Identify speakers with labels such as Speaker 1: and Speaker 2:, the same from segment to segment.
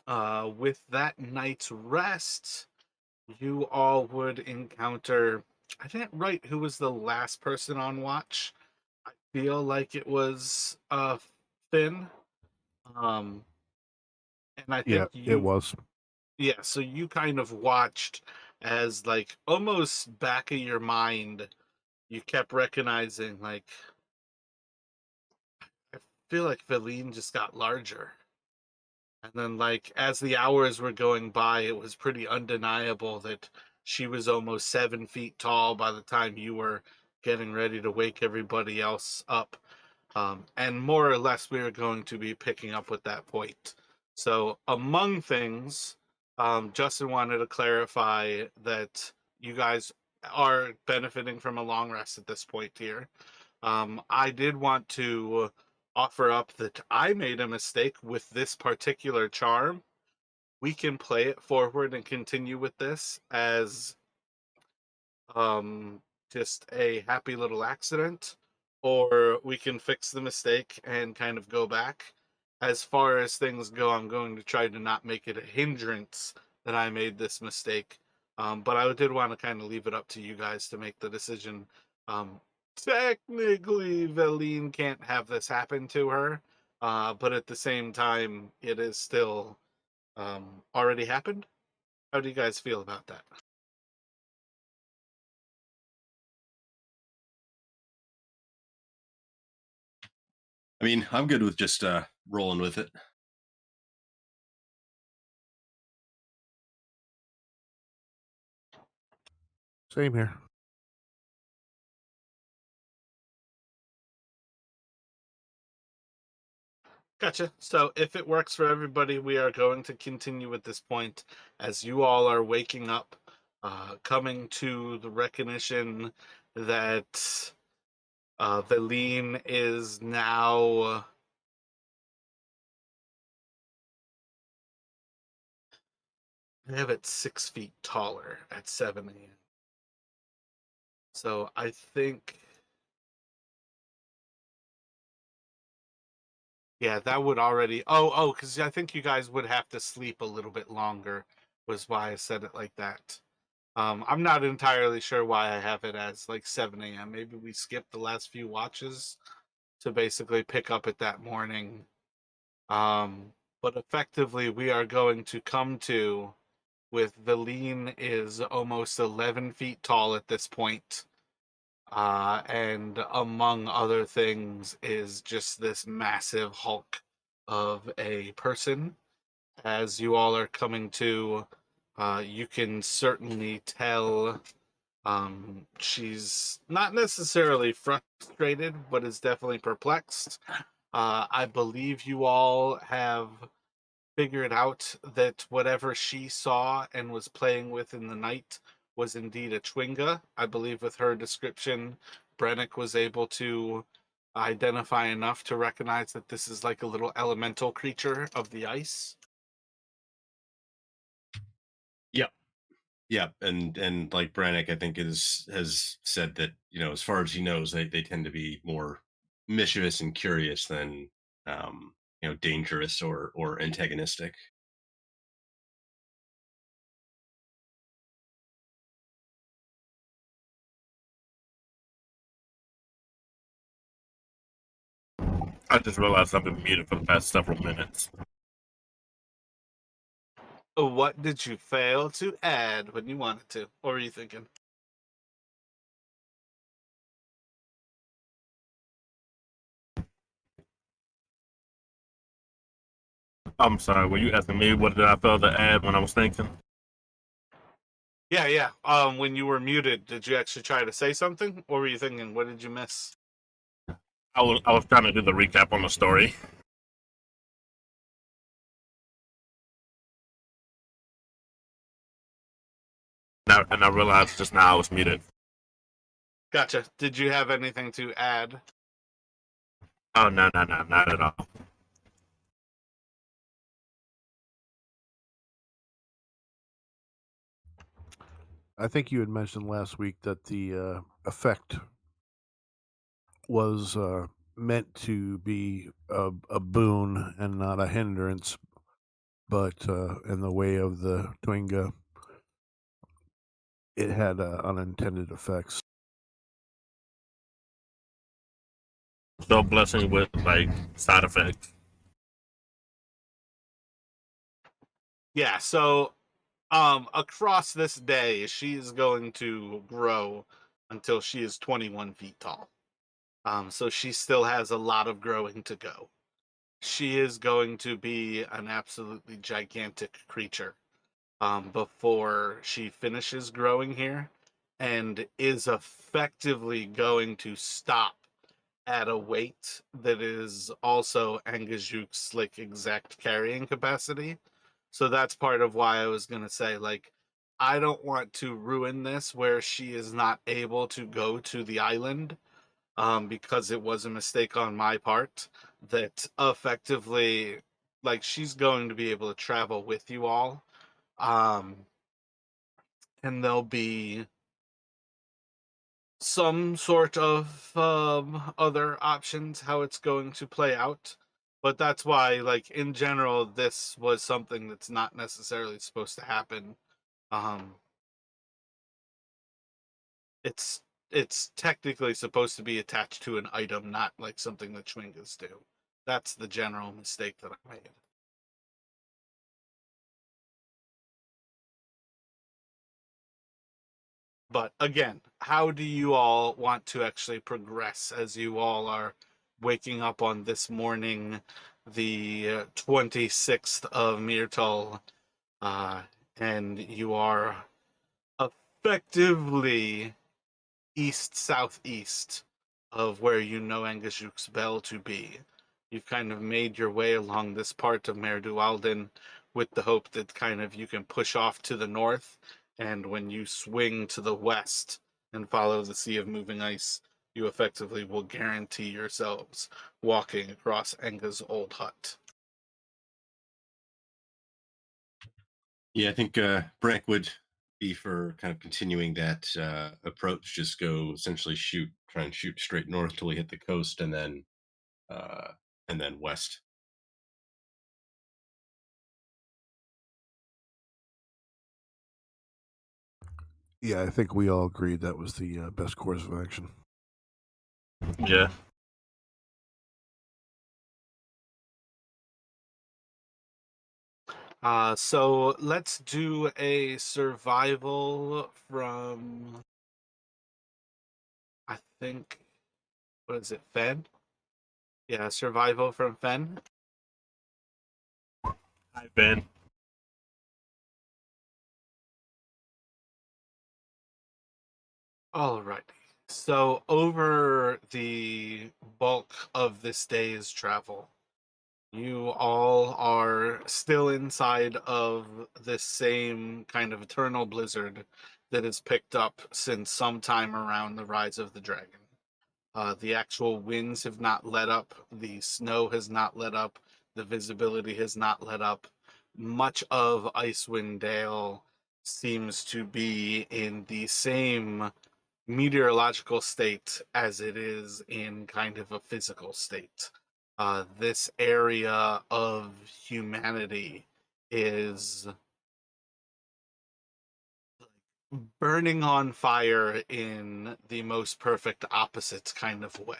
Speaker 1: With that night's rest, you all would encounter. I didn't write who was the last person on watch. I feel like it was Finn. Um, and I
Speaker 2: Yeah,
Speaker 1: think
Speaker 2: it
Speaker 1: you,
Speaker 2: was.
Speaker 1: yeah, so you kind of watched as like almost back of your mind, you kept recognizing like I feel like Feline just got larger. And then, like, as the hours were going by, it was pretty undeniable that she was almost 7 feet tall by the time you were getting ready to wake everybody else up. And more or less, we are going to be picking up with that point. So, among things, Justin wanted to clarify that you guys are benefiting from a long rest at this point here. I did want to offer up that I made a mistake with this particular charm. We can play it forward and continue with this as um, just a happy little accident, or we can fix the mistake and kind of go back. As far as things go, I'm going to try to not make it a hindrance that I made this mistake. But I did want to kind of leave it up to you guys to make the decision. Um, Technically, Veline can't have this happen to her, but at the same time, it is still already happened. How do you guys feel about that?
Speaker 3: I mean, I'm good with just rolling with it.
Speaker 2: Same here.
Speaker 1: Gotcha. So if it works for everybody, we are going to continue with this point as you all are waking up, coming to the recognition that Veline is now. They have it 6 feet taller at 7 a.m. So I think, yeah, that would already. Oh, because I think you guys would have to sleep a little bit longer, was why I said it like that. I'm not entirely sure why I have it as like 7 a.m. Maybe we skipped the last few watches to basically pick up at that morning. Um, but effectively, we are going to come to with Veline is almost 11 feet tall at this point. And among other things, is just this massive hulk of a person. As you all are coming to, you can certainly tell she's not necessarily frustrated, but is definitely perplexed. I believe you all have figured out that whatever she saw and was playing with in the night was indeed a Chwinga. I believe with her description, Brennick was able to identify enough to recognize that this is like a little elemental creature of the ice.
Speaker 3: Yep. Yeah, and like Brannick, I think has said that as far as he knows, they tend to be more mischievous and curious than dangerous or antagonistic.
Speaker 4: I just realized I've been muted for the past several minutes.
Speaker 1: What did you fail to add when you wanted to? Or were you thinking?
Speaker 4: I'm sorry, were you asking me what did I fail to add when I was thinking?
Speaker 1: Yeah, yeah. When you were muted, did you actually try to say something, or were you thinking, what did you miss?
Speaker 4: I was trying to do the recap on the story. And I realized just now I was muted.
Speaker 1: Gotcha. Did you have anything to add?
Speaker 4: Oh no, not at all.
Speaker 2: I think you had mentioned last week that the effect was meant to be a boon and not a hindrance, but in the way of the Twinga, it had unintended effects.
Speaker 4: So blessing with like side effects.
Speaker 1: Yeah, so across this day, she is going to grow until she is 21 feet tall. So she still has a lot of growing to go. She is going to be an absolutely gigantic creature before she finishes growing here, and is effectively going to stop at a weight that is also Angajuk's like exact carrying capacity. So that's part of why I was gonna say, like, I don't want to ruin this where she is not able to go to the island, because it was a mistake on my part. That effectively, like, she's going to be able to travel with you all, um, and there'll be some sort of other options how it's going to play out. But that's why, like, in general, this was something that's not necessarily supposed to happen. Um, it's it's technically supposed to be attached to an item, not like something that Schwingas do. That's the general mistake that I made. But again, how do you all want to actually progress as you all are waking up on this morning, the 26th of Myrtle, uh, and you are effectively east-southeast of where you know Angajuk's Bell to be. You've kind of made your way along this part of Mer Dualden with the hope that kind of you can push off to the north, and when you swing to the west and follow the Sea of Moving Ice, you effectively will guarantee yourselves walking across Enga's old hut.
Speaker 3: Yeah, I think Brank would be for kind of continuing that approach. Just go essentially try and shoot straight north till we hit the coast, uh, and then west.
Speaker 2: Yeah, I think we all agreed that was the best course of action.
Speaker 4: Yeah.
Speaker 1: So let's do a survival from, I think, what is it, Fen? Yeah, survival from Fen.
Speaker 4: Hi, Ben.
Speaker 1: Alrighty. So over the bulk of this day's travel, you all are still inside of this same kind of eternal blizzard that has picked up since sometime around the Rise of the Dragon. The actual winds have not let up, the snow has not let up, the visibility has not let up. Much of Icewind Dale seems to be in the same meteorological state as it is in kind of a physical state. This area of humanity is burning on fire in the most perfect opposite kind of way.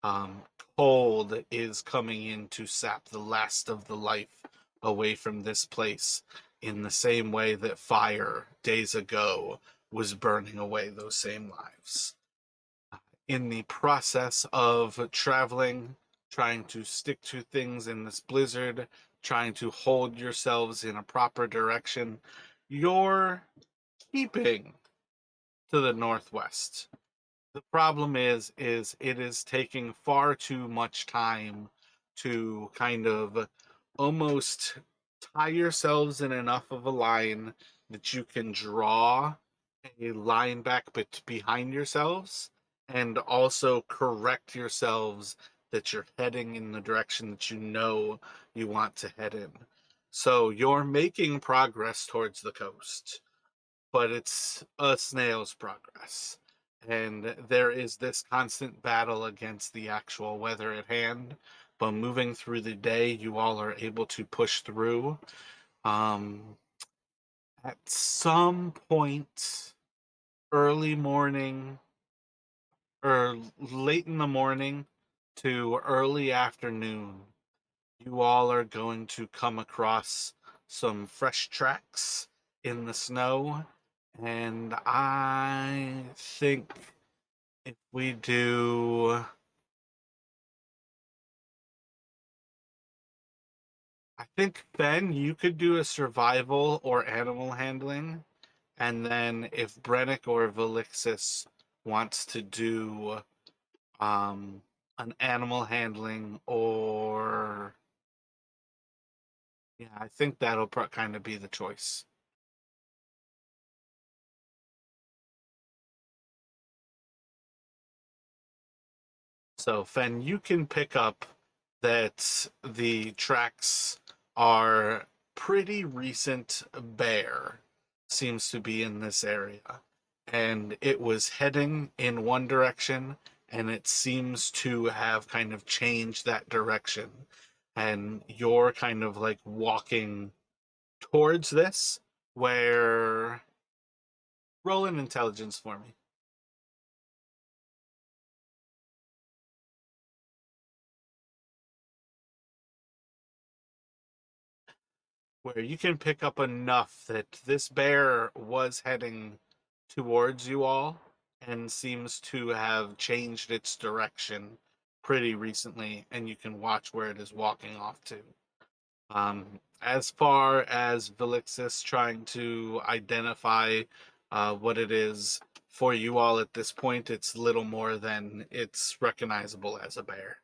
Speaker 1: Um, Cold is coming in to sap the last of the life away from this place in the same way that fire days ago was burning away those same lives. In the process of traveling, trying to stick to things in this blizzard, trying to hold yourselves in a proper direction, you're keeping to the northwest. The problem is it is taking far too much time to kind of almost tie yourselves in enough of a line that you can draw a line back behind yourselves, and also correct yourselves that you're heading in the direction that you know you want to head in. So you're making progress towards the coast, but it's a snail's progress. And there is this constant battle against the actual weather at hand but moving through the day, you all are able to push through. At some point, early morning or late in the morning to early afternoon, you all are going to come across some fresh tracks in the snow. And I think if we do, I think, Ben, you could do a survival or animal handling. And then if Brennick or Velixis wants to do um, an animal handling or yeah, I think that'll kind of be the choice. So, Fen, you can pick up that the tracks are pretty recent. Bear seems to be in this area, and it was heading in one direction, and it seems to have kind of changed that direction. And you're kind of like walking towards this, where roll an intelligence for me. Where you can pick up enough that this bear was heading towards you all and seems to have changed its direction pretty recently, and you can watch where it is walking off to. As far as Velixis trying to identify what it is for you all at this point, it's little more than it's recognizable as a bear.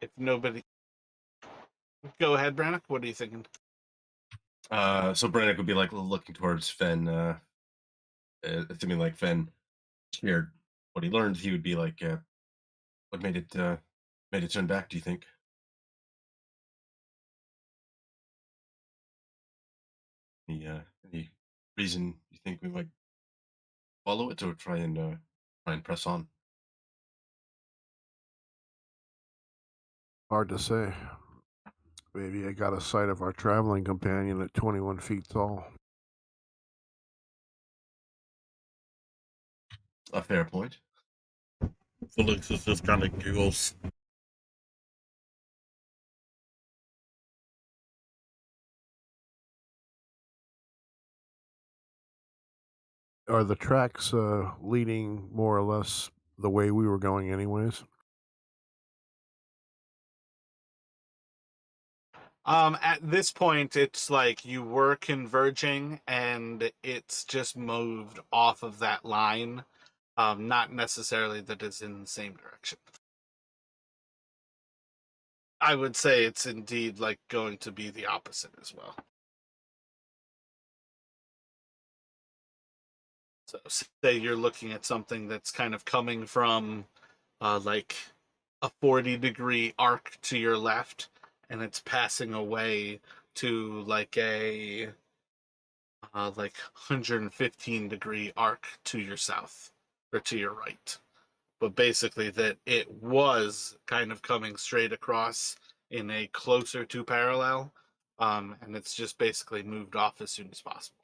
Speaker 1: If nobody, go ahead, Brannock. What are you thinking?
Speaker 3: So Brennick would be like looking towards Fen, assuming like Fen shared what he learned. He would be like, "What made it turn back? Do you think?" Any reason you think we might follow it or try and press on?
Speaker 2: Hard to say. Maybe I got a sight of our traveling companion at 21 feet tall.
Speaker 3: A fair point.
Speaker 4: Felix is just kind of giggles.
Speaker 2: Are the tracks leading more or less the way we were going, anyways?
Speaker 1: At this point, it's like you were converging and it's just moved off of that line. Not necessarily that it's in the same direction. I would say it's indeed like going to be the opposite as well. So say you're looking at something that's kind of coming from like a 40-degree arc to your left, and it's passing away to like a like 115-degree arc to your south or to your right. But basically, that it was kind of coming straight across in a closer to parallel, and it's just basically moved off as soon as possible.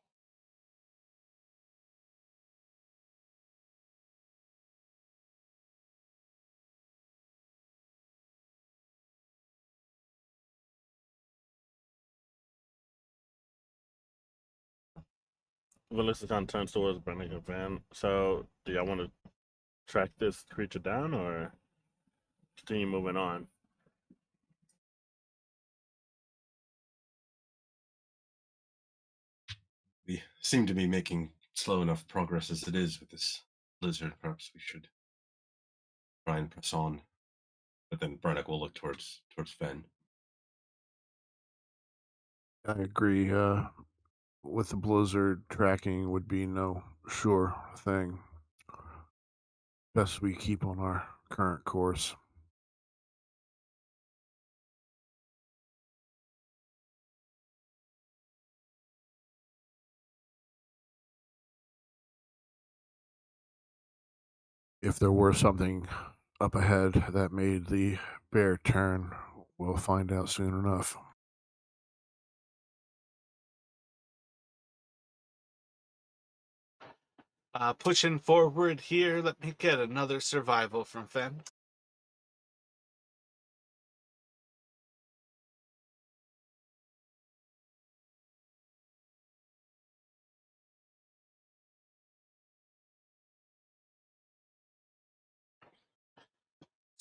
Speaker 4: Felix is kind of turns towards Brennick and Van. So, do y'all want to track this creature down or continue moving on?
Speaker 3: We seem to be making slow enough progress as it is with this blizzard. Perhaps we should try and press on. But then Brennick will look towards Fen.
Speaker 2: I agree. With the blizzard, tracking would be no sure thing. Best we keep on our current course. if there were something up ahead that made the bear turn, we'll find out soon enough.
Speaker 1: Pushing forward here, let me get another survival from Fen.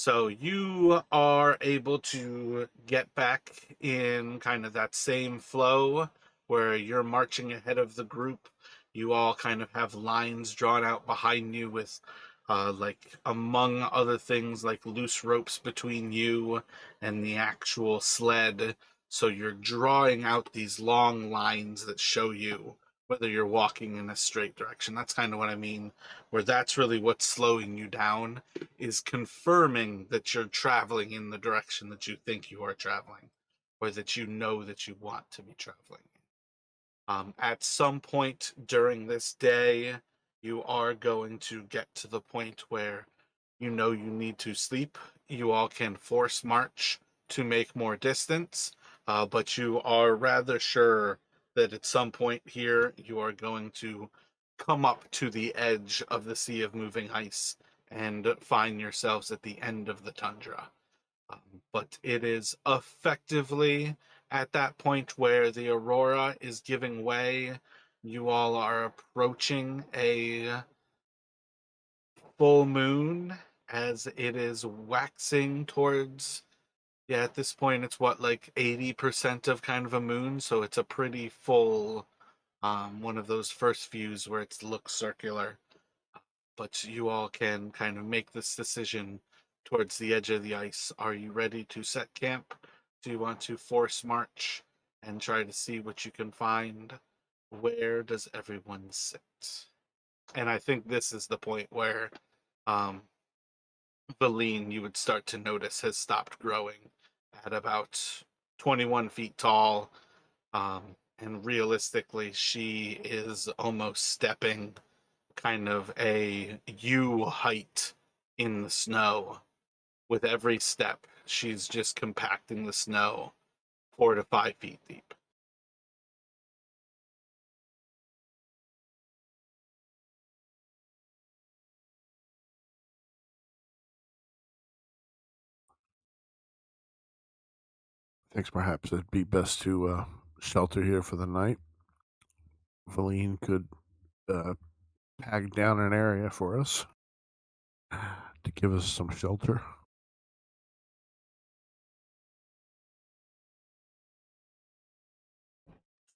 Speaker 1: So you are able to get back in kind of that same flow where you're marching ahead of the group. You all kind of have lines drawn out behind you with, like, among other things, like loose ropes between you and the actual sled. So you're drawing out these long lines that show you whether you're walking in a straight direction. That's kind of what I mean, where that's really what's slowing you down, is confirming that you're traveling in the direction that you think you are traveling, or that you know that you want to be traveling. At some point during this day, you are going to get to the point where you know you need to sleep. You all can force march to make more distance, but you are rather sure that at some point here you are going to come up to the edge of the Sea of Moving Ice and find yourselves at the end of the tundra. But it is effectively at that point where the aurora is giving way. You all are approaching a full moon as it is waxing towards, yeah, at this point it's what, like 80% of kind of a moon, so it's a pretty full, one of those first views where it looks circular. But you all can kind of make this decision towards the edge of the ice. Are you ready to set camp? Do you want to force march and try to see what you can find? Where does everyone sit? And I think this is the point where, um, Valine, you would start to notice, has stopped growing at about 21 feet tall. And realistically, she is almost stepping kind of a U height in the snow. With every step, she's just compacting the snow 4 to 5 feet deep.
Speaker 2: Thinks perhaps it'd be best to shelter here for the night. Valine could tag down an area for us to give us some shelter.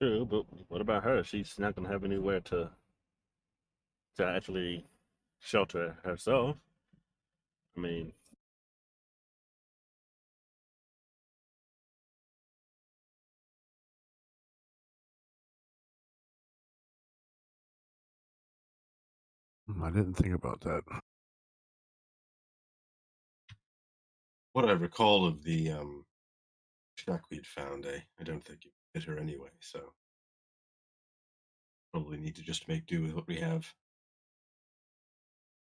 Speaker 4: True, but what about her? She's not gonna have anywhere to actually shelter herself. I mean,
Speaker 2: I didn't think about that.
Speaker 3: What I recall of the shack we'd found, I don't think it fit her anyway, so probably need to just make do with what we have.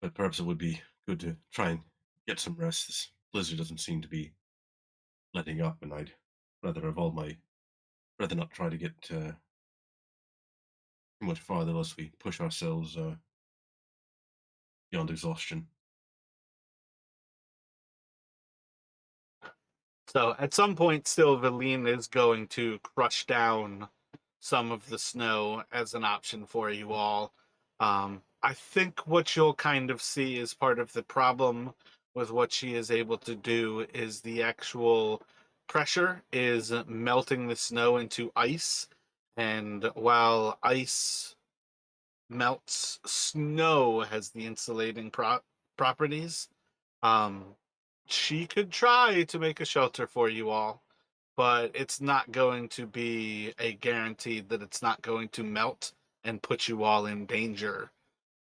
Speaker 3: But perhaps it would be good to try and get some rest. This blizzard doesn't seem to be letting up, and I'd rather not try to get too much farther lest we push ourselves beyond exhaustion.
Speaker 1: So at some point, still, Valine is going to crush down some of the snow as an option for you all. I think what you'll kind of see as part of the problem with what she is able to do is the actual pressure is melting the snow into ice. And while ice melts, snow has the insulating properties. Um, she could try to make a shelter for you all, but it's not going to be a guarantee that it's not going to melt and put you all in danger.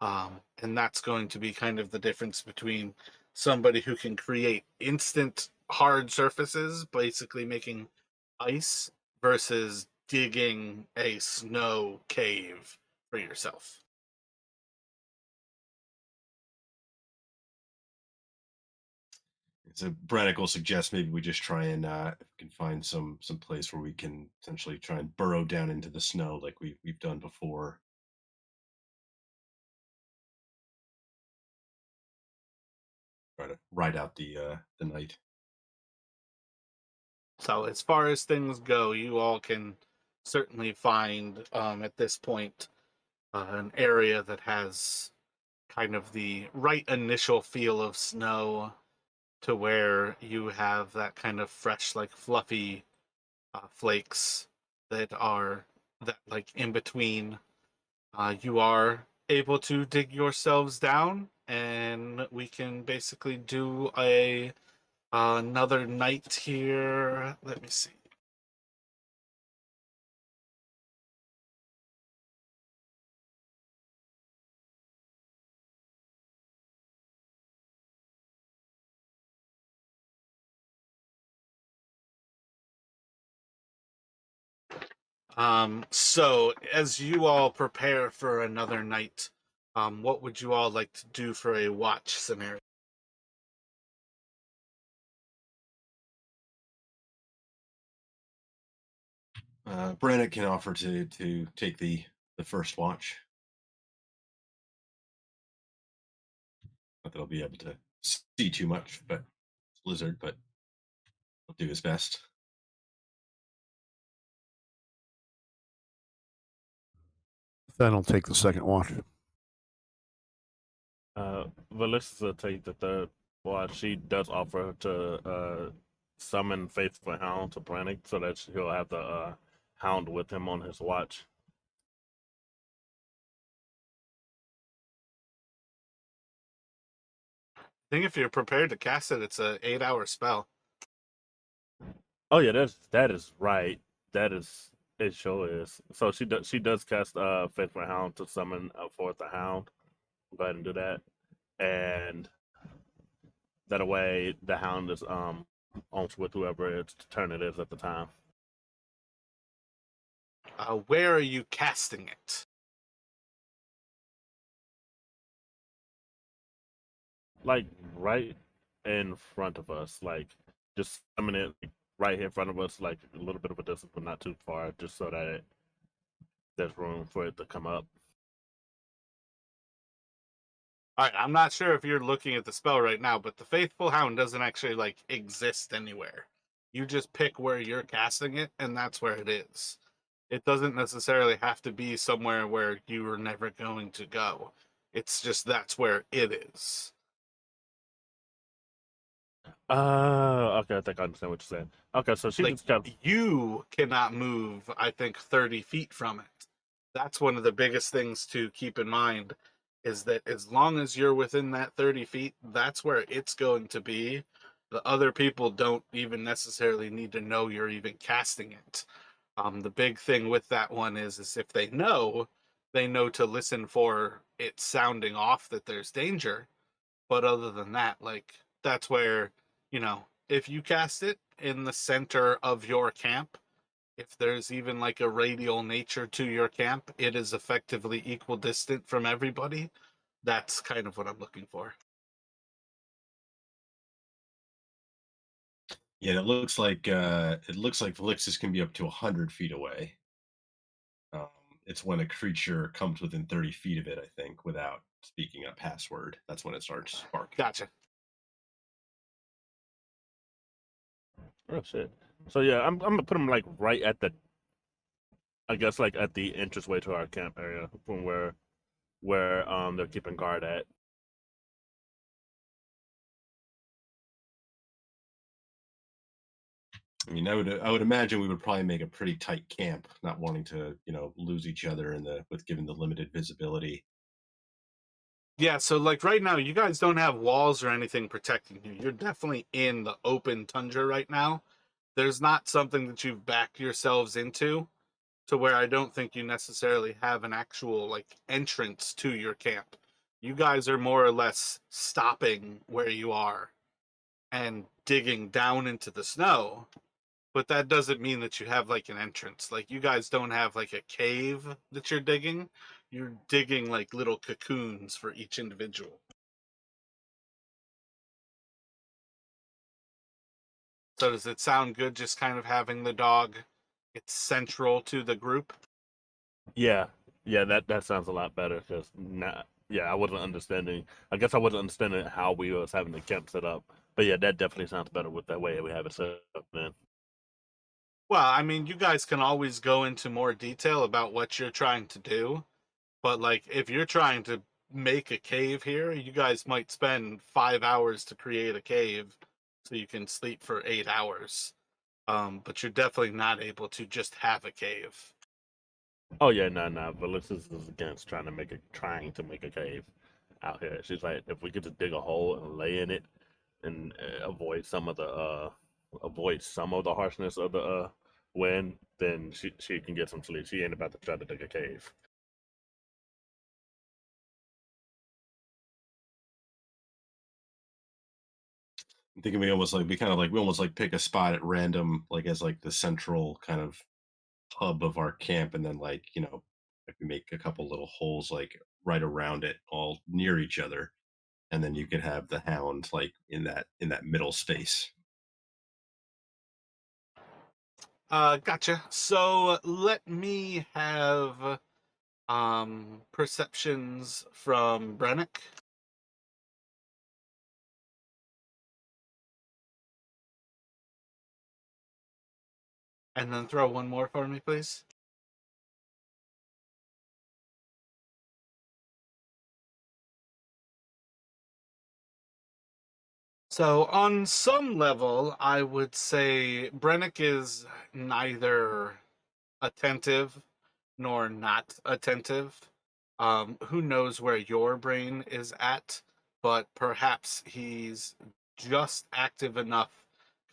Speaker 1: And that's going to be kind of the difference between somebody who can create instant hard surfaces, basically making ice, versus digging a snow cave for yourself.
Speaker 3: So Brannick will suggest maybe we just try and if we can find some place where we can essentially try and burrow down into the snow like we've done before. Try to ride out the night.
Speaker 1: So as far as things go, you all can certainly find at this point an area that has kind of the right initial feel of snow to where you have that kind of fresh, like fluffy flakes that are that like in between. You are able to dig yourselves down, and we can basically do a another night here. Let me see. So as you all prepare for another night, what would you all like to do for a watch scenario?
Speaker 3: Brannick can offer to take the first watch. Not that he'll be able to see too much, but it's Blizzard, but he'll do his best.
Speaker 2: Then I'll take the second watch.
Speaker 4: Valissa will take the third watch. She does offer to summon Faithful Hound to Brannick so that he'll have the Hound with him on his watch.
Speaker 1: I think if you're prepared to cast it, it's a 8-hour spell.
Speaker 4: Oh yeah, that is right. That is it. Sure is. So she does cast Faithful Hound to summon forth the Hound. Go ahead and do that, and that way the Hound is on with whoever its turn it is at the time.
Speaker 1: Where are you casting it?
Speaker 4: Like right in front of us, like just summon it right here in front of us, like a little bit of a distance, but not too far, just so that there's room for it to come up.
Speaker 1: All right, I'm not sure if you're looking at the spell right now, but the Faithful Hound doesn't actually like exist anywhere. You just pick where you're casting it, and that's where it is. It doesn't necessarily have to be somewhere where you were never going to go. It's just that's where it is.
Speaker 4: Okay, I think I understand what you're saying. Okay, so she
Speaker 1: Like
Speaker 4: just kind of,
Speaker 1: you cannot move, I think, 30 feet from it. That's one of the biggest things to keep in mind is that as long as you're within that 30 feet, that's where it's going to be. The other people don't even necessarily need to know you're even casting it. The big thing with that one is if they know to listen for it sounding off that there's danger. But other than that, like that's where, if you cast it in the center of your camp, if there's even like a radial nature to your camp, it is effectively equidistant from everybody. That's kind of what I'm looking for.
Speaker 3: Yeah, it looks like Felixis can be up to 100 feet away. Um, it's when a creature comes within 30 feet of it, I think, without speaking a password. That's when it starts barking.
Speaker 1: Gotcha.
Speaker 4: oh shit. So yeah, I'm gonna put them like right at the, I guess like at the entranceway to our camp area from where they're keeping guard at.
Speaker 3: I mean, I would imagine we would probably make a pretty tight camp, not wanting to, lose each other with given the limited visibility.
Speaker 1: Yeah, so like right now, you guys don't have walls or anything protecting you. You're definitely in the open tundra right now. There's not something that you've backed yourselves into to where I don't think you necessarily have an actual like entrance to your camp. You guys are more or less stopping where you are and digging down into the snow, but that doesn't mean that you have like an entrance. Like you guys don't have like a cave that you're digging. You're digging like little cocoons for each individual. So does it sound good just kind of having the dog? It's central to the group.
Speaker 4: Yeah, yeah, that sounds a lot better. Cause yeah, I wasn't understanding. I guess I wasn't understanding how we was having the camp set up. But yeah, that definitely sounds better with that way we have it set up. Then.
Speaker 1: Well, I mean, you guys can always go into more detail about what you're trying to do, but like if you're trying to make a cave here, you guys might spend 5 hours to create a cave so you can sleep for 8 hours. But you're definitely not able to just have a cave.
Speaker 4: Oh yeah, no. Felicitas is against trying to make a cave out here. She's like, if we could just dig a hole and lay in it and avoid some of the harshness of the wind, then she can get some sleep. She ain't about to try to dig a cave.
Speaker 3: I'm thinking we almost like pick a spot at random, like as like the central kind of hub of our camp, and then like we make a couple little holes like right around it, all near each other, and then you could have the hound like in that middle space.
Speaker 1: Gotcha. So let me have perceptions from Brennick. And then throw one more for me, please. So, on some level, I would say Brennick is neither attentive nor not attentive. Who knows where your brain is at, but perhaps he's just active enough,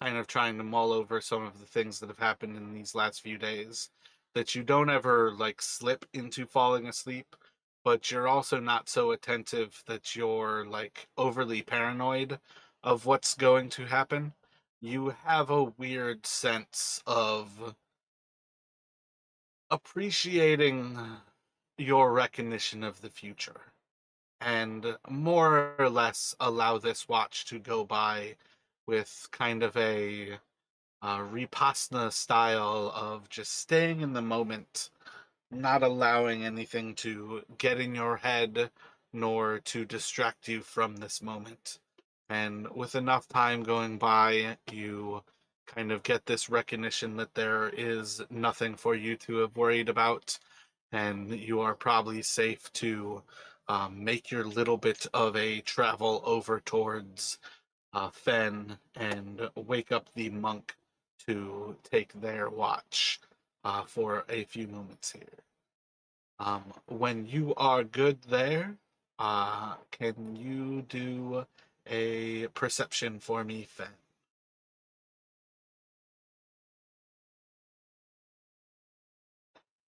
Speaker 1: kind of trying to mull over some of the things that have happened in these last few days, that you don't ever like slip into falling asleep, but you're also not so attentive that you're like overly paranoid of what's going to happen. You have a weird sense of appreciating your recognition of the future and more or less allow this watch to go by with kind of a Ripasna style of just staying in the moment, not allowing anything to get in your head nor to distract you from this moment. And with enough time going by, you kind of get this recognition that there is nothing for you to have worried about, and you are probably safe to make your little bit of a travel over towards Fen and wake up the monk to take their watch for a few moments here. When you are good there, can you do a perception for me, Fen?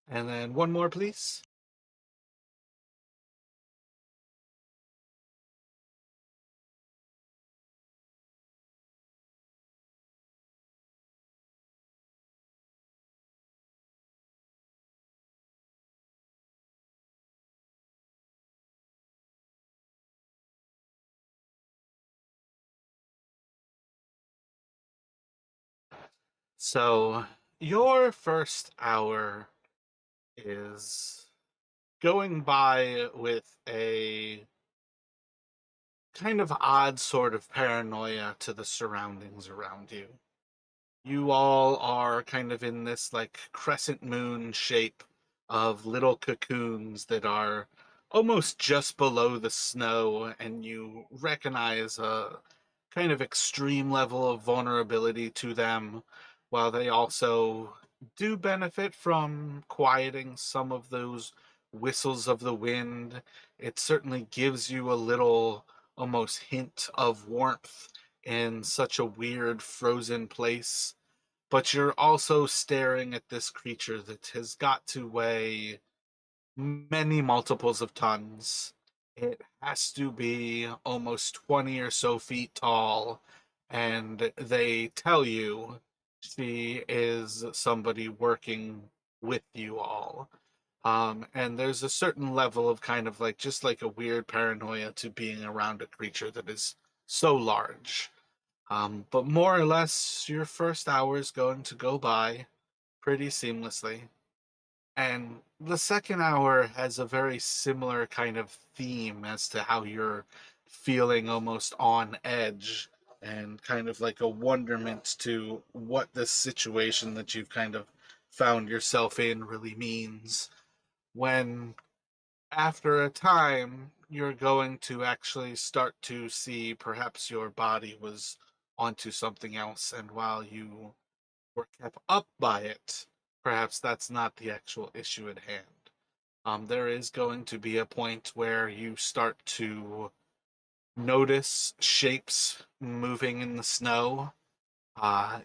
Speaker 1: And then one more, please. So, your first hour is going by with a kind of odd sort of paranoia to the surroundings around you. You all are kind of in this like crescent moon shape of little cocoons that are almost just below the snow, and you recognize a kind of extreme level of vulnerability to them, while they also do benefit from quieting some of those whistles of the wind. It certainly gives you a little almost hint of warmth in such a weird frozen place, but you're also staring at this creature that has got to weigh many multiples of tons. It has to be almost 20 or so feet tall, and they tell you she is somebody working with you all. And there's a certain level of kind of like just like a weird paranoia to being around a creature that is so large. But more or less, your first hour is going to go by pretty seamlessly. And the second hour has a very similar kind of theme as to how you're feeling almost on edge and kind of like a wonderment to what this situation that you've kind of found yourself in really means. When after a time, you're going to actually start to see perhaps your body was onto something else, and while you were kept up by it, perhaps that's not the actual issue at hand. There is going to be a point where you start to notice shapes moving in the snow.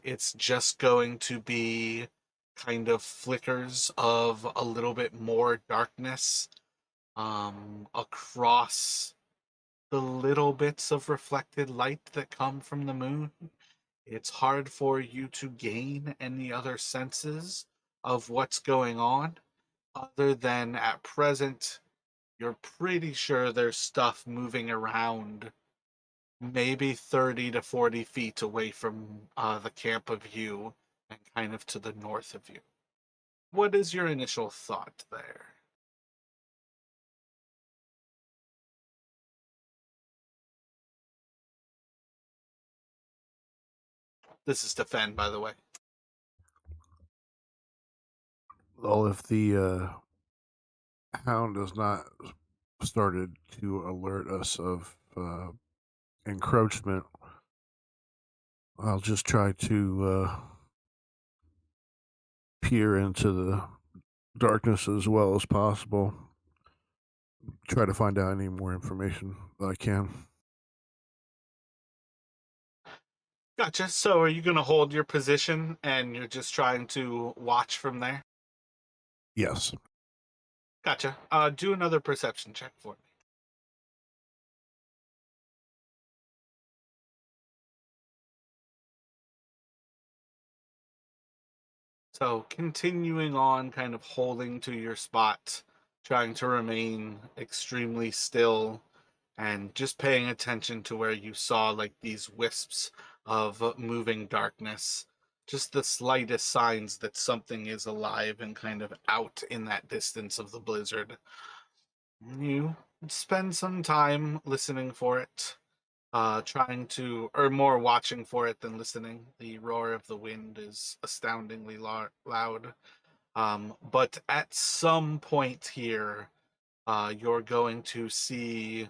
Speaker 1: It's just going to be kind of flickers of a little bit more darkness across the little bits of reflected light that come from the moon. It's hard for you to gain any other senses of what's going on, other than at present, you're pretty sure there's stuff moving around maybe 30 to 40 feet away from the camp of you and kind of to the north of you. What is your initial thought there? This is to Fen, by the way.
Speaker 2: Well, if the hound has not started to alert us of encroachment, I'll just try to peer into the darkness as well as possible. Try to find out any more information that I can.
Speaker 1: Gotcha. So are you going to hold your position and you're just trying to watch from there?
Speaker 2: Yes.
Speaker 1: Gotcha. Do another perception check for me. So continuing on, kind of holding to your spot, trying to remain extremely still, and just paying attention to where you saw like these wisps of moving darkness. Just the slightest signs that something is alive and kind of out in that distance of the blizzard. You spend some time listening for it, trying to, or more watching for it than listening. The roar of the wind is astoundingly loud. But at some point here, you're going to see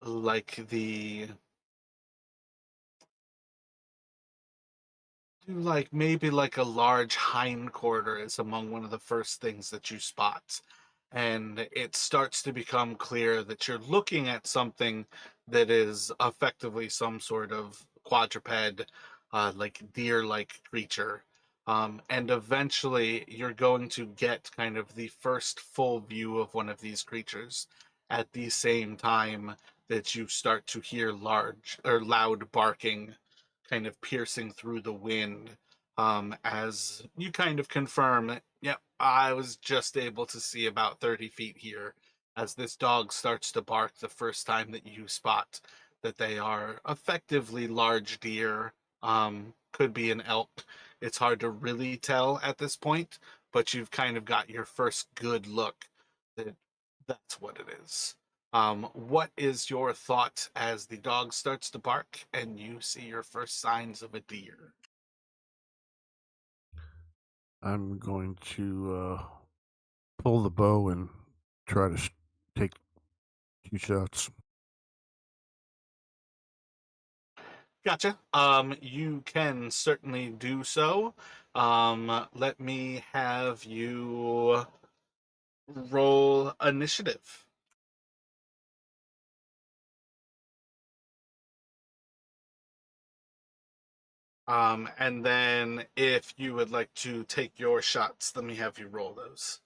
Speaker 1: like like maybe like a large hind quarter is among one of the first things that you spot. And it starts to become clear that you're looking at something that is effectively some sort of quadruped, like deer-like creature. And eventually you're going to get kind of the first full view of one of these creatures at the same time that you start to hear large or loud barking kind of piercing through the wind, as you kind of confirm that, yep, I was just able to see about 30 feet here as this dog starts to bark the first time that you spot that they are effectively large deer, could be an elk. It's hard to really tell at this point, but you've kind of got your first good look that that's what it is. What is your thought as the dog starts to bark and you see your first signs of a deer?
Speaker 2: I'm going to pull the bow and try to take 2 shots.
Speaker 1: Gotcha. You can certainly do so. Let me have you roll initiative. And then if you would like to take your shots, let me have you roll those.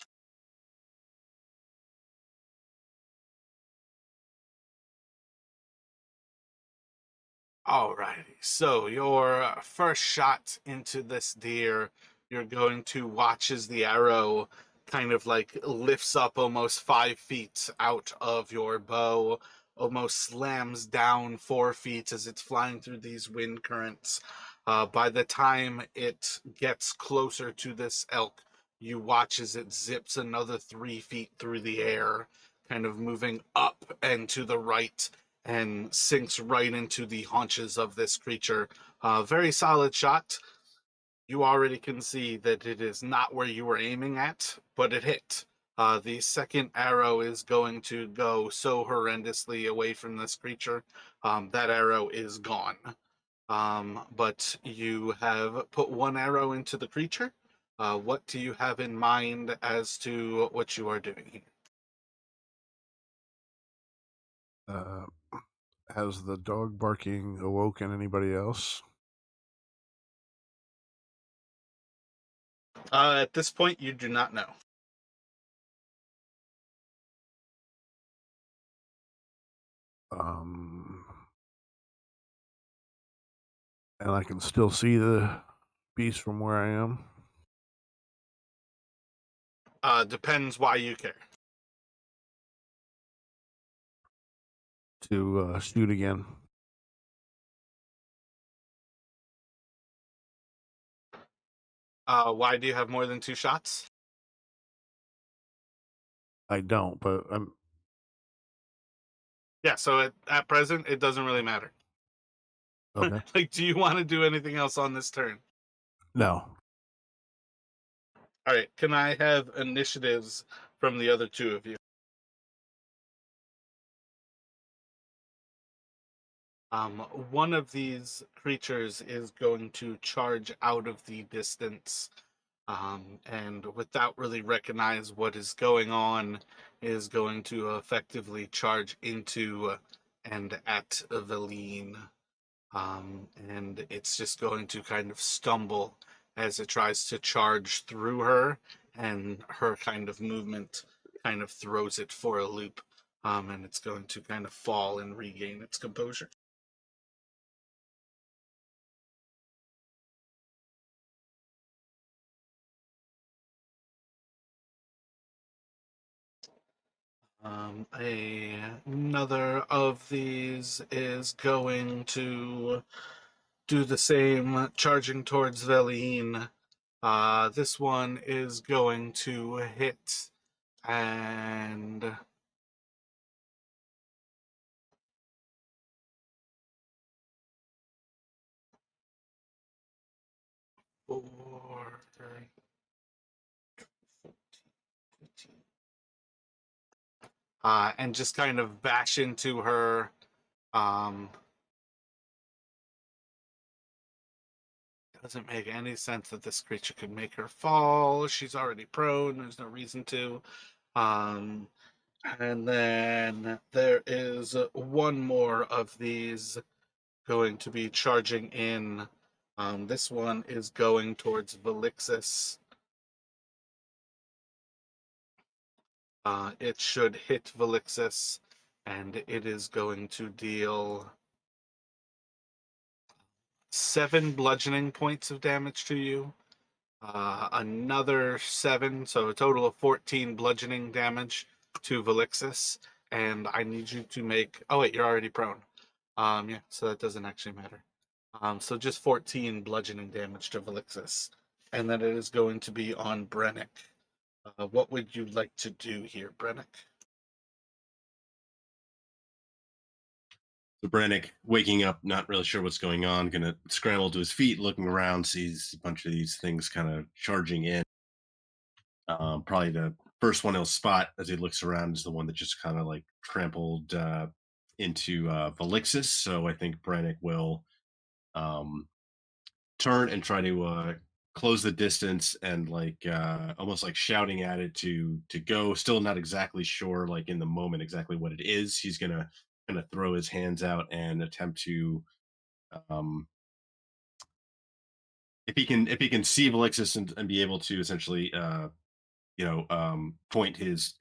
Speaker 1: Alrighty, so your first shot into this deer, you're going to watch as the arrow kind of like lifts up almost 5 feet out of your bow almost slams down 4 feet as it's flying through these wind currents. By the time it gets closer to this elk, you watch as it zips another 3 feet through the air, kind of moving up and to the right, and sinks right into the haunches of this creature. Very solid shot. You already can see that it is not where you were aiming at, but it hit. The second arrow is going to go so horrendously away from this creature. That arrow is gone. But you have put one arrow into the creature. What do you have in mind as to what you are doing here?
Speaker 2: Has the dog barking awoken anybody else?
Speaker 1: At this point, you do not know.
Speaker 2: And I can still see the beast from where I am.
Speaker 1: Depends why you care.
Speaker 2: To shoot again.
Speaker 1: Why do you have more than 2 shots?
Speaker 2: I don't, but I'm
Speaker 1: Yeah, so at present, it doesn't really matter.
Speaker 2: okay.
Speaker 1: Like, do you want to do anything else on this turn?
Speaker 2: No.
Speaker 1: All right, can I have initiatives from the other 2 of you? One of these creatures is going to charge out of the distance, and without really recognize what is going on, is going to effectively charge into and at Eveline. And it's just going to kind of stumble as it tries to charge through her, and her kind of movement kind of throws it for a loop, and it's going to kind of fall and regain its composure. Another of these is going to do the same, charging towards Veline. This one is going to hit and four, 14, 15. And just kind of bash into her. Doesn't make any sense that this creature could make her fall. She's already prone. There's no reason to. Um, and then there is one more of these going to be charging in. This one is going towards Velixis. It should hit Velixis, and it is going to deal 7 bludgeoning points of damage to you. Another 7, so a total of 14 bludgeoning damage to Velixis. And I need you to make. Oh wait, you're already prone. Yeah, so that doesn't actually matter. So just 14 bludgeoning damage to Velixis, and then it is going to be on Brennick. What would you like to do here, Brennick?
Speaker 3: So Brannick, waking up, not really sure what's going on, gonna scramble to his feet, looking around, sees a bunch of these things kind of charging in. Probably the first one he'll spot as he looks around is the one that just kind of like trampled into Velixis. So I think Brannick will um, turn and try to close the distance and like almost like shouting at it to go. Still not exactly sure, like in the moment, exactly what it is. He's gonna kind of throw his hands out and attempt to um, if he can see Velixis and be able to essentially point his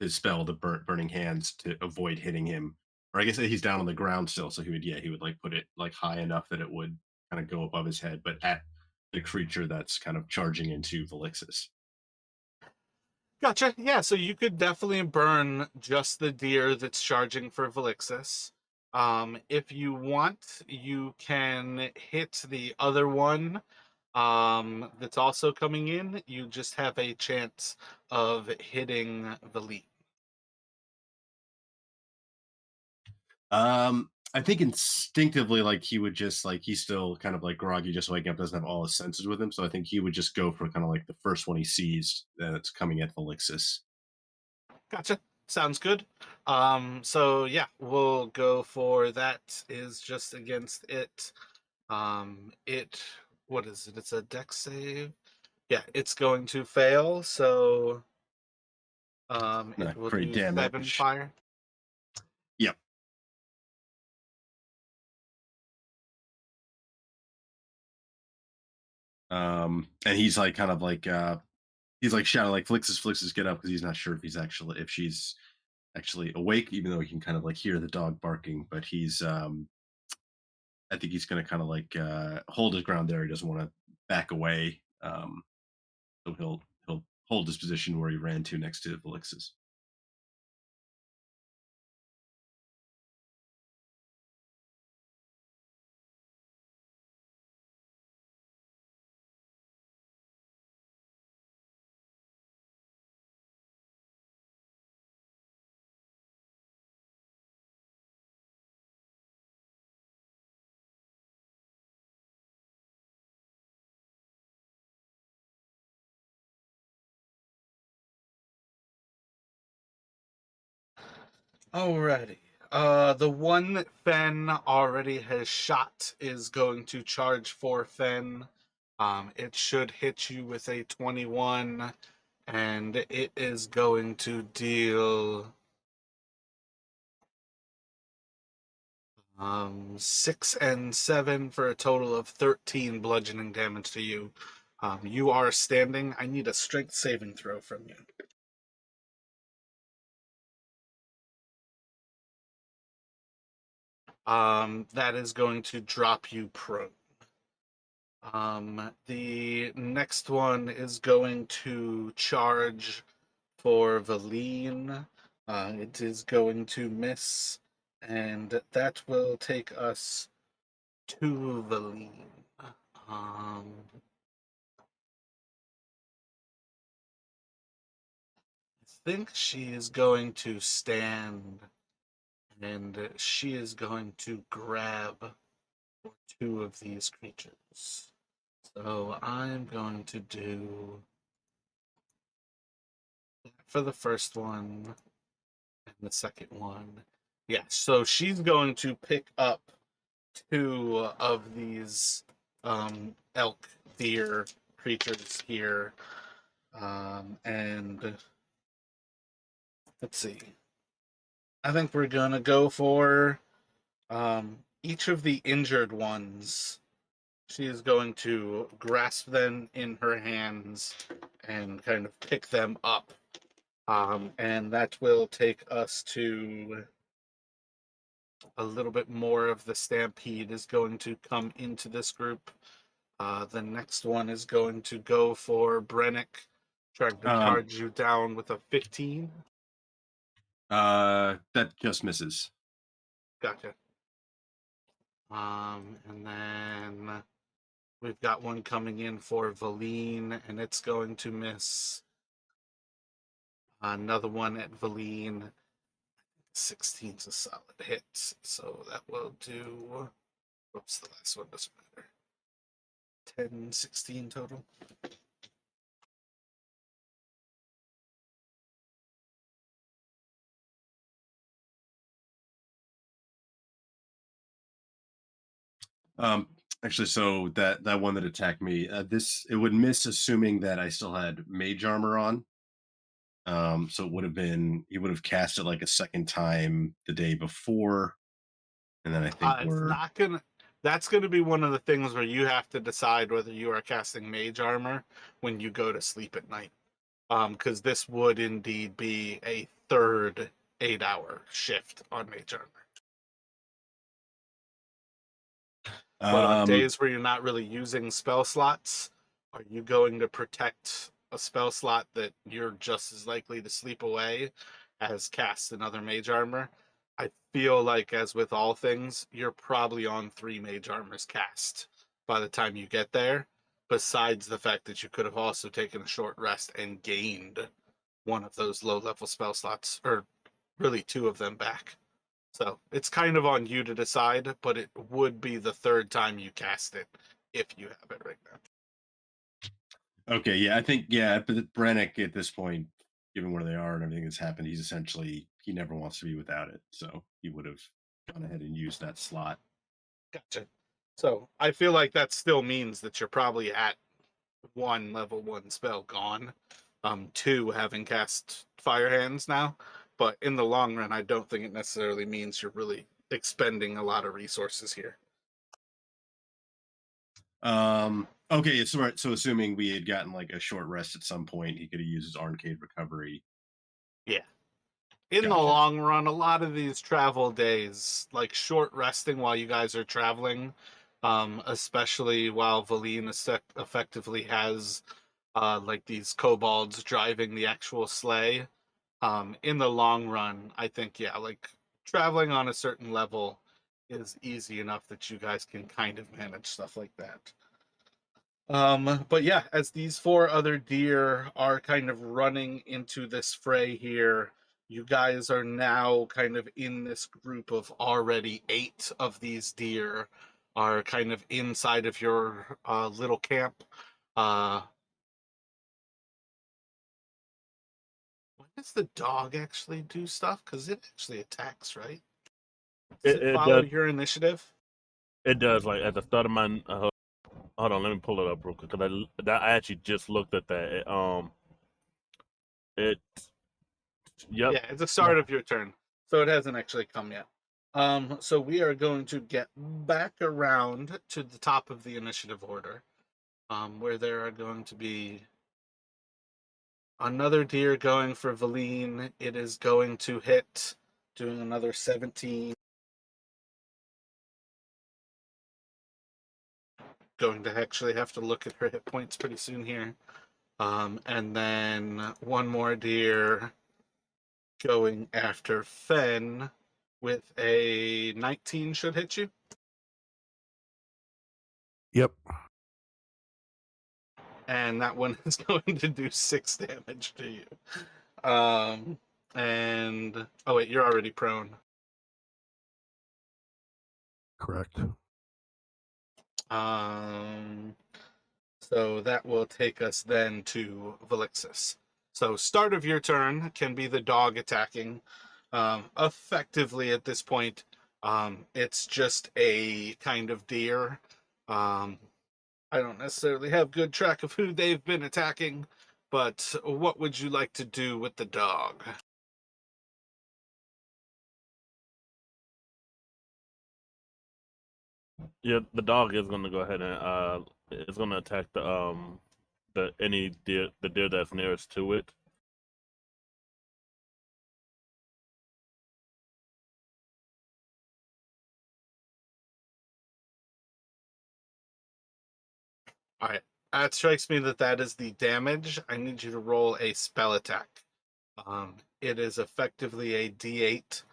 Speaker 3: spell, the burning hands, to avoid hitting him. Or I guess he's down on the ground still, so he would like put it like high enough that it would kind of go above his head, but at the creature that's kind of charging into Velixis.
Speaker 1: Gotcha. Yeah, so you could definitely burn just the deer that's charging for Velixis. If you want, you can hit the other one that's also coming in. You just have a chance of hitting the lead.
Speaker 3: I think instinctively, like he would just like he's still kind of like groggy, just waking up, doesn't have all his senses with him. So I think he would just go for kind of like the first one he sees that's coming at Felixis.
Speaker 1: Gotcha. Sounds good. So yeah, we'll go for that is just against it. It what is it? It's a dex save. Yeah, it's going to fail, so it
Speaker 3: Not
Speaker 1: will
Speaker 3: great
Speaker 1: do 7
Speaker 3: damage.
Speaker 1: fire.
Speaker 3: Yep. And he's like kind of like he's like shouting like Flixus, get up, because he's not sure if she's actually awake, even though he can kind of like hear the dog barking. But he's I think he's gonna kind of like hold his ground there. He doesn't want to back away. So he'll hold his position where he ran to next to Felixus.
Speaker 1: Alrighty. The one that Fen already has shot is going to charge for Fen. It should hit you with a 21, and it is going to deal 6 and 7 for a total of 13 bludgeoning damage to you. You are standing. I need a strength saving throw from you. That is going to drop you prone. The next one is going to charge for Valine. It is going to miss, and that will take us to Valine. Um, I think she is going to stand, and she is going to grab two of these creatures. So I'm going to do that for the first one and the second one. Yeah, so she's going to pick up two of these elk deer creatures here. And let's see. I think we're gonna go for each of the injured ones. She is going to grasp them in her hands and kind of pick them up. And that will take us to a little bit more of the stampede is going to come into this group. The next one is going to go for Brennick, trying to charge you down with a 15.
Speaker 3: That just misses.
Speaker 1: Gotcha. And then we've got one coming in for Valine, and it's going to miss. Another one at Valine. 16's a solid hit, so that will do. Whoops, the last one doesn't matter. 10, 16 total.
Speaker 3: Um, Actually, so that one that attacked me, it would miss, assuming that I still had mage armor on. So it would have been he would have cast it like a second time the day before, and then I think
Speaker 1: It's not gonna. That's gonna be one of the things where you have to decide whether you are casting mage armor when you go to sleep at night. Because this would indeed be a third 8-hour shift on mage armor. But on
Speaker 3: um
Speaker 1: days where you're not really using spell slots, are you going to protect a spell slot that you're just as likely to sleep away as cast another mage armor. I feel like, as with all things, you're probably on 3 mage armors cast by the time you get there, besides the fact that you could have also taken a short rest and gained one of those low level spell slots, or really 2 of them back. So it's kind of on you to decide, but it would be the 3rd time you cast it if you have it right now.
Speaker 3: Okay, yeah, I think but Brannick at this point, given where they are and everything that's happened, he never wants to be without it, so he would have gone ahead and used that slot.
Speaker 1: Gotcha. So I feel like that still means that you're probably at 1 level 1 spell gone, 2 having cast Fire Hands now. But in the long run, I don't think it necessarily means you're really expending a lot of resources here.
Speaker 3: Okay, so right, so assuming we had gotten like a short rest at some point, he could have used his Arcade Recovery.
Speaker 1: Yeah. In the
Speaker 3: Gotcha.
Speaker 1: long run, a lot of these travel days, like short resting while you guys are traveling, especially while Valine effectively has like these kobolds driving the actual sleigh. In the long run, I think, yeah, like traveling on a certain level is easy enough that you guys can kind of manage stuff like that. But yeah, as these 4 other deer are kind of running into this fray here, you guys are now kind of in this group of already 8 of these deer are kind of inside of your little camp. When does the dog actually do stuff? Because it actually attacks, right? Does it
Speaker 4: It
Speaker 1: follow
Speaker 4: does.
Speaker 1: your initiative?
Speaker 4: It does. Like at the start of my hold on, let me pull it up real quick because I actually just looked at that. It yep.
Speaker 1: Yeah, it's the start of your turn, so it hasn't actually come yet. So we are going to get back around to the top of the initiative order, where there are going to be another deer going for Valine. It is going to hit, doing another 17. Going to actually have to look at her hit points pretty soon here. And then one more deer going after Fen with a 19 should hit you.
Speaker 2: Yep.
Speaker 1: And that one is going to do 6 damage to you. And oh wait, you're already prone.
Speaker 2: Correct.
Speaker 1: So that will take us then to Velixis. So start of your turn can be the dog attacking. Effectively at this point, it's just a kind of deer. I don't necessarily have good track of who they've been attacking, but what would you like to do with the dog?
Speaker 4: Yeah, the dog is gonna go ahead and is gonna attack the deer that's nearest to it.
Speaker 1: All right. It strikes me that that is the damage. I need you to roll a spell attack. It is effectively a D8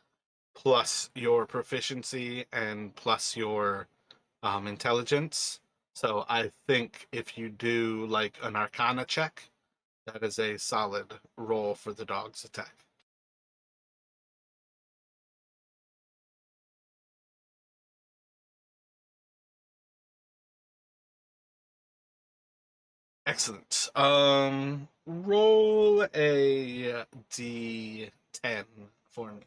Speaker 1: plus your proficiency and plus your intelligence. So I think if you do like an Arcana check, that is a solid roll for the dog's attack. Excellent. Roll a D10 for me.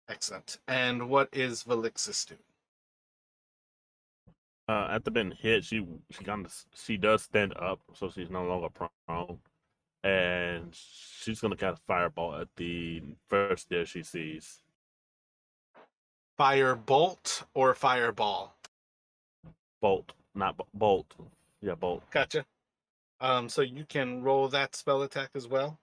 Speaker 1: Excellent. And what is Velixis doing?
Speaker 4: After being hit, she does stand up, so she's no longer prone, and she's gonna cast fireball at the first deer she sees.
Speaker 1: Fire bolt or fireball?
Speaker 4: Bolt, not bolt. Yeah, bolt.
Speaker 1: Gotcha. So you can roll that spell attack as well.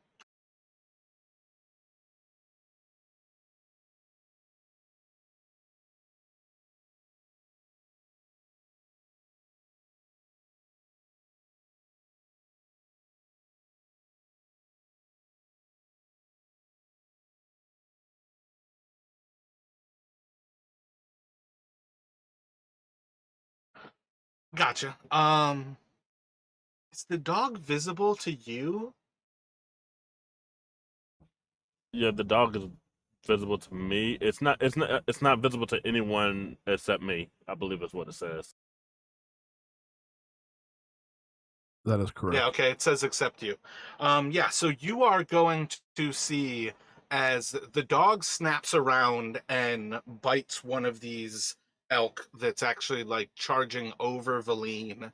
Speaker 1: Gotcha. Is the dog visible to you?
Speaker 4: Yeah, the dog is visible to me. It's not visible to anyone except me. I believe is what it says.
Speaker 2: That is
Speaker 1: Yeah,
Speaker 2: correct.
Speaker 1: okay, it says accept you. Yeah, so you are going to see as the dog snaps around and bites one of these elk that's actually like charging over Valine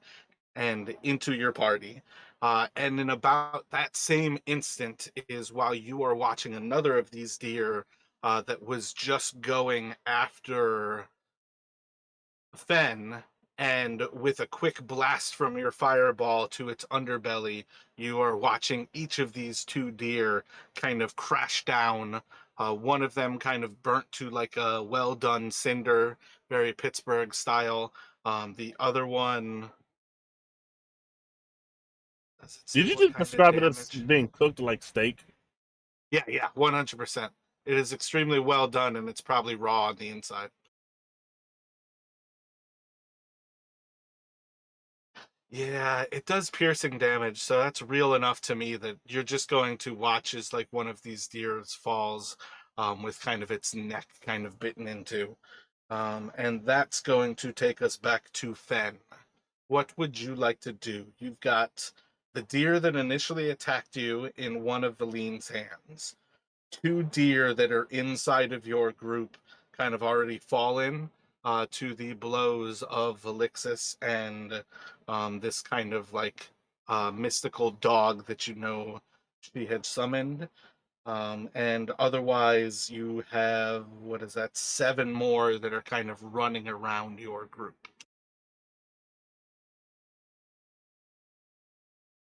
Speaker 1: and into your party. And in about that same instant is while you are watching another of these deer that was just going after Fen, and with a quick blast from your fireball to its underbelly, you are watching each of these two deer kind of crash down. One of them kind of burnt to like a well done cinder, very Pittsburgh style. The other one, does it say
Speaker 4: Did you
Speaker 1: what
Speaker 4: just
Speaker 1: kind of
Speaker 4: describe it as
Speaker 1: damage?
Speaker 4: being cooked like steak?
Speaker 1: Yeah, yeah, 100%. It is extremely well done and it's probably raw on the inside. Yeah, it does piercing damage, so that's real enough to me that you're just going to watch as like one of these deers falls with kind of its neck kind of bitten into. And that's going to take us back to Fen. What would you like to do? You've got the deer that initially attacked you in one of Valine's hands, two deer that are inside of your group kind of already fallen to the blows of Elixis and this kind of like mystical dog that you know she had summoned. And otherwise, you have, what is that, seven more that are kind of running around your group.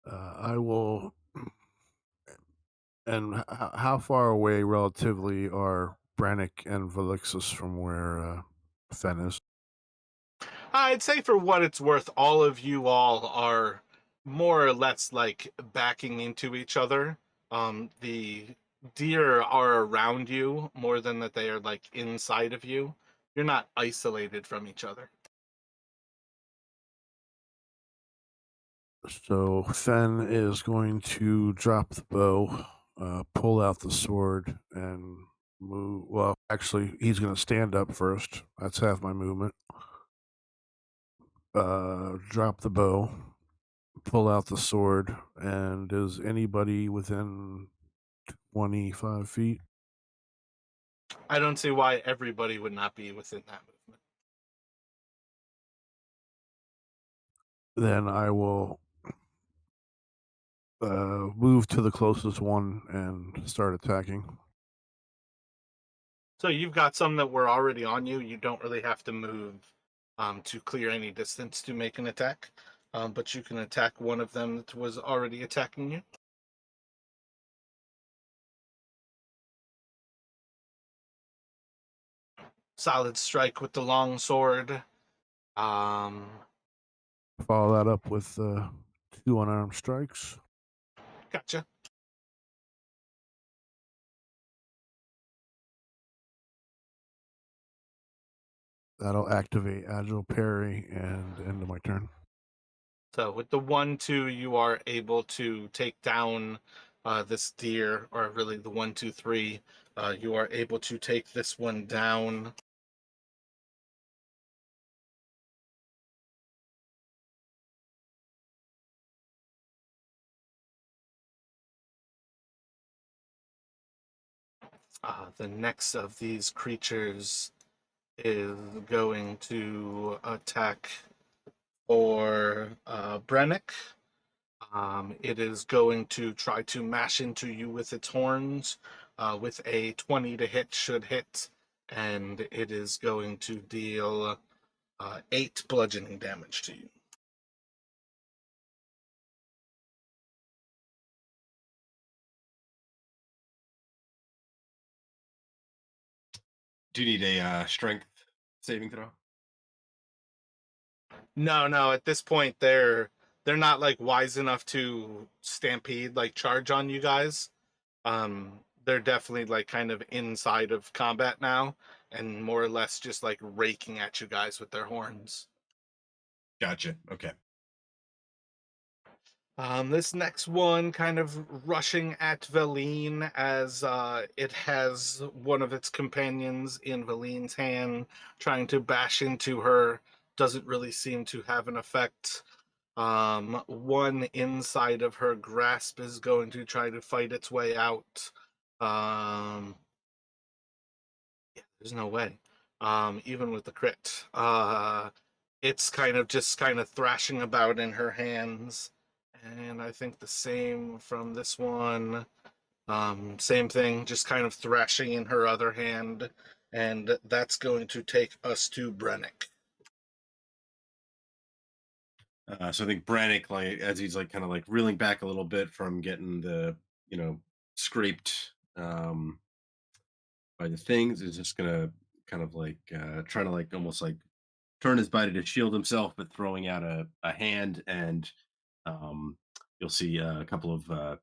Speaker 2: I will. And how far away relatively are Brannick and Velixis from where Fen is?
Speaker 1: I'd say for what it's worth, all of you all are more or less like backing into each other. The deer are around you more than that they are like inside of you. You're not isolated from each other.
Speaker 2: So Fen is going to drop the bow, pull out the sword, and move. Well, actually, he's going to stand up first. That's half my movement. Drop the bow, pull out the sword, and is anybody within 25 feet?
Speaker 1: I don't see why everybody would not be within that movement.
Speaker 2: Then I will move to the closest one and start attacking.
Speaker 1: So you've got some that were already on you. You don't really have to move to clear any distance to make an attack. But you can attack one of them that was already attacking you. Solid strike with the long sword. Um,
Speaker 2: Follow that up with two unarmed strikes.
Speaker 1: Gotcha.
Speaker 2: That'll activate Agile Parry and end of my turn.
Speaker 1: So with the 1-2, you are able to take down this deer, or really the 1-2-3. You are able to take this one down. The next of these creatures is going to attack for Brennick. It is going to try to mash into you with its horns with a 20 to hit, should hit, and it is going to deal 8 bludgeoning damage to you.
Speaker 3: Do you need a strength saving throw?
Speaker 1: No, no, at this point they're not like wise enough to stampede like charge on you guys. They're definitely like kind of inside of combat now and more or less just like raking at you guys with their horns.
Speaker 3: Gotcha. Okay.
Speaker 1: This next one kind of rushing at Valine as it has one of its companions in Valine's hand, trying to bash into her. Doesn't really seem to have an effect. One inside of her grasp is going to try to fight its way out. Yeah, there's no way. Even with the crit. It's kind of thrashing about in her hands. And I think the same from this one. Same thing, just kind of thrashing in her other hand. And that's going to take us to Brennick.
Speaker 3: So I think Brannick, like as he's like kind of like reeling back a little bit from getting the scraped by the things, is just gonna kind of like trying to like almost like turn his body to shield himself, but throwing out a hand, and um, you'll see a couple of uh,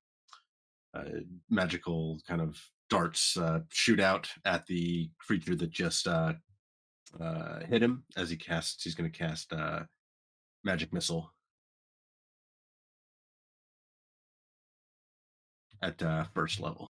Speaker 3: magical kind of darts shoot out at the creature that just hit him as he's going to cast magic missile at first level.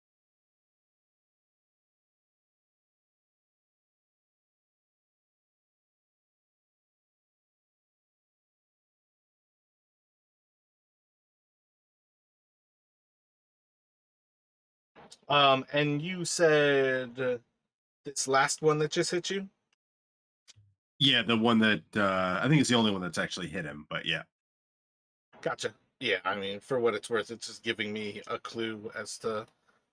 Speaker 1: And you said this last one that just hit you?
Speaker 3: Yeah, the one that I think is the only one that's actually hit him, but yeah.
Speaker 1: Gotcha. Yeah, I mean, for what it's worth, it's just giving me a clue as to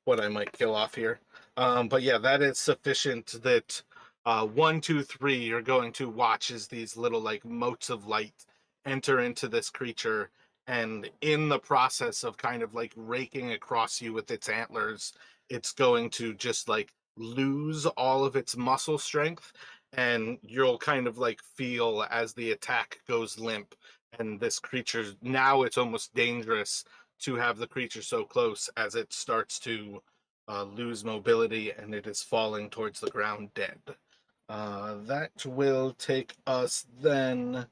Speaker 1: what I might kill off here. But yeah, that is sufficient that 1, 2, 3 are going to watch as these little like motes of light enter into this creature, and in the process of kind of like raking across you with its antlers, it's going to just like lose all of its muscle strength, and you'll kind of like feel as the attack goes limp. And this creature, now it's almost dangerous to have the creature so close as it starts to lose mobility and it is falling towards the ground dead. That will take us then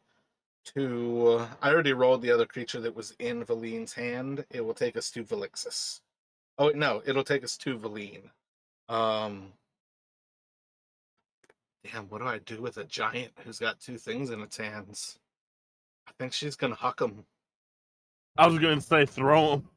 Speaker 1: to. I already rolled the other creature that was in Valine's hand. It will take us to Velixis. Oh, no, it'll take us to Valine. Um, Damn, what do I do with a giant who's got two things in its hands? I think she's going to huck him.
Speaker 4: I was going to say throw him.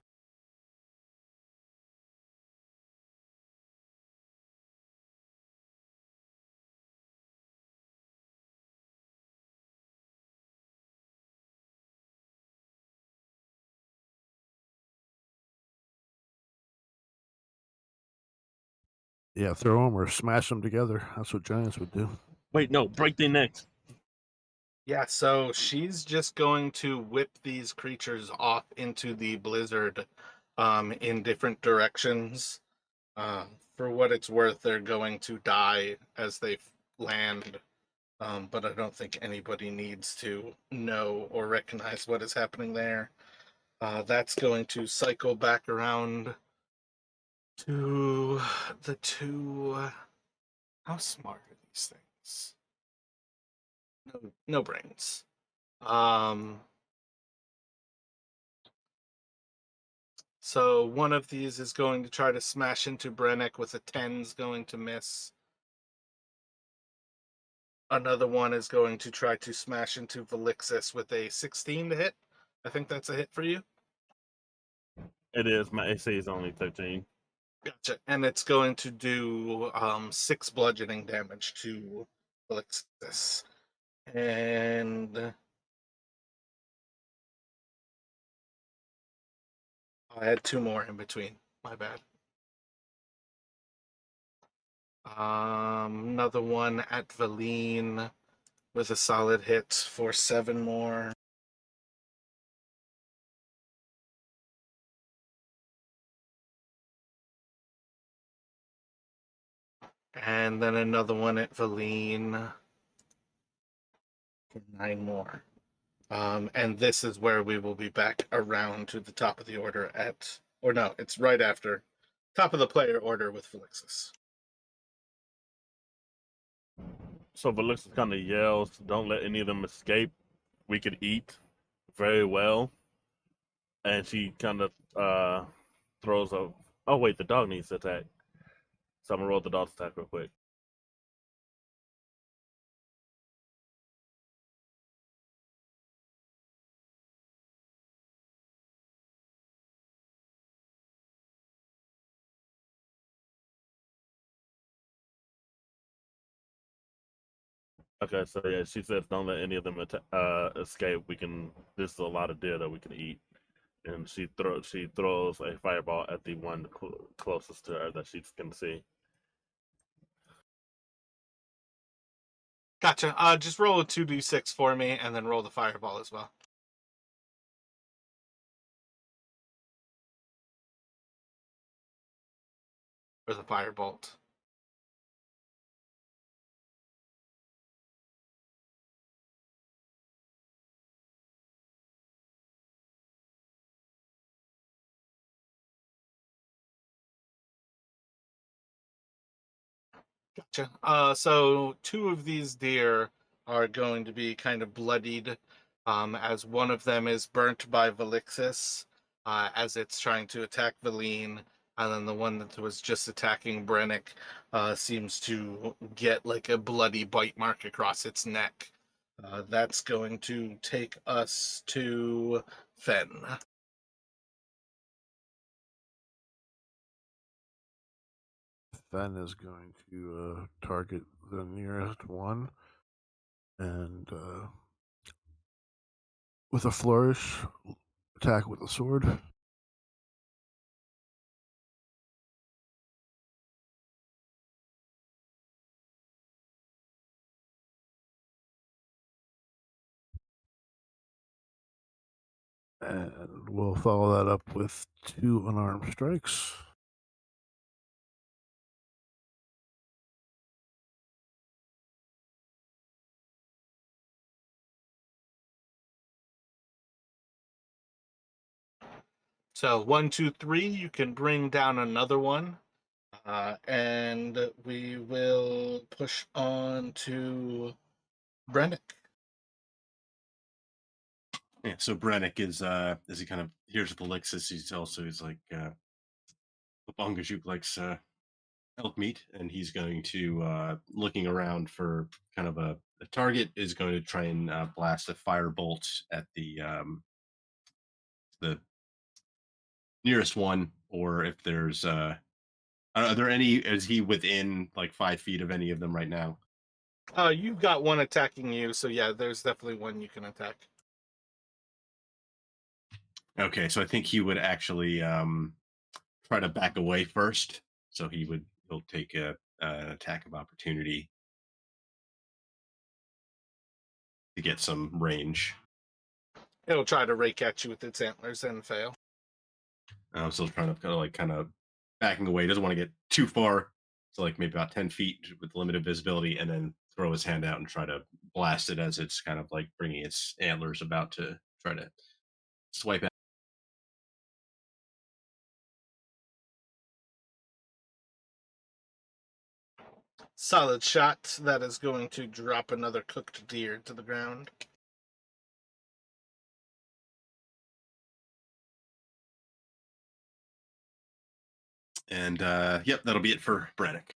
Speaker 2: Yeah, throw them or smash them together. That's what giants would do.
Speaker 4: Wait, no, break their necks.
Speaker 1: Yeah, so she's just going to whip these creatures off into the blizzard in different directions. Uh, for what it's worth, they're going to die as they land, but I don't think anybody needs to know or recognize what is happening there. That's going to cycle back around to the two. How smart are these things? No, no brains. So one of these is going to try to smash into Brennick with a 10's going to miss. Another one is going to try to smash into Velixis with a 16 to hit. I think that's a hit for you.
Speaker 4: It is. My AC is only 13.
Speaker 1: Gotcha. And it's going to do 6 bludgeoning damage to Velixis. And I had 2 more in between. My bad. Another one at Valine with a solid hit for 7 more. And then another one at Valine for 9 more. And this is where we will be back around to the top of the order at, or no, it's right after top of the player order with Felixis.
Speaker 4: So Velixis kind of yells, "Don't let any of them escape." we could eat very well, and she kind of throws a. Oh wait, the dog needs to attack. So I'm gonna roll the dog's attack real quick. Okay, so yeah, she says don't let any of them escape. We can. This is a lot of deer that we can eat, and she throws a fireball at the one closest to her that she can see.
Speaker 1: Gotcha. Just roll a 2d6 for me, and then roll the fireball as well. Or the firebolt. Gotcha. So two of these deer are going to be kind of bloodied, as one of them is burnt by Velixis, as it's trying to attack Valine, and then the one that was just attacking Brennick seems to get like a bloody bite mark across its neck. That's going to take us to Fen.
Speaker 2: Fen is going to target the nearest one, and with a flourish, attack with a sword. And we'll follow that up with 2 unarmed strikes.
Speaker 1: So 1, 2, 3. You can bring down another one. And we will push on to Brennick.
Speaker 3: Yeah, so Brennick is as he kind of hears the Lixus, he's like Angajuk likes elk meat, and he's going to looking around for kind of a target, is going to try and blast a firebolt at the nearest one, or if there's are there any, is he within like 5 feet of any of them right now?
Speaker 1: You've got one attacking you, so yeah, there's definitely one you can attack.
Speaker 3: Okay, so I think he would actually try to back away first. So he'll take an attack of opportunity to get some range.
Speaker 1: It'll try to rake at you with its antlers and fail.
Speaker 3: I'm still trying to kind of backing away. Doesn't want to get too far, so like maybe about 10 feet with limited visibility, and then throw his hand out and try to blast it as it's kind of like bringing its antlers about to try to swipe at.
Speaker 1: Solid shot. That is going to drop another cooked deer to the ground.
Speaker 3: And yep, that'll be it for Brennick.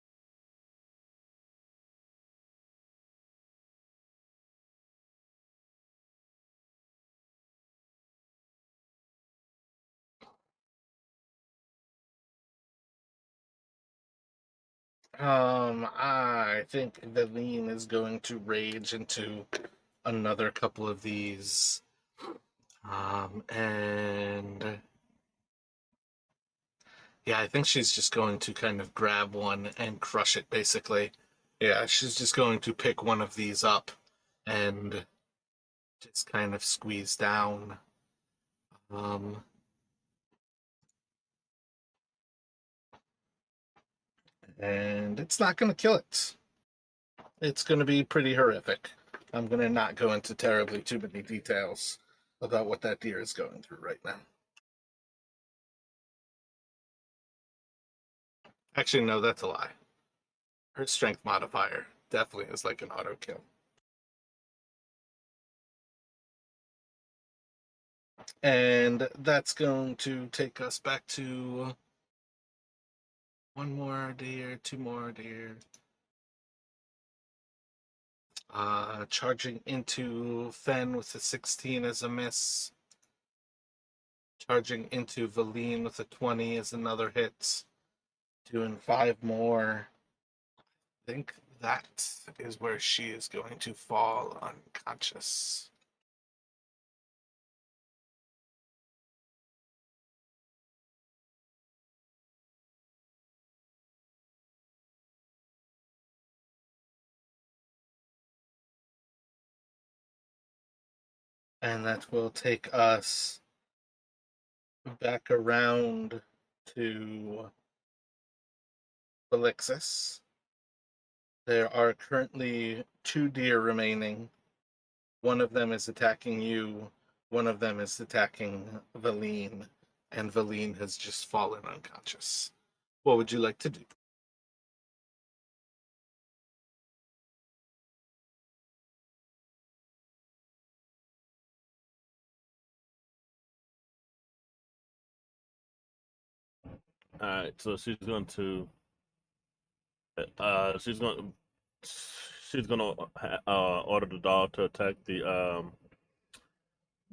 Speaker 1: I think Valine is going to rage into another couple of these. And yeah, I think she's just going to kind of grab one and crush it, basically. Yeah, she's just going to pick one of these up and just kind of squeeze down. And it's not going to kill it. It's going to be pretty horrific. I'm going to not go into terribly too many details about what that deer is going through right now. Actually, no, that's a lie. Her strength modifier definitely is like an auto kill. And that's going to take us back to one more deer, two more deer. Charging into Fen with a 16 as a miss. Charging into Valine with a 20 as another hit. Doing 5 more. I think that is where she is going to fall unconscious. And that will take us back around to Felixis. There are currently 2 deer remaining. One of them is attacking you. One of them is attacking Valine. And Valine has just fallen unconscious. What would you like to do?
Speaker 4: All right, so she's going she's gonna order the dog to attack the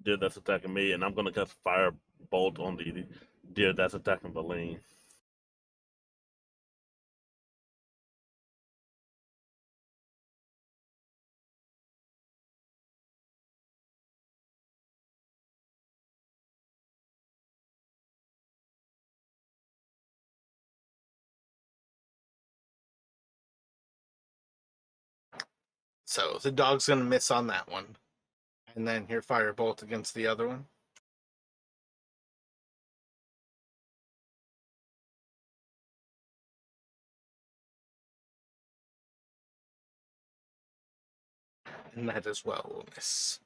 Speaker 4: deer that's attacking me, and I'm gonna cast fire bolt on the deer that's attacking Valine.
Speaker 1: So the dog's going to miss on that one. And then your firebolt against the other one. And that as well will miss.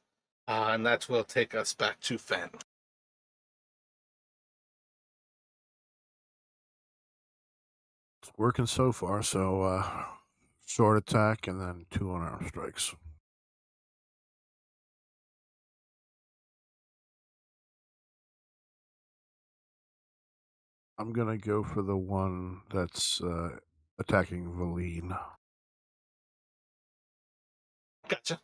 Speaker 1: And that will take us back to Fen.
Speaker 2: It's working so far. So short attack and then 2 unarmed strikes. I'm gonna go for the one that's attacking Valine.
Speaker 1: Gotcha.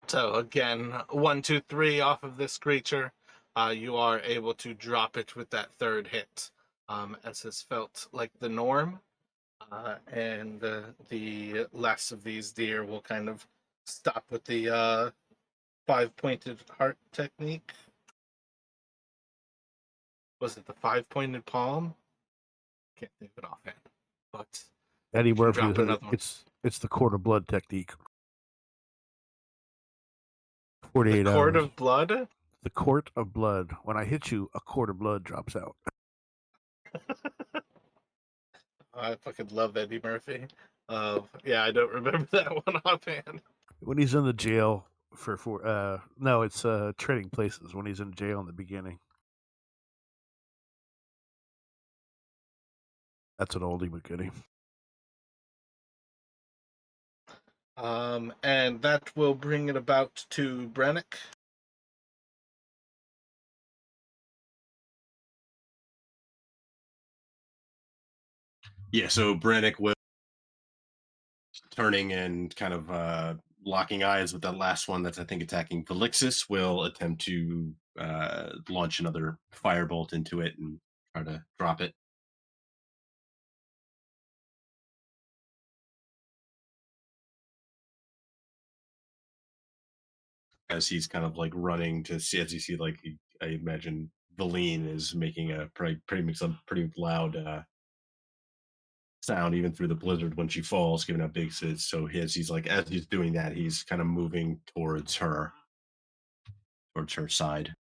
Speaker 1: So again, 1, 2, 3 off of this creature. You are able to drop it with that third hit, as has felt like the norm. And the last of these deer will kind of stop with the 5-pointed heart technique. Was it the 5-pointed palm? Can't think of it offhand. But
Speaker 2: Eddie
Speaker 1: you can
Speaker 2: Murphy,
Speaker 1: drop another one.
Speaker 2: it's the cord of blood technique.
Speaker 1: The
Speaker 2: 48
Speaker 1: cord
Speaker 2: hours.
Speaker 1: of blood?
Speaker 2: The court of blood. When I hit you, a cord of blood drops out.
Speaker 1: I fucking love Eddie Murphy. Yeah, I don't remember that one offhand.
Speaker 2: When he's in the jail for no, it's Trading Places when he's in jail in the beginning. That's an oldie but goodie.
Speaker 1: And that will bring it about to Brennick.
Speaker 3: Yeah, so Brannick will turning and kind of locking eyes with that last one that's I think attacking Felixis will attempt to launch another firebolt into it and try to drop it. As he's kind of like running to see, as you see, like I imagine Valine is making a pretty loud sound even through the blizzard when she falls, given how big it is. So he's like as he's doing that, he's kind of moving towards her side.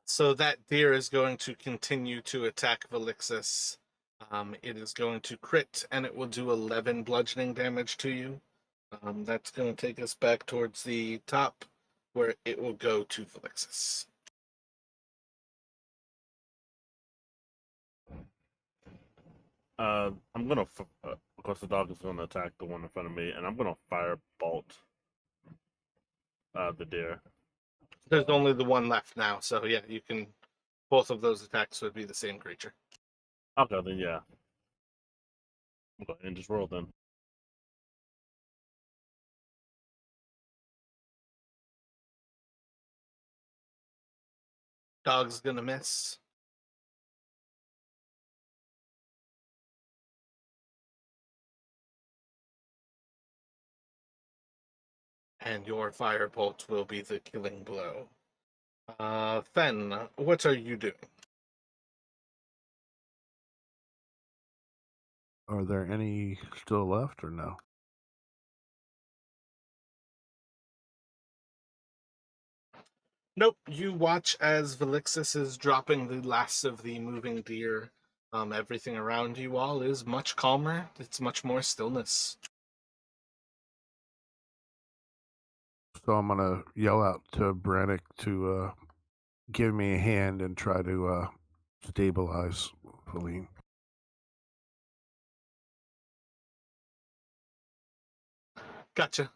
Speaker 1: So that deer is going to continue to attack Velixis. It is going to crit, and it will do 11 bludgeoning damage to you. That's going to take us back towards the top, where it will go to Velixis.
Speaker 4: I'm gonna. Of course, the dog is gonna attack the one in front of me, and I'm gonna firebolt the deer.
Speaker 1: There's only the one left now, so yeah, you can. Both of those attacks would be the same creature.
Speaker 4: Okay, then yeah. I'll go ahead and just roll then.
Speaker 1: Dog's gonna miss. And your firebolt will be the killing blow. Fen, what are you doing?
Speaker 2: Are there any still left or no?
Speaker 1: Nope, you watch as Velixis is dropping the last of the moving deer. Everything around you all is much calmer. It's much more stillness.
Speaker 2: So I'm gonna yell out to Brannick to give me a hand and try to stabilize Feline.
Speaker 1: Gotcha.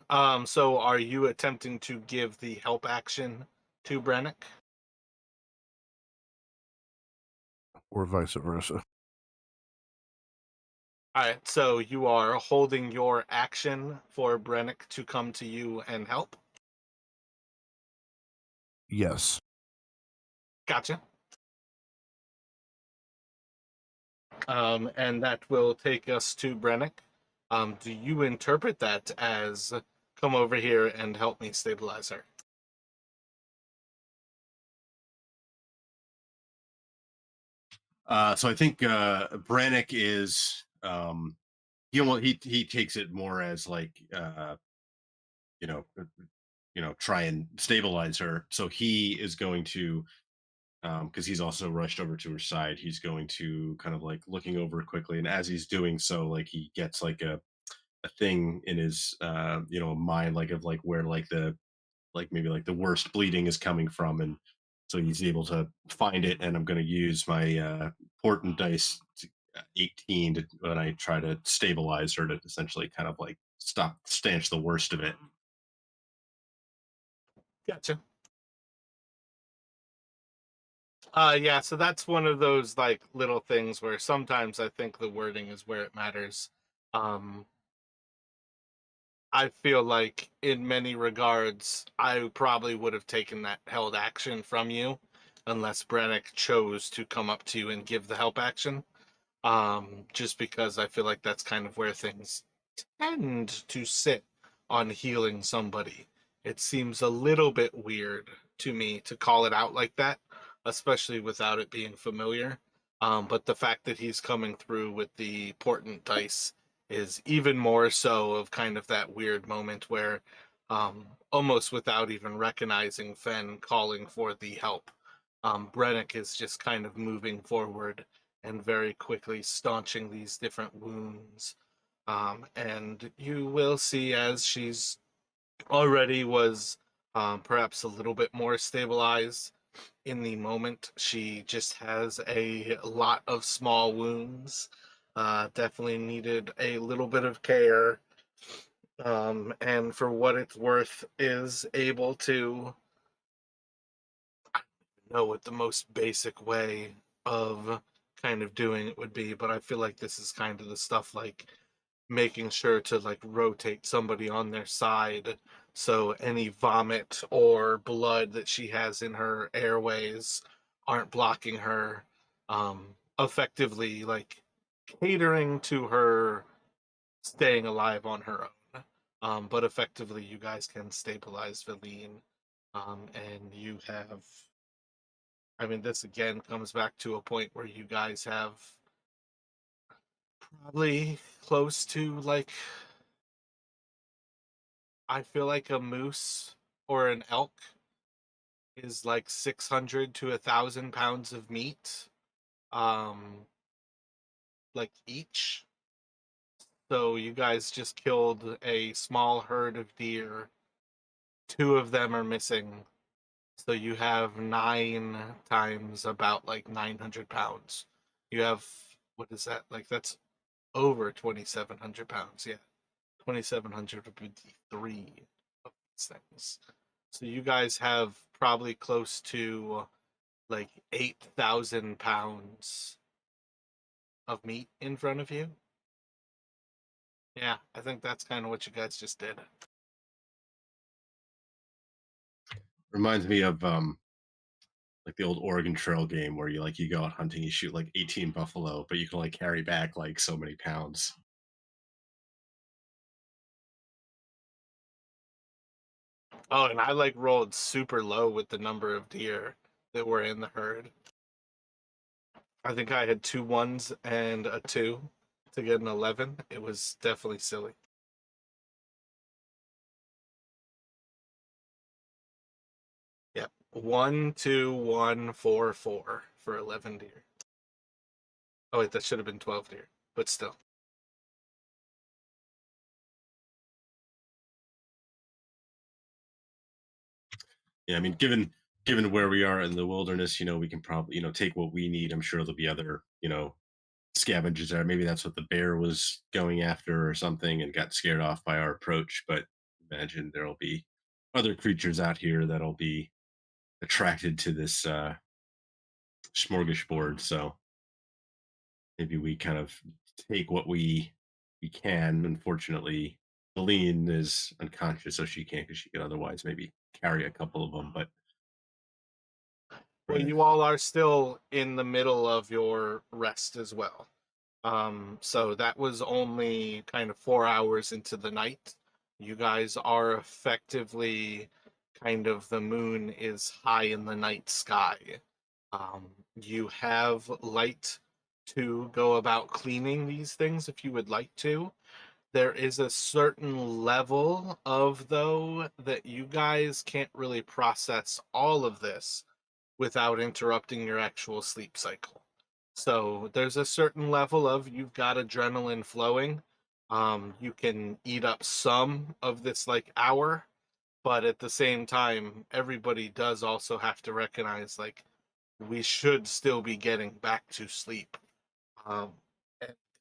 Speaker 1: So are you attempting to give the help action to Brannick?
Speaker 2: Or vice versa.
Speaker 1: Alright, so you are holding your action for Brannick to come to you and help?
Speaker 2: Yes.
Speaker 1: Gotcha. And that will take us to Brannick. Do you interpret that as come over here and help me stabilize her?
Speaker 3: So I think Brannick is he takes it more as like you know try and stabilize her. So he is going to because he's also rushed over to her side. He's going to kind of like looking over quickly, and as he's doing so, like he gets like a thing in his mind like of like where like the like maybe like the worst bleeding is coming from, and so he's able to find it. And I'm going to use my portent dice 18 to, when I try to stabilize her to essentially kind of like stanch the worst of it.
Speaker 1: Gotcha. Yeah, so that's one of those like little things where sometimes I think the wording is where it matters. Um, I feel like in many regards, I probably would have taken that held action from you unless Brannick chose to come up to you and give the help action. Just because I feel like that's kind of where things tend to sit on healing somebody. It seems a little bit weird to me to call it out like that, especially without it being familiar. But the fact that he's coming through with the portent dice is even more so of kind of that weird moment where almost without even recognizing Fen calling for the help, Brennick is just kind of moving forward and very quickly staunching these different wounds. And you will see as she's already was perhaps a little bit more stabilized in the moment. She just has a lot of small wounds. Definitely needed a little bit of care. And for what it's worth, is able to know what the most basic way of kind of doing it would be, but I feel like this is kind of the stuff like making sure to like rotate somebody on their side so any vomit or blood that she has in her airways aren't blocking her, effectively like catering to her staying alive on her own. But effectively you guys can stabilize Valine, and you have, I mean, this again comes back to a point where you guys have probably close to like, I feel like a moose or an elk is like 600 to 1,000 pounds of meat, like each. So you guys just killed a small herd of deer. 2 of them are missing. So you have 9 times about like 900 pounds. You have, what is that? Like that's over 2,700 pounds. Yeah. 2,700 would be 3 of these things. So you guys have probably close to like 8,000 pounds of meat in front of you. Yeah, I think that's kind of what you guys just did.
Speaker 3: Reminds me of like the old Oregon Trail game where you go out hunting, you shoot like 18 buffalo, but you can like carry back like so many pounds.
Speaker 1: Oh, and I like rolled super low with the number of deer that were in the herd. I think I had 2 1s and a 2 to get an 11. It was definitely silly. Yep. 1 2 1 4 4 for 11 deer. Oh wait, that should have been 12 deer, but still.
Speaker 3: Yeah, I mean, given where we are in the wilderness, we can probably take what we need. I'm sure there'll be other scavengers there. Maybe that's what the bear was going after or something, and got scared off by our approach. But imagine there'll be other creatures out here that'll be attracted to this smorgasbord. So maybe we kind of take what we can. Unfortunately, Aline is unconscious, so she can't, because she could otherwise maybe carry a couple of them. But
Speaker 1: Well, you all are still in the middle of your rest as well. So that was only kind of 4 hours into the night. You guys are effectively kind of, the moon is high in the night sky. You have light to go about cleaning these things if you would like to. There is a certain level of, though, that you guys can't really process all of this without interrupting your actual sleep cycle. So there's a certain level of, you've got adrenaline flowing. You can eat up some of this like hour, but at the same time, everybody does also have to recognize like we should still be getting back to sleep, and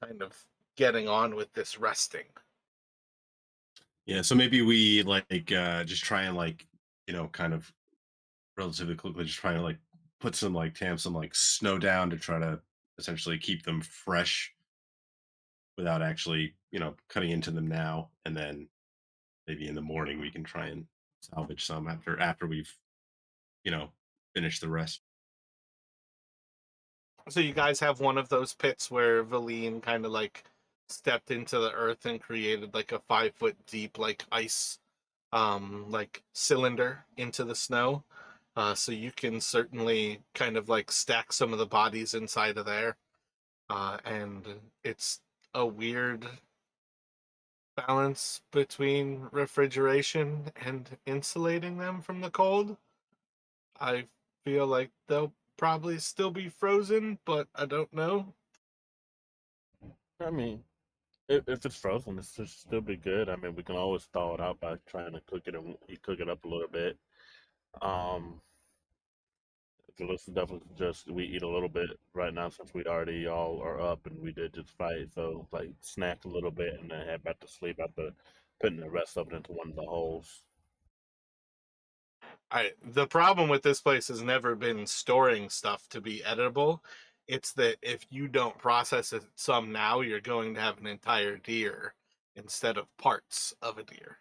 Speaker 1: kind of getting on with this resting.
Speaker 3: yeah, so maybe we just try and kind of relatively quickly just try to put some some snow down to try to essentially keep them fresh without actually cutting into them now, and then maybe in the morning we can try and salvage some after we've you know finished the rest.
Speaker 1: So you guys have one of those pits where Valine kind of like stepped into the earth and created like a 5 foot deep like ice like cylinder into the snow. So you can certainly kind of like stack some of the bodies inside of there. And it's a weird balance between refrigeration and insulating them from the cold. I feel like they'll probably still be frozen, but I don't know.
Speaker 4: I mean, if it's frozen, it should still be good. I mean, we can always thaw it out by trying to cook it up a little bit. Um, so let's definitely suggest we eat a little bit right now, since we already all are up and we did just fight. So like snack a little bit and then head back to sleep after putting the rest of it into one of the holes.
Speaker 1: The problem with this place has never been storing stuff to be editable. It's that if you don't process it some now, you're going to have an entire deer instead of parts of a deer.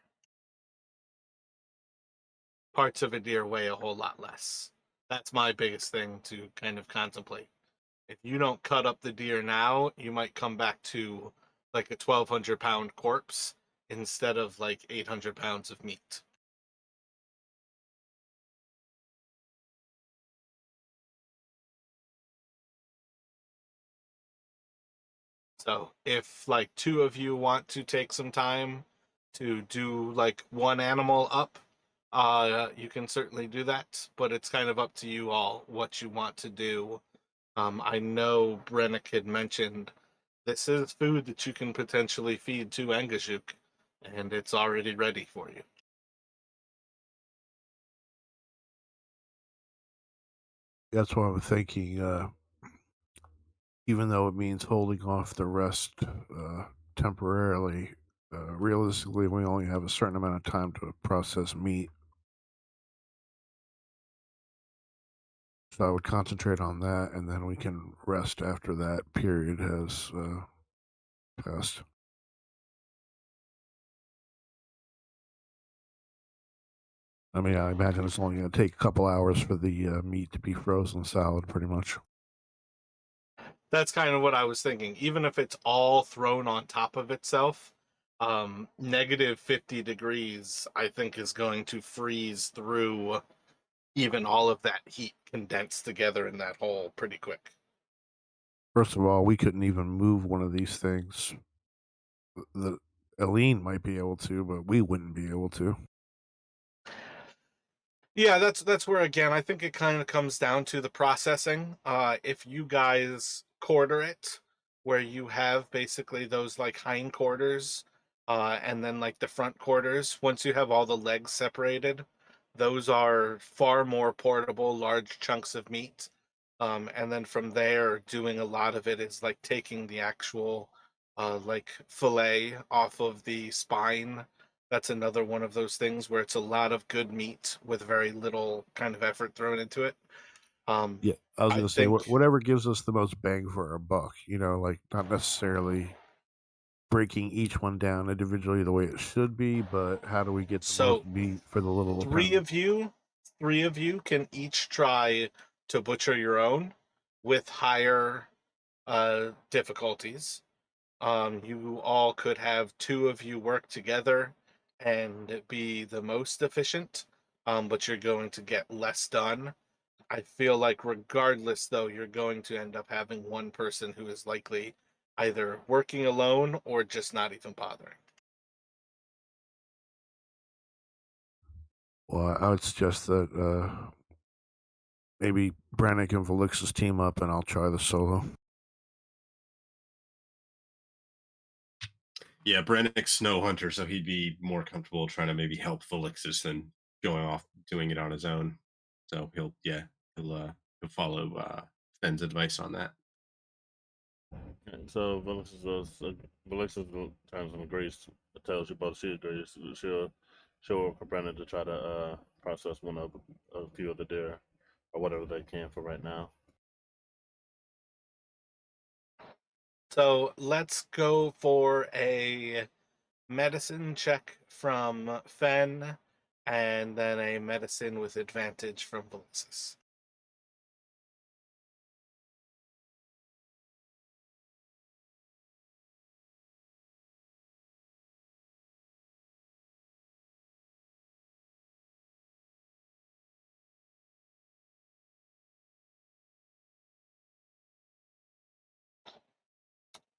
Speaker 1: Parts of a deer weigh a whole lot less. That's my biggest thing to kind of contemplate. If you don't cut up the deer now, you might come back to like a 1,200 pound corpse instead of like 800 pounds of meat. So if like 2 of you want to take some time to do like one animal up, You can certainly do that, but it's kind of up to you all what you want to do. I know Brennick had mentioned this is food that you can potentially feed to Angajuk, and it's already ready for you.
Speaker 2: That's why I'm thinking, even though it means holding off the rest temporarily, realistically, we only have a certain amount of time to process meat. So I would concentrate on that, and then we can rest after that period has passed. I mean, I imagine it's only going to take a couple hours for the meat to be frozen solid, pretty much.
Speaker 1: That's kind of what I was thinking. Even if it's all thrown on top of itself, negative 50 degrees, I think, is going to freeze through even all of that heat condensed together in that hole pretty quick.
Speaker 2: First of all, we couldn't even move one of these things. The Aline might be able to, but we wouldn't be able to.
Speaker 1: Yeah, that's where again I think it kind of comes down to the processing. If you guys quarter it, where you have basically those like hind quarters, and then like the front quarters, once you have all the legs separated, those are far more portable, large chunks of meat. And then from there, doing a lot of it is like taking the actual like fillet off of the spine. That's another one of those things where it's a lot of good meat with very little kind of effort thrown into it.
Speaker 2: Yeah, I was
Speaker 1: I
Speaker 2: going to say
Speaker 1: think
Speaker 2: whatever gives us the most bang for our buck. Like not necessarily breaking each one down individually the way it should be, but how do we get the most
Speaker 1: so.
Speaker 2: meat for the little
Speaker 1: Three
Speaker 2: time?
Speaker 1: of you, three of you can each try to butcher your own with higher difficulties. You all could have two of you work together and be the most efficient, but you're going to get less done. I feel like regardless though, you're going to end up having one person who is likely either working alone or just not even bothering.
Speaker 2: Well, I would suggest that maybe Brannick and Felix's team up, and I'll try the solo.
Speaker 3: Yeah, Brannick's snow hunter, so he'd be more comfortable trying to maybe help Felix's than going off doing it on his own. So he'll follow Fenn's advice on that.
Speaker 4: And so Valencia turns and agrees, tells you both she agrees. She'll work with Brandon to try to process one of a few of the deer or whatever they can for right now.
Speaker 1: So let's go for a medicine check from Fen, and then a medicine with advantage from Velixis.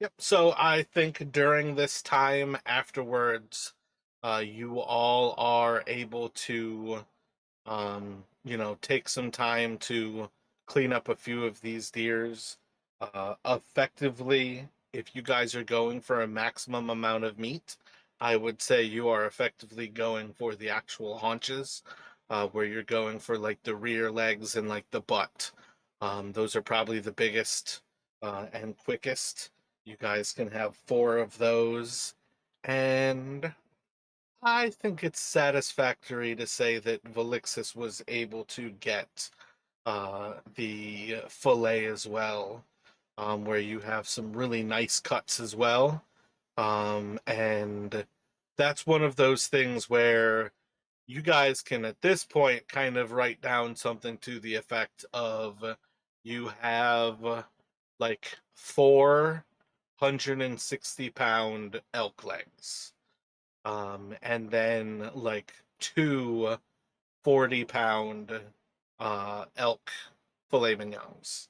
Speaker 1: Yep. So I think during this time afterwards, you all are able to, take some time to clean up a few of these deers. Effectively, if you guys are going for a maximum amount of meat, I would say you are effectively going for the actual haunches, where you're going for like the rear legs and like the butt. Those are probably the biggest and quickest. You guys can have four of those. And I think it's satisfactory to say that Velixis was able to get the fillet as well, where you have some really nice cuts as well. And that's one of those things where you guys can, at this point, kind of write down something to the effect of you have like 460-pound elk legs, and then like two 40-pound elk filet mignons.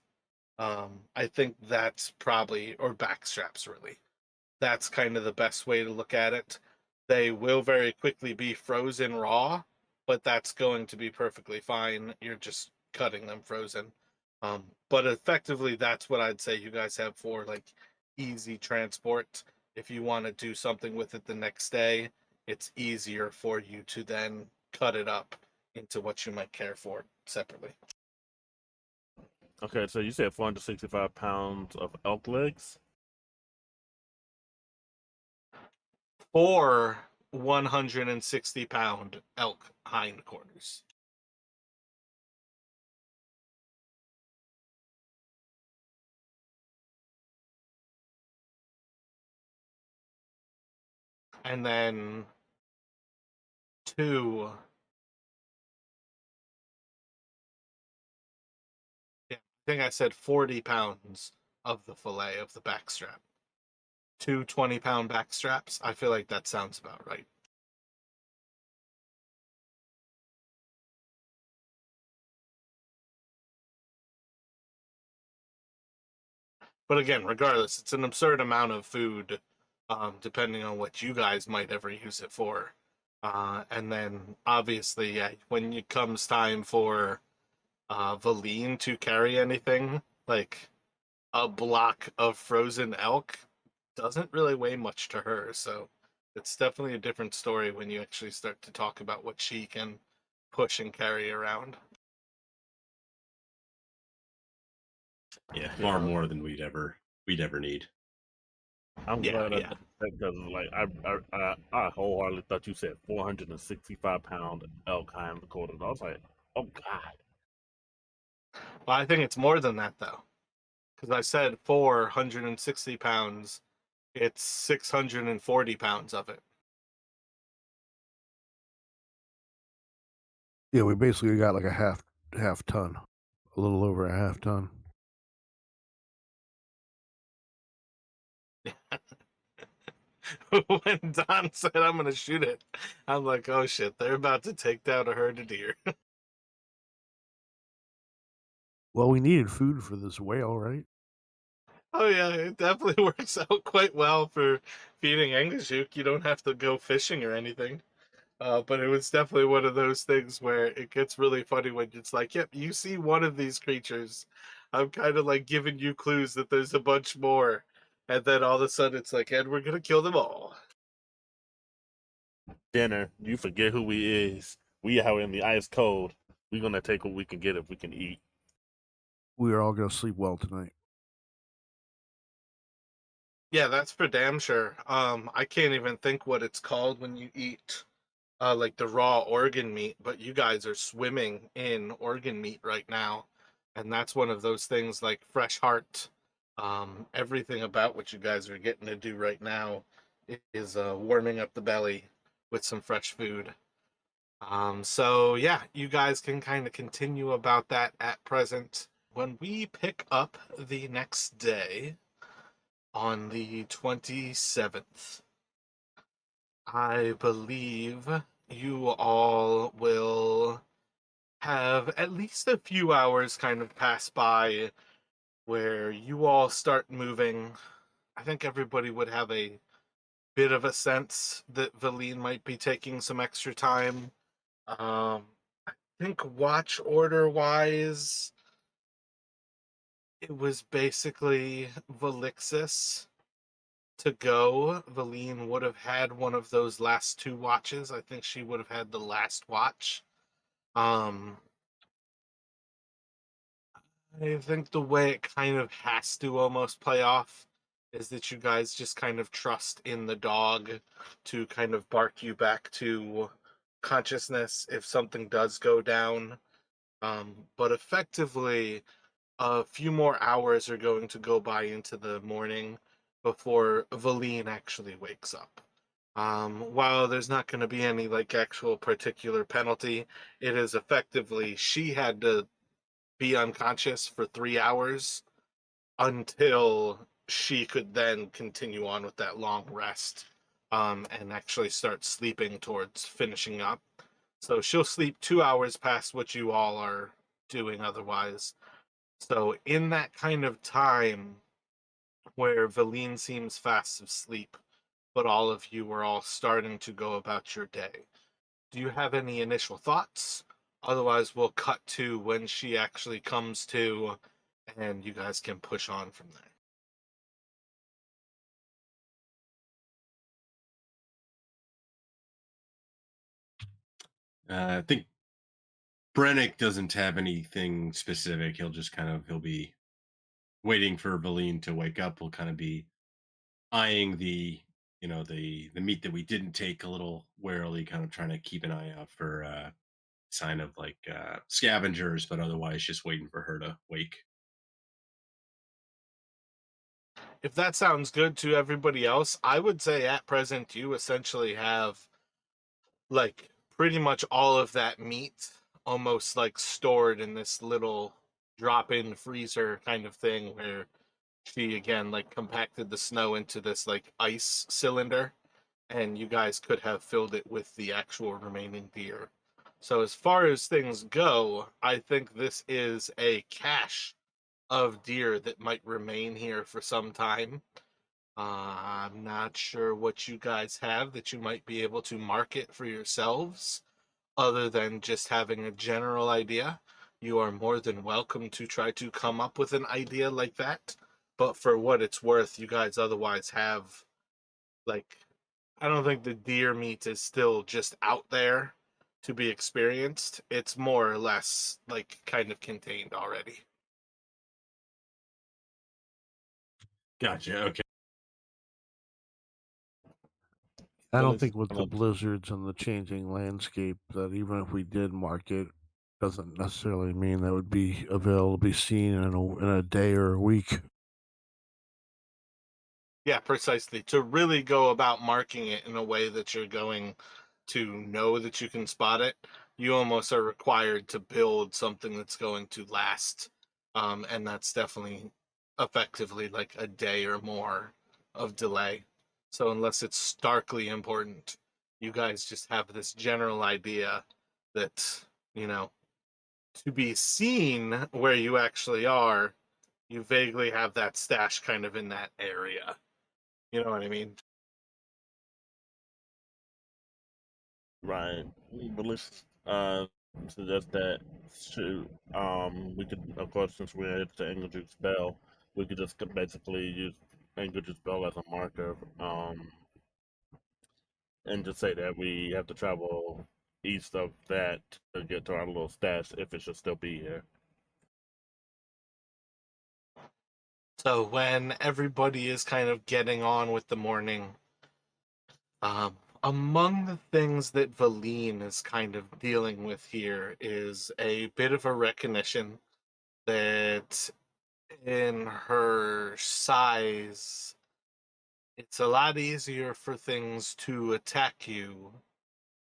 Speaker 1: I think that's probably, or backstraps really. That's kind of the best way to look at it. They will very quickly be frozen raw, but that's going to be perfectly fine. You're just cutting them frozen. But effectively, that's what I'd say you guys have for like easy transport. If you want to do something with it the next day, it's easier for you to then cut it up into what you might care for separately.
Speaker 4: Okay, so you said 465 pounds of elk legs.
Speaker 1: 4 160-pound elk hindquarters. And then 2, yeah, I think I said 40 pounds of the fillet of the backstrap. 2 20-pound backstraps. I feel like that sounds about right. But again, regardless, it's an absurd amount of food, depending on what you guys might ever use it for. And then obviously, yeah, when it comes time for Valine to carry anything, like a block of frozen elk doesn't really weigh much to her. So it's definitely a different story when you actually start to talk about what she can push and carry around.
Speaker 3: Yeah,
Speaker 4: You
Speaker 3: far
Speaker 4: know,
Speaker 3: more than we'd ever need.
Speaker 4: I'm
Speaker 1: Yeah,
Speaker 4: glad I
Speaker 1: yeah.
Speaker 4: did that because, like, I wholeheartedly thought you said 465-pound elk hindquarters. I was like, oh god.
Speaker 1: Well, I think it's more than that though, because I said 460 pounds. It's 640 pounds of it.
Speaker 2: Yeah, we basically got like a half ton, a little over a half ton.
Speaker 1: When Don said I'm gonna shoot it, I'm like, oh shit, they're about to take down a herd of deer.
Speaker 2: Well, we needed food for this whale, right?
Speaker 1: Oh yeah, it definitely works out quite well for feeding Angajuk. You don't have to go fishing or anything. But it was definitely one of those things where it gets really funny when it's like, yep, you see one of these creatures. I'm kind of like giving you clues that there's a bunch more. And then all of a sudden it's like, and we're going to kill them all.
Speaker 4: Dinner, you forget who we is. We out in the ice cold. We gonna take what we can get if we can eat.
Speaker 2: We are all going to sleep well tonight.
Speaker 1: Yeah, that's for damn sure. I can't even think what it's called when you eat like the raw organ meat, but you guys are swimming in organ meat right now. And that's one of those things like fresh heart. Everything about what you guys are getting to do right now is warming up the belly with some fresh food. So yeah, you guys can kind of continue about that at present. When we pick up the next day on the 27th, I believe you all will have at least a few hours kind of pass by where you all start moving. I think everybody would have a bit of a sense that Valine might be taking some extra time. I think watch order wise, it was basically Valixis to go. Valine would have had one of those last 2 watches. I think she would have had the last watch. Um, I think the way it kind of has to almost play off is that you guys just kind of trust in the dog to kind of bark you back to consciousness if something does go down. But effectively, a few more hours are going to go by into the morning before Valine actually wakes up. While there's not going to be any like actual particular penalty, it is effectively she had to be unconscious for 3 hours until she could then continue on with that long rest and actually start sleeping towards finishing up. So she'll sleep 2 hours past what you all are doing otherwise. So in that kind of time where Valine seems fast asleep, but all of you are all starting to go about your day. Do you have any initial thoughts? Otherwise, we'll cut to when she actually comes to, and you guys can push on from there.
Speaker 3: I think Brennick doesn't have anything specific. He'll be waiting for Valine to wake up. We'll kind of be eyeing the meat that we didn't take a little warily, kind of trying to keep an eye out for sign of like scavengers, but otherwise just waiting for her to wake.
Speaker 1: If that sounds good to everybody else, I would say at present you essentially have like pretty much all of that meat almost like stored in this little drop-in freezer kind of thing where she again like compacted the snow into this like ice cylinder, and you guys could have filled it with the actual remaining deer. So as far as things go, I think this is a cache of deer that might remain here for some time. I'm not sure what you guys have that you might be able to market for yourselves, other than just having a general idea. You are more than welcome to try to come up with an idea like that. But for what it's worth, you guys otherwise have, like, I don't think the deer meat is still just out there to be experienced. It's more or less, like, kind of contained already.
Speaker 3: Gotcha. Okay.
Speaker 2: I
Speaker 4: At
Speaker 2: don't
Speaker 4: least
Speaker 2: think with the blizzards and the changing landscape that even if we did mark it, doesn't necessarily mean that would be available to be seen in a day or a week.
Speaker 1: Yeah, precisely. To really go about marking it in a way that you're going to know that you can spot it, you almost are required to build something that's going to last. And that's definitely effectively like a day or more of delay. So unless it's starkly important, you guys just have this general idea that, you know, to be seen where you actually are, you vaguely have that stash kind of in that area. You know what I mean?
Speaker 4: right. But let's suggest that shoot. We could, of course, since we're into Angajuk spell, we could just basically use Angajuk spell as a marker. And just say that we have to travel east of that to get to our little stash if it should still be here.
Speaker 1: So when everybody is kind of getting on with the morning, among the things that Valine is kind of dealing with here is a bit of a recognition that in her size, it's a lot easier for things to attack you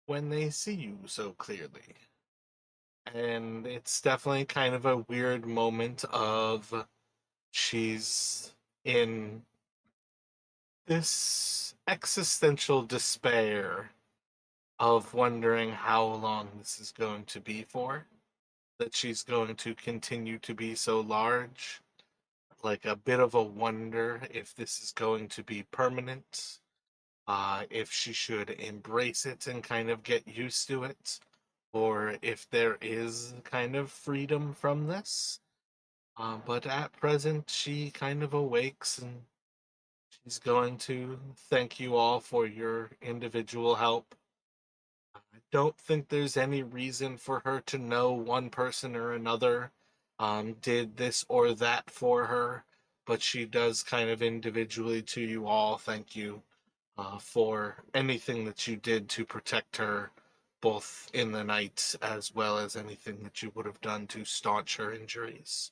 Speaker 1: when they see you so clearly. And it's definitely kind of a weird moment of she's in this existential despair of wondering how long this is going to be for, that she's going to continue to be so large, like a bit of a wonder if this is going to be permanent, if she should embrace it and kind of get used to it, or if there is kind of freedom from this. But at present, she kind of awakes and she's going to thank you all for your individual help. I don't think there's any reason for her to know one person or another did this or that for her, but she does kind of individually to you all thank you for anything that you did to protect her, both in the night as well as anything that you would have done to staunch her injuries.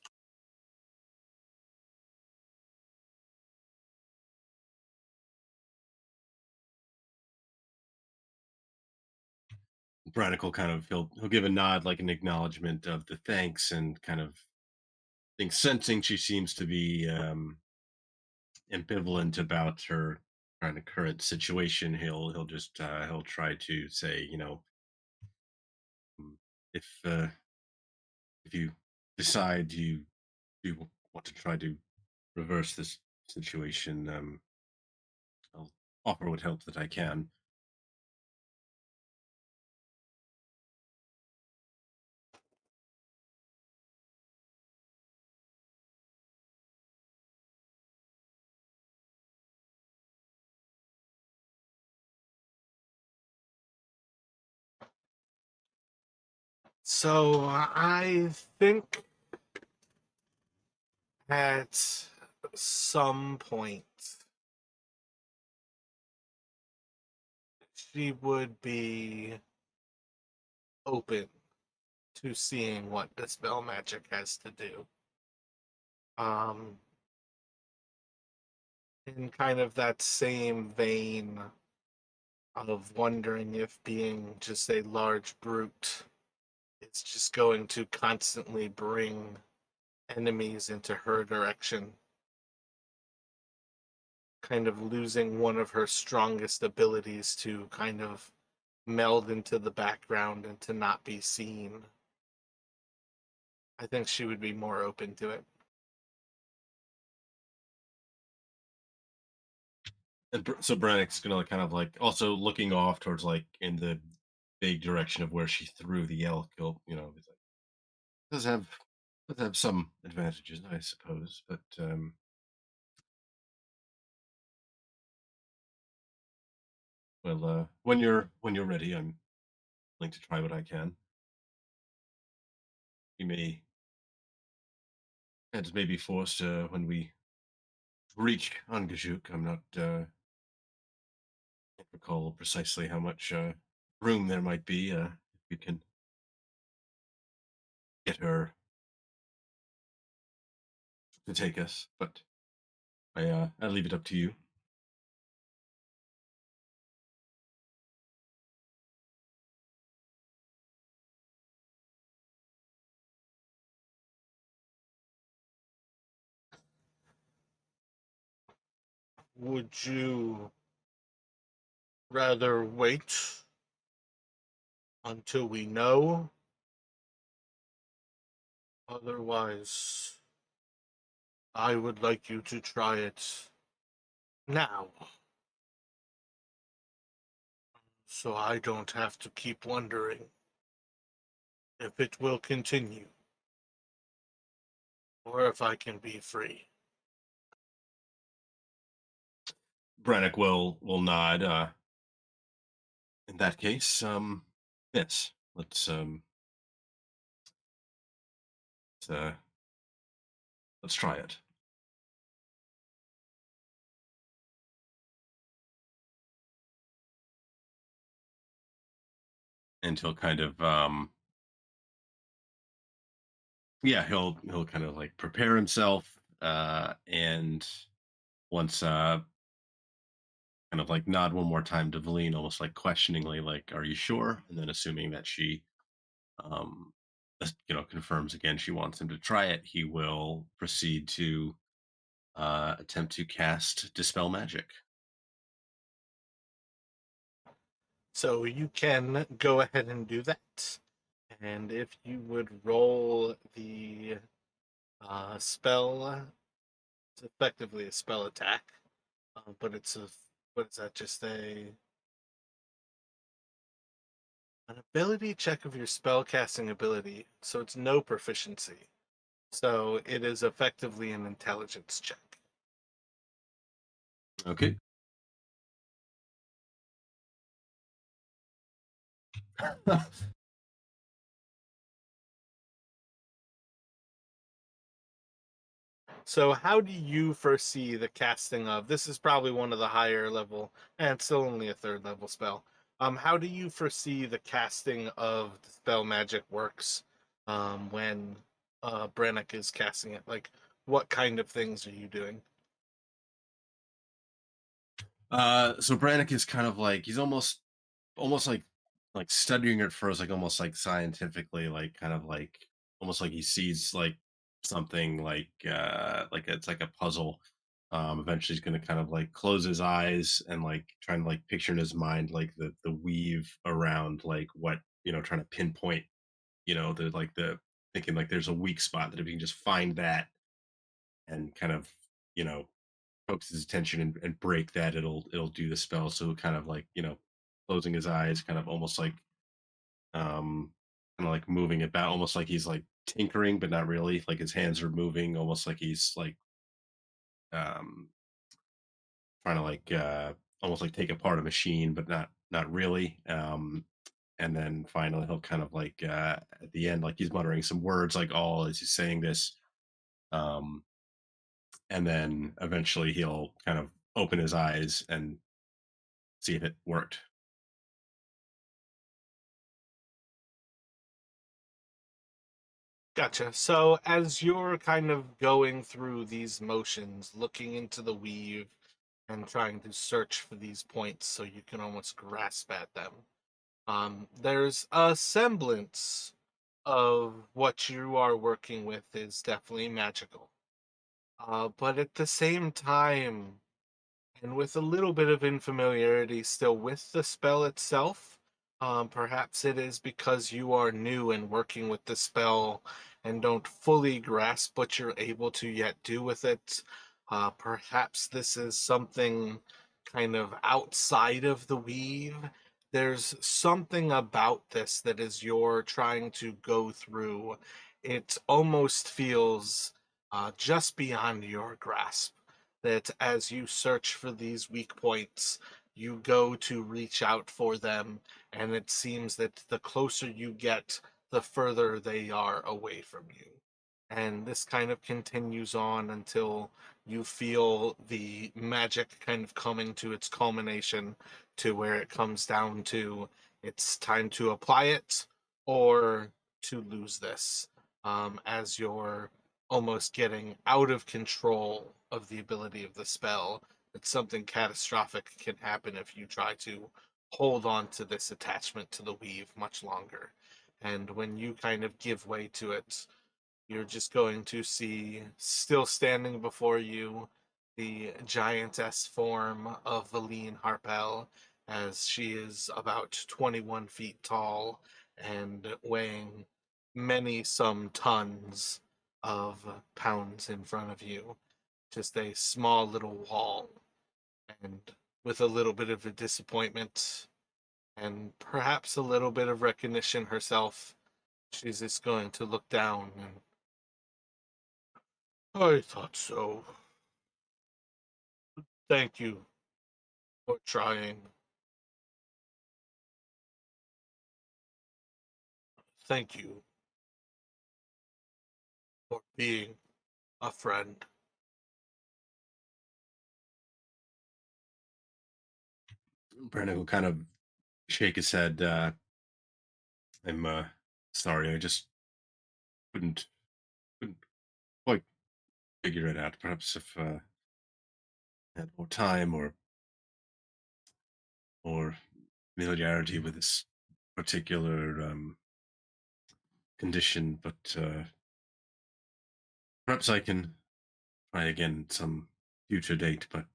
Speaker 3: Braddock will kind of he'll give a nod, like an acknowledgement of the thanks, and kind of think sensing she seems to be ambivalent about her kind of current situation. He'll just he'll try to say, "Mm, if you decide you want to try to reverse this situation, I'll offer what help that I can."
Speaker 1: So I think at some point she would be open to seeing what dispel magic has to do. Um, in kind of that same vein of wondering if being just a large brute is just going to constantly bring enemies into her direction, kind of losing one of her strongest abilities to kind of meld into the background and to not be seen. I think she would be more open to it.
Speaker 3: And so Brannick's gonna kind of like also looking off towards like in the big direction of where she threw the elk. He's like, does have does have some advantages, I suppose, but well, when you're ready, I'm willing to try what I can. We may and may be forced when we reach Angajuk. I'm not can't recall precisely how much room there might be. If we can get her to take us, but I leave it up to you.
Speaker 1: Would you rather wait until we know? Otherwise, I would like you to try it now, so I don't have to keep wondering if it will continue or if I can be free.
Speaker 3: Brannick will nod. In that case, yes, let's, uh, let's try it. And he'll kind of yeah, he'll kind of like prepare himself, and once kind of like nod one more time to Valine, almost like questioningly, like, "Are you sure?" And then assuming that she um confirms again she wants him to try it, he will proceed to attempt to cast dispel magic.
Speaker 1: So you can go ahead and do that. And if you would roll the spell, it's effectively a spell attack, but it's a what is that? Just a an ability check of your spell casting ability. So it's no proficiency. So it is effectively an intelligence check.
Speaker 3: Okay.
Speaker 1: So how do you foresee the casting of this? Is probably one of the higher level, and it's still only a third level spell. How do you foresee the casting of the spell magic works when Brannick is casting it? Like, what kind of things are you doing?
Speaker 3: So Brannick is kind of like he's almost like studying it first, like almost like scientifically, like kind of like almost like he sees like something like it's like a puzzle. Eventually he's gonna kind of like close his eyes and like trying to like picture in his mind like the weave around like what trying to pinpoint, the thinking like there's a weak spot that if you can just find that and kind of, you know, focus his attention and break that, it'll do the spell. So kind of like, closing his eyes, kind of almost like um kind of like moving about, almost like he's like tinkering, but not really. Like his hands are moving, almost like he's like um trying to like almost like take apart a machine, but not really. and then finally he'll kind of like at the end, like he's muttering some words like all as he's saying this, um, and then eventually he'll kind of open his eyes and see if it worked.
Speaker 1: Gotcha. So as you're kind of going through these motions, looking into the weave and trying to search for these points so you can almost grasp at them, there's a semblance of what you are working with is definitely magical. But at the same time, and with a little bit of unfamiliarity still with the spell itself, perhaps it is because you are new and working with the spell and don't fully grasp what you're able to yet do with it. Perhaps this is something kind of outside of the weave. There's something about this that as you're trying to go through, it almost feels just beyond your grasp, that as you search for these weak points, you go to reach out for them, and it seems that the closer you get, the further they are away from you. And this kind of continues on until you feel the magic kind of coming to its culmination, to where it comes down to it's time to apply it or to lose this, as you're almost getting out of control of the ability of the spell, that something catastrophic can happen if you try to hold on to this attachment to the weave much longer. And when you kind of give way to it, you're just going to see, still standing before you, the giantess form of Valine Harpel, as she is about 21 feet tall and weighing many some tons of pounds in front of you. Just a small little wall, and with a little bit of a disappointment and perhaps a little bit of recognition herself, she's just going to look down and, I thought so. Thank you for trying. Thank you for being a friend.
Speaker 3: Brennan will kind of shake his head. I'm sorry, I just couldn't couldn't quite figure it out. Perhaps if I had more time or familiarity with this particular condition, but perhaps I can try again some future date. But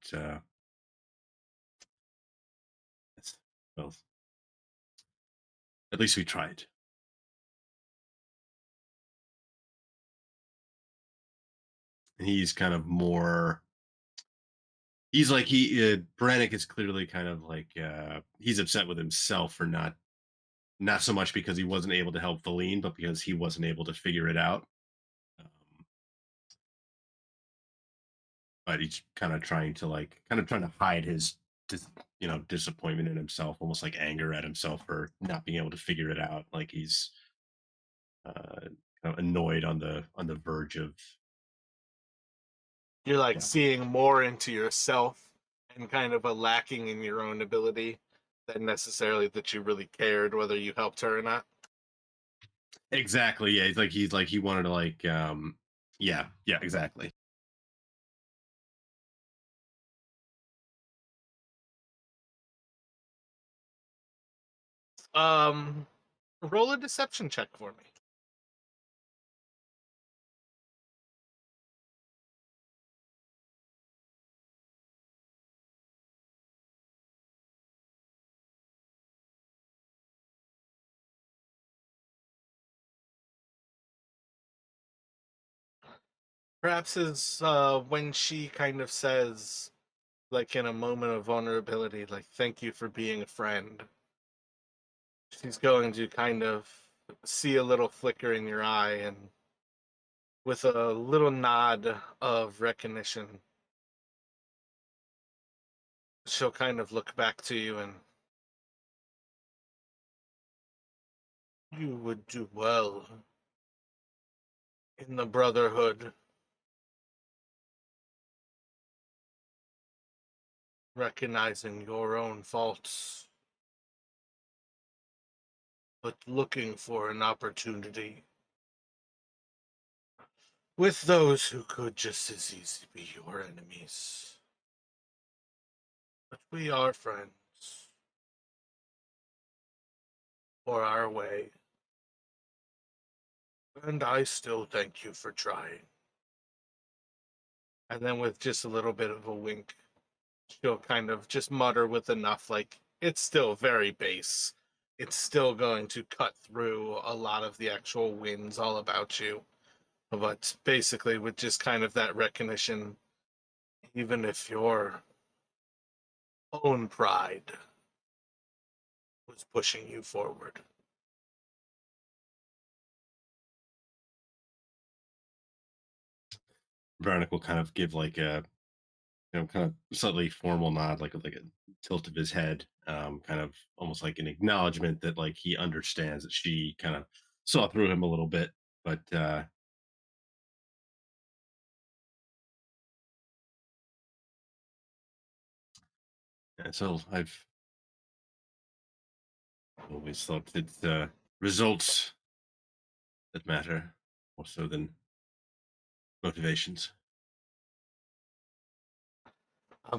Speaker 3: it's, well, at least we tried. And he's kind of more. He's like Brannick is clearly kind of like he's upset with himself for not so much because he wasn't able to help Valine, but because he wasn't able to figure it out. Um, but he's kind of trying to hide his disappointment in himself, almost like anger at himself for not being able to figure it out. Like he's kind of annoyed on the verge of
Speaker 1: You're like
Speaker 3: yeah.
Speaker 1: seeing more into yourself and kind of a lacking in your own ability than necessarily that you really cared whether you helped her or not.
Speaker 3: Exactly. Yeah, he's like he wanted to yeah, exactly.
Speaker 1: Um, Roll a deception check for me. Perhaps is when she kind of says, like in a moment of vulnerability, like, thank you for being a friend. She's going to kind of see a little flicker in your eye, and with a little nod of recognition, she'll kind of look back to you and, You would do well in the Brotherhood, recognizing your own faults, but looking for an opportunity with those who could just as easily be your enemies. But we are friends, for our way, and I still thank you for trying. And then with just a little bit of a wink, she'll kind of just mutter with enough, like, it's still very base. It's still going to cut through a lot of the actual winds all about you. But basically, with just kind of that recognition, even if your own pride was pushing you forward.
Speaker 3: Varnick will kind of give like a kind of slightly formal nod, like a tilt of his head, kind of almost like an acknowledgement that like he understands that she kind of saw through him a little bit, but and so I've always thought that results that matter more so than motivations.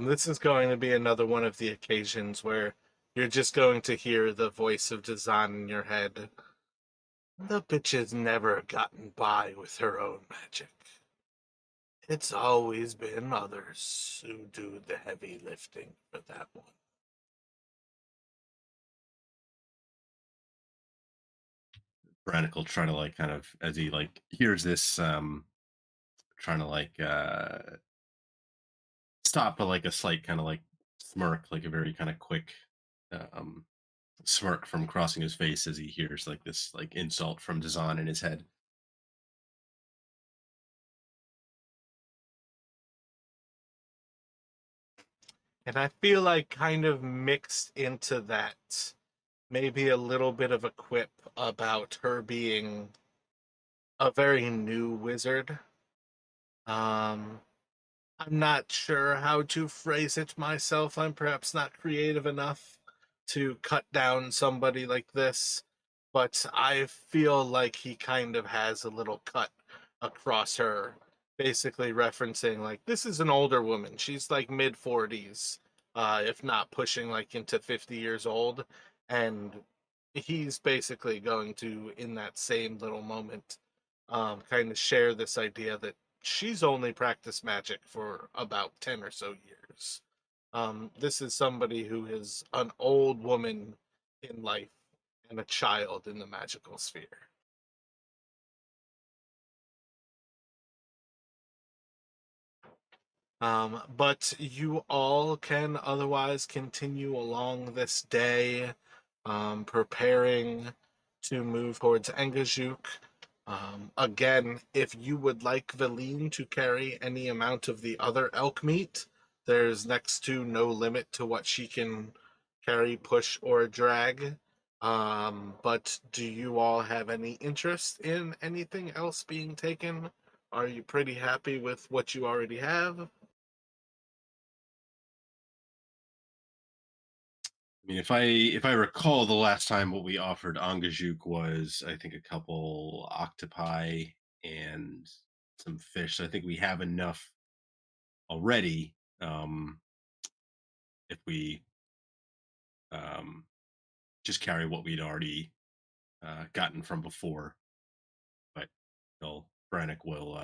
Speaker 1: This is going to be another one of the occasions where you're just going to hear the voice of Dazan in your head. The bitch has never gotten by with her own magic. It's always been others who do the heavy lifting for that one.
Speaker 3: Brannick will try to like kind of as he like hears this, trying to like stop a like a slight kind of like smirk, like a very kind of quick um smirk from crossing his face as he hears like this like insult from Dazan in his head.
Speaker 1: And I feel like kind of mixed into that, maybe a little bit of a quip about her being a very new wizard. Um, I'm not sure how to phrase it myself. I'm perhaps not creative enough to cut down somebody like this, but I feel like he kind of has a little cut across her, basically referencing like this is an older woman. She's like mid 40s, if not pushing like into 50 years old, and he's basically going to, in that same little moment, kind of share this idea that she's only practiced magic for about 10 or so years. This is somebody who is an old woman in life and a child in the magical sphere. But you all can otherwise continue along this day, preparing to move towards Angajuk. Again, if you would like Valine to carry any amount of the other elk meat, there's next to no limit to what she can carry, push, or drag. But do you all have any interest in anything else being taken? Are you pretty happy with what you already have?
Speaker 3: I mean, if I recall, the last time what we offered Angajuk was, I think, a couple octopi and some fish. So I think we have enough already. If we um, just carry what we'd already gotten from before, but Brannick will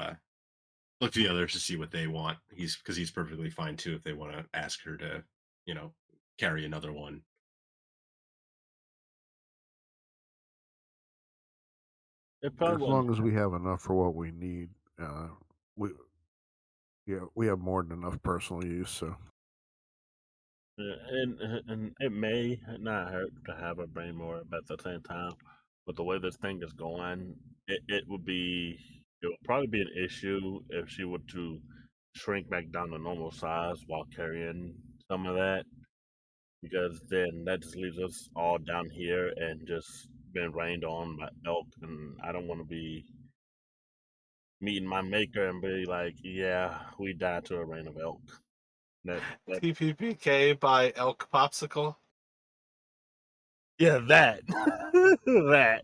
Speaker 3: look to the others to see what they want. He's perfectly fine too if they want to ask her to, you know, carry another one.
Speaker 4: It probably
Speaker 2: As
Speaker 4: wouldn't.
Speaker 2: long as we have enough for what we need, we we have more than enough personal use. So
Speaker 4: And it may not hurt to have a brain more, but at the same time, with the way this thing is going, it would probably be an issue if she were to shrink back down to normal size while carrying some of that, because then that just leaves us all down here and just been rained on by elk, and I don't want to be meeting my maker and be like, "Yeah, we died to a rain of elk." That
Speaker 1: TPPK by Elk Popsicle.
Speaker 4: yeah, that that.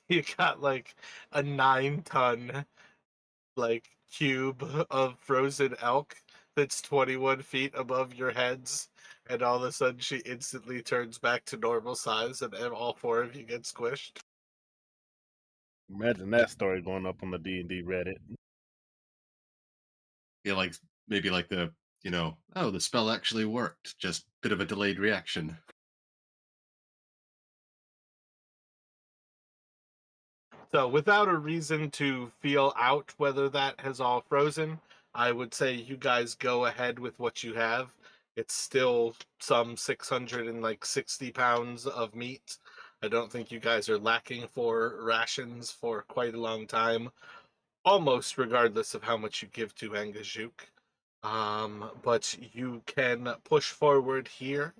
Speaker 1: You got like a 9-ton like cube of frozen elk that's 21 feet above your heads, and all of a sudden she instantly turns back to normal size, and all four of you get squished.
Speaker 4: Imagine that story going up on the D&D Reddit.
Speaker 3: Feel like maybe like the oh, the spell actually worked. Just bit of a delayed reaction.
Speaker 1: So, without a reason to feel out whether that has all frozen, I would say you guys go ahead with what you have. It's still some 660 pounds of meat. I don't think you guys are lacking for rations for quite a long time, almost regardless of how much you give to Angajuk. But you can push forward here.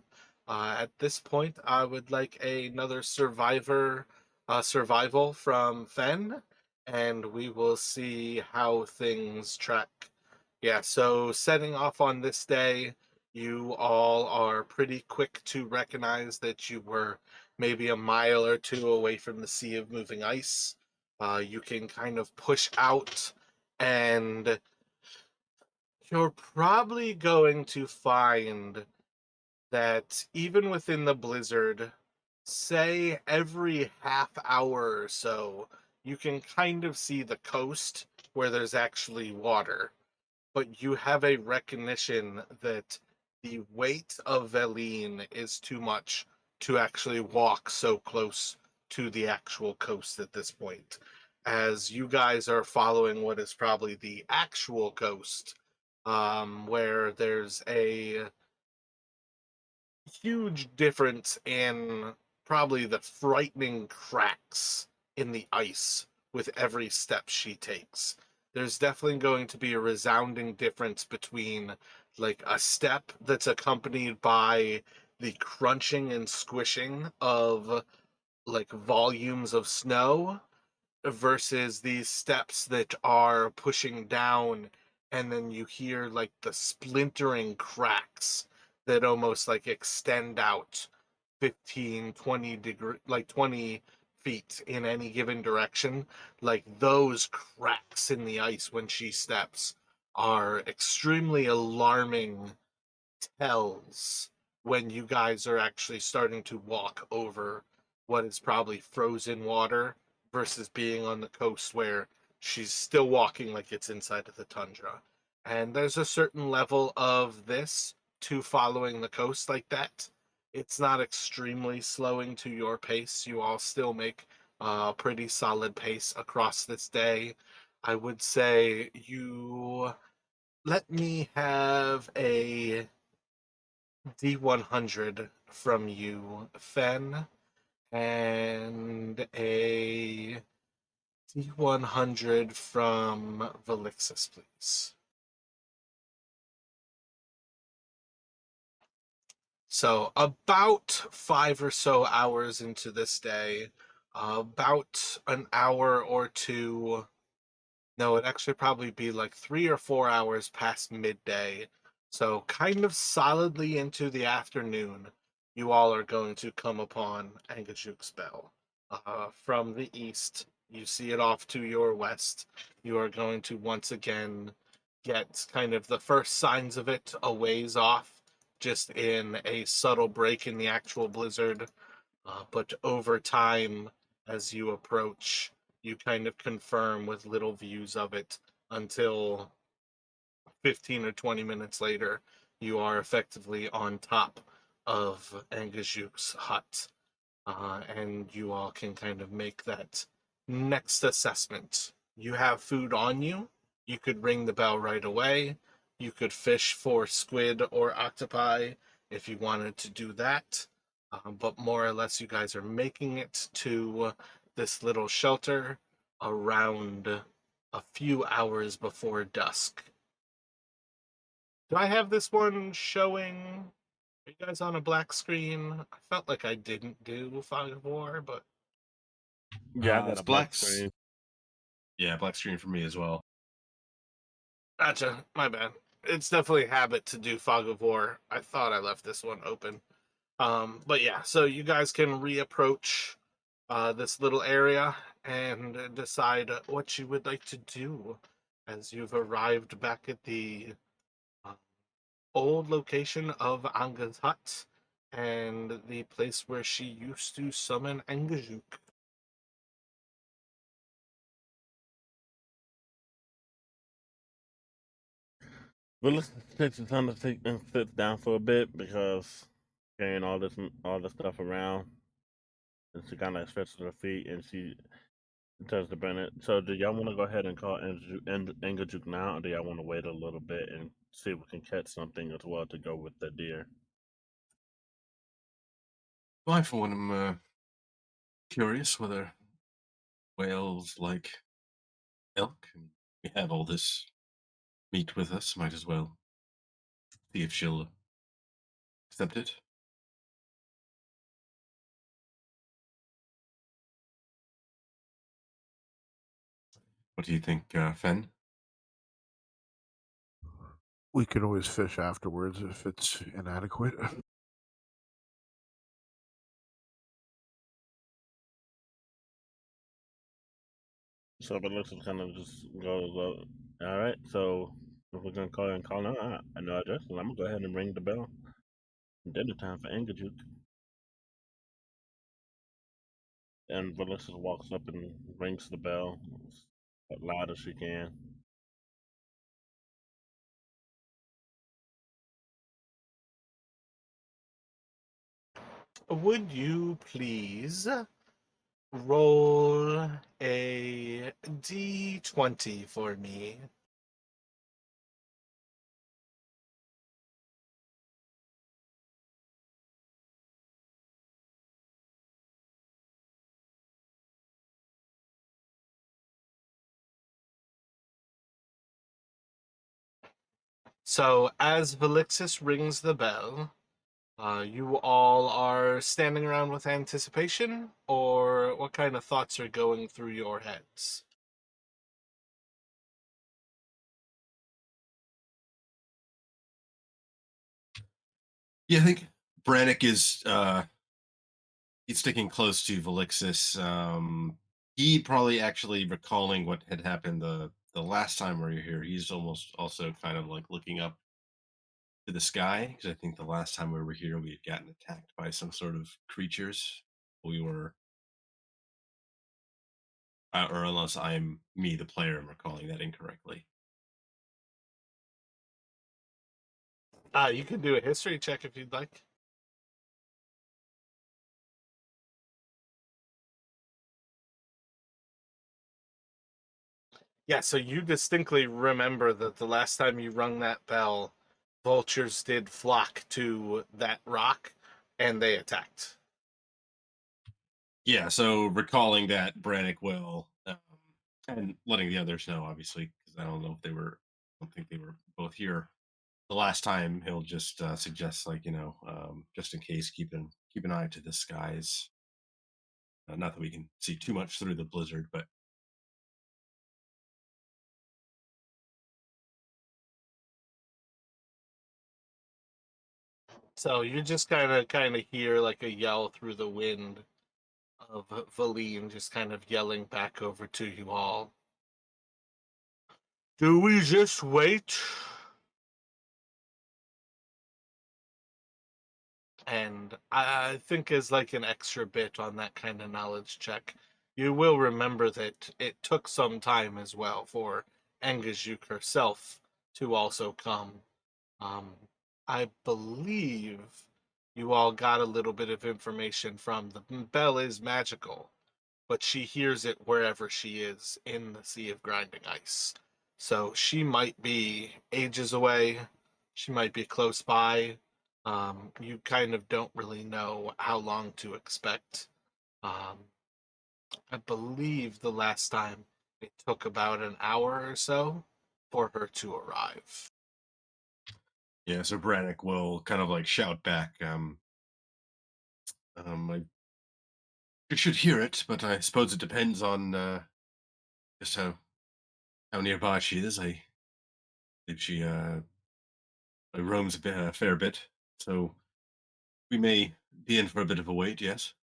Speaker 1: At this point, I would like another survival from Fen, and we will see how things track. Yeah, so setting off on this day, you all are pretty quick to recognize that you were maybe a mile or two away from the sea of moving ice. You can kind of push out, and you're probably going to find that even within the blizzard, say every half hour or so, you can kind of see the coast where there's actually water. But you have a recognition that the weight of Veline is too much to actually walk so close to the actual coast at this point. As you guys are following what is probably the actual coast, where there's a huge difference in probably the frightening cracks in the ice with every step she takes. There's definitely going to be a resounding difference between like a step that's accompanied by the crunching and squishing of like volumes of snow versus these steps that are pushing down, and then you hear like the splintering cracks that almost like extend out 15, 20 degree, like 20 feet in any given direction. Like those cracks in the ice when she steps are extremely alarming tells when you guys are actually starting to walk over what is probably frozen water versus being on the coast where she's still walking like it's inside of the tundra. And there's a certain level of this to following the coast like that. It's not extremely slowing to your pace. You all still make a pretty solid pace across this day. I would say you let me have a D100 from you, Fen, and a D100 from Valixis, please. So, about 5 or so hours into this day, about an hour or two. No, it'd actually probably be like 3 or 4 hours past midday. So, kind of solidly into the afternoon, you all are going to come upon Angajuk's Bell. From the east, you see it off to your west. You are going to once again get kind of the first signs of it a ways off, just in a subtle break in the actual blizzard. But over time, as you approach, you kind of confirm with little views of it until 15 or 20 minutes later, you are effectively on top of Angajuk's hut. And you all can kind of make that next assessment. You have food on you. You could ring the bell right away. You could fish for squid or octopi if you wanted to do that. But more or less, you guys are making it to this little shelter around a few hours before dusk. Do I have this one showing Are you guys on a black screen? I felt like I didn't do Fog of War, but
Speaker 4: Yeah, I got
Speaker 3: It's
Speaker 4: a black
Speaker 3: Black's.
Speaker 4: screen.
Speaker 3: Yeah, black screen for me as well.
Speaker 1: gotcha. My bad. It's definitely a habit to do Fog of War. I thought I left this one open. But yeah, so you guys can reapproach this little area and decide what you would like to do as you've arrived back at the uh, old location of Anga's hut and the place where she used to summon Angajuk.
Speaker 4: Well, let's take some time to take and sit down for a bit because carrying all this stuff around, and she kind of stretches her feet and she turns to Bennett. So, do y'all want to go ahead and call Angajuk now, or do y'all want to wait a little bit and see if we can catch something as well to go with the deer?
Speaker 3: Well, I, for one, am curious whether whales like elk, and we have all this meat with us. Might as well see if she'll accept it. What do you think, Fen?
Speaker 2: We can always fish afterwards if it's inadequate.
Speaker 4: So, but looks kind of just goes, all right. So, if we're gonna call and call now, I know address, and I'm gonna go ahead and ring the bell. Dinner time for Angajuk. And Melissa walks up and rings the bell as loud as she can.
Speaker 1: Would you please roll a d20 for me? So, as Velixis rings the bell, you all are standing around with anticipation, or what kind of thoughts are going through your heads?
Speaker 3: Yeah, I think Brannick is he's sticking close to Velixis. He probably actually recalling what had happened the last time we were here. He's almost also kind of like looking up to the sky because I think the last time we were here we had gotten attacked by some sort of creatures. We were, or unless I'm me, the player, am recalling that incorrectly.
Speaker 1: You can do a history check if you'd like. Yeah, so you distinctly remember that the last time you rung that bell, vultures did flock to that rock and they attacked.
Speaker 3: Yeah, so recalling that Brannick will, and letting the others know, obviously, because I don't know if they were, I don't think they were both here the last time. He'll just suggest, like, just in case, keep an eye to the skies. Not that we can see too much through the blizzard, but
Speaker 1: So you just kind of hear like a yell through the wind of Valine just kind of yelling back over to you all. Do we just wait? And I think as like an extra bit on that kind of knowledge check, you will remember that it took some time as well for Angajuk herself to also come. Um, I believe you all got a little bit of information from the bell is magical, but she hears it wherever she is in the sea of grinding ice. So she might be ages away, she might be close by. You kind of don't really know how long to expect. Um, I believe the last time it took about an hour or so for her to arrive.
Speaker 3: Yeah, so Brannick will kind of like shout back, I should hear it, but I suppose it depends on just how nearby she is. I believe she roams a fair bit, so we may be in for a bit of a wait. Yes.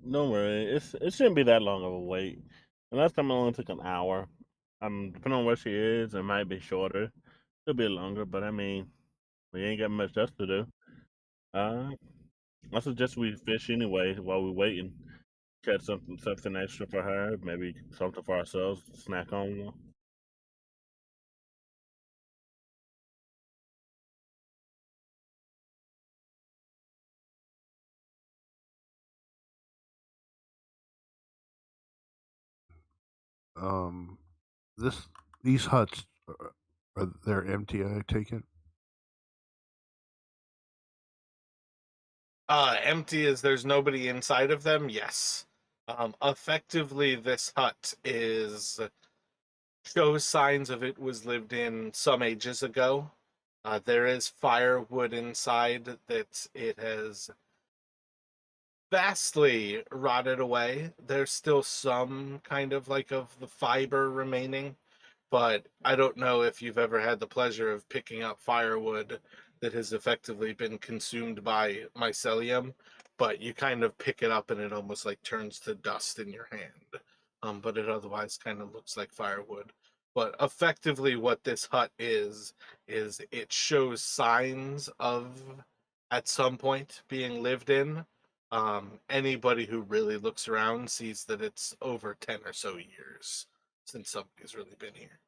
Speaker 4: Don't worry, it shouldn't be that long of a wait. The last time it only took an hour. Depending on where she is, it might be shorter. It'll be longer, but I mean, we ain't got much else to do. Uh, I suggest we fish anyway while we're waiting. Catch something extra for her, maybe something for ourselves, snack on.
Speaker 2: Um, this these huts are they're empty. I take it.
Speaker 1: Empty as there's nobody inside of them, yes. Effectively, this hut is shows signs of it was lived in some ages ago. There is firewood inside that it has vastly rotted away. There's still some kind of like of the fiber remaining, but I don't know if you've ever had the pleasure of picking up firewood that has effectively been consumed by mycelium, but you kind of pick it up and it almost like turns to dust in your hand. But it otherwise kind of looks like firewood. But effectively, what this hut is it shows signs of at some point being lived in. Anybody who really looks around sees that it's over 10 or so years since somebody's really been here.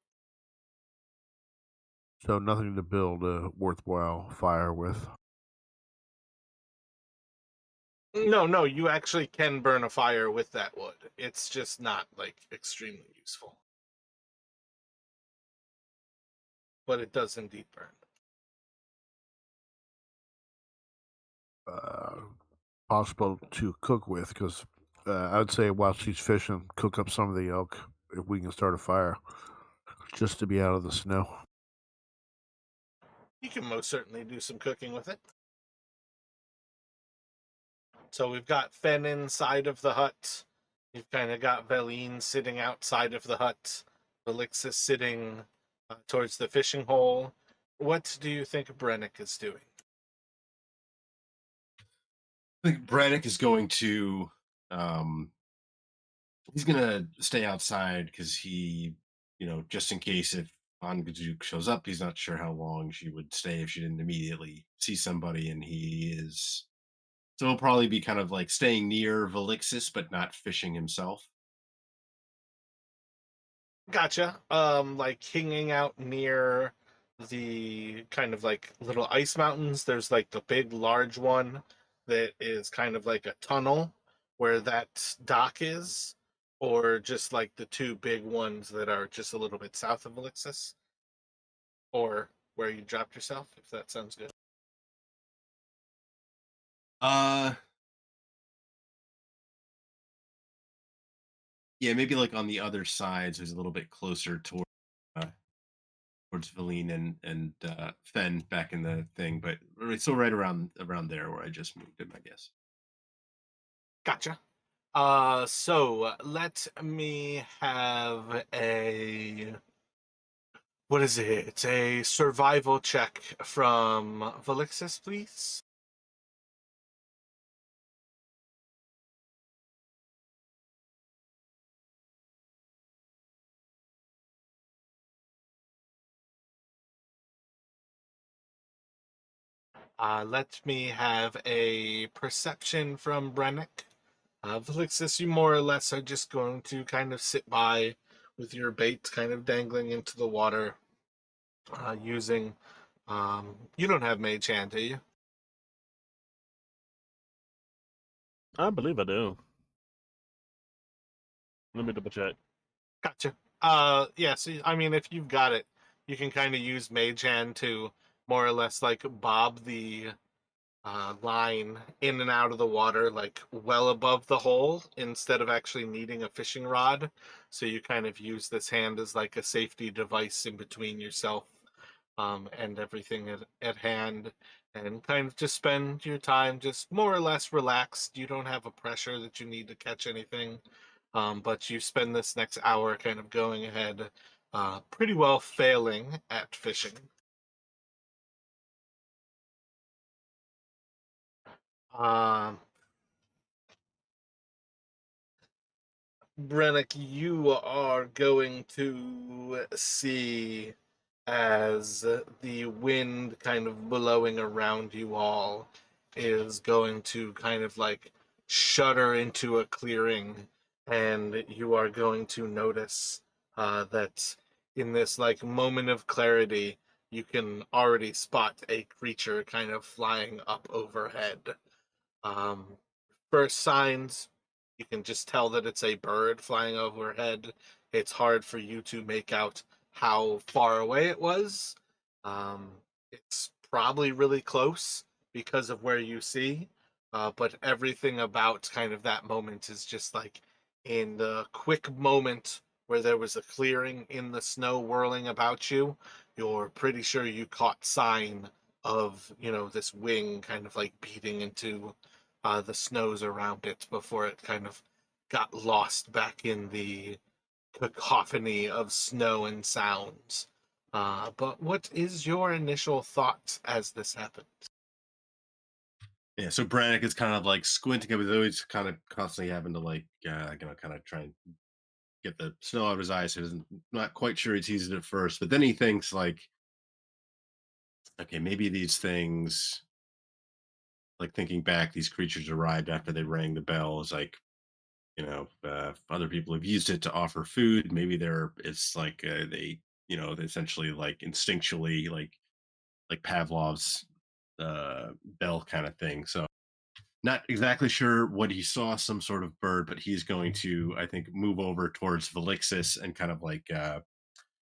Speaker 2: So nothing to build a worthwhile fire with.
Speaker 1: No, no, you actually can burn a fire with that wood. It's just not like extremely useful. But it does indeed burn.
Speaker 2: Uh, Possible to cook with because I'd say while she's fishing, cook up some of the elk if we can start a fire, just to be out of the snow.
Speaker 1: You can most certainly do some cooking with it. So we've got Fen inside of the hut. You've kind of got Veline sitting outside of the hut. Felixis sitting towards the fishing hole. What do you think Brennick is doing?
Speaker 3: I think Brannick is going to um he's gonna stay outside because just in case if Angajuk shows up, he's not sure how long she would stay if she didn't immediately see somebody, and he is so he'll probably be kind of like staying near Velixis, but not fishing himself.
Speaker 1: Gotcha. Like hanging out near the kind of like little ice mountains. There's like the big, large one that is kind of like a tunnel where that dock is, or just like the two big ones that are just a little bit south of Elixis, or where you dropped yourself, if that sounds good.
Speaker 3: Uh, yeah, maybe like on the other side, so he's a little bit closer uh, towards Valine and Fen back in the thing, but still right around there where I just moved him, I guess.
Speaker 1: Gotcha. So let me have a what is it? It's a survival check from Velixis, please. Let me have a perception from Brennick. Velixis, you more or less are just going to kind of sit by with your bait kind of dangling into the water, using. You don't have Mage Hand, do you?
Speaker 4: I believe I do. Let me double check.
Speaker 1: Gotcha. Yeah, so, I mean, if you've got it, you can kind of use Mage Hand to more or less like bob the line in and out of the water, like well above the hole, instead of actually needing a fishing rod. So you kind of use this hand as like a safety device in between yourself and everything at hand, and kind of just spend your time just more or less relaxed. You don't have a pressure that you need to catch anything, but you spend this next hour kind of going ahead, pretty well failing at fishing. Um, Brennick, you are going to see as the wind kind of blowing around you all is going to kind of like shudder into a clearing, and you are going to notice that in this like moment of clarity, you can already spot a creature kind of flying up overhead. Um, First signs, you can just tell that it's a bird flying overhead. It's hard for you to make out how far away it was. Um, it's probably really close because of where you see, but everything about kind of that moment is just like in the quick moment where there was a clearing in the snow whirling about you. You're pretty sure you caught sign of, this wing kind of like beating into the snows around it before it kind of got lost back in the cacophony of snow and sounds. But what is your initial thoughts as this happened?
Speaker 3: Yeah, so Brannick is kind of like squinting at his always kind of constantly having to like kind of try and get the snow out of his eyes. So he's not quite sure he sees it at first, but then he thinks like, okay, maybe these things, like thinking back, these creatures arrived after they rang the bell. Is like, other people have used it to offer food. Maybe it's like they, essentially like instinctually like Pavlov's bell kind of thing. So not exactly sure what he saw, some sort of bird, but he's going to, I think, move over towards Velixis and kind of like kind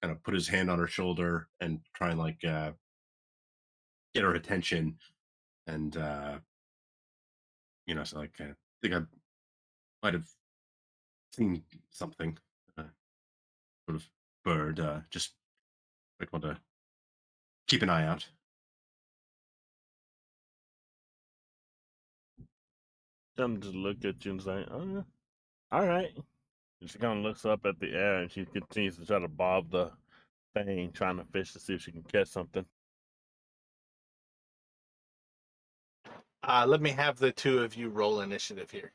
Speaker 3: of put his hand on her shoulder and try and like get her attention. And so like I think I might have seen something, sort of bird. Just might want to keep an eye out.
Speaker 4: Them just look at you and say, "Oh, yeah. All right." And she kind of looks up at the air and she continues to try to bob the thing, trying to fish to see if she can catch something.
Speaker 1: Let me have the two of you roll initiative here.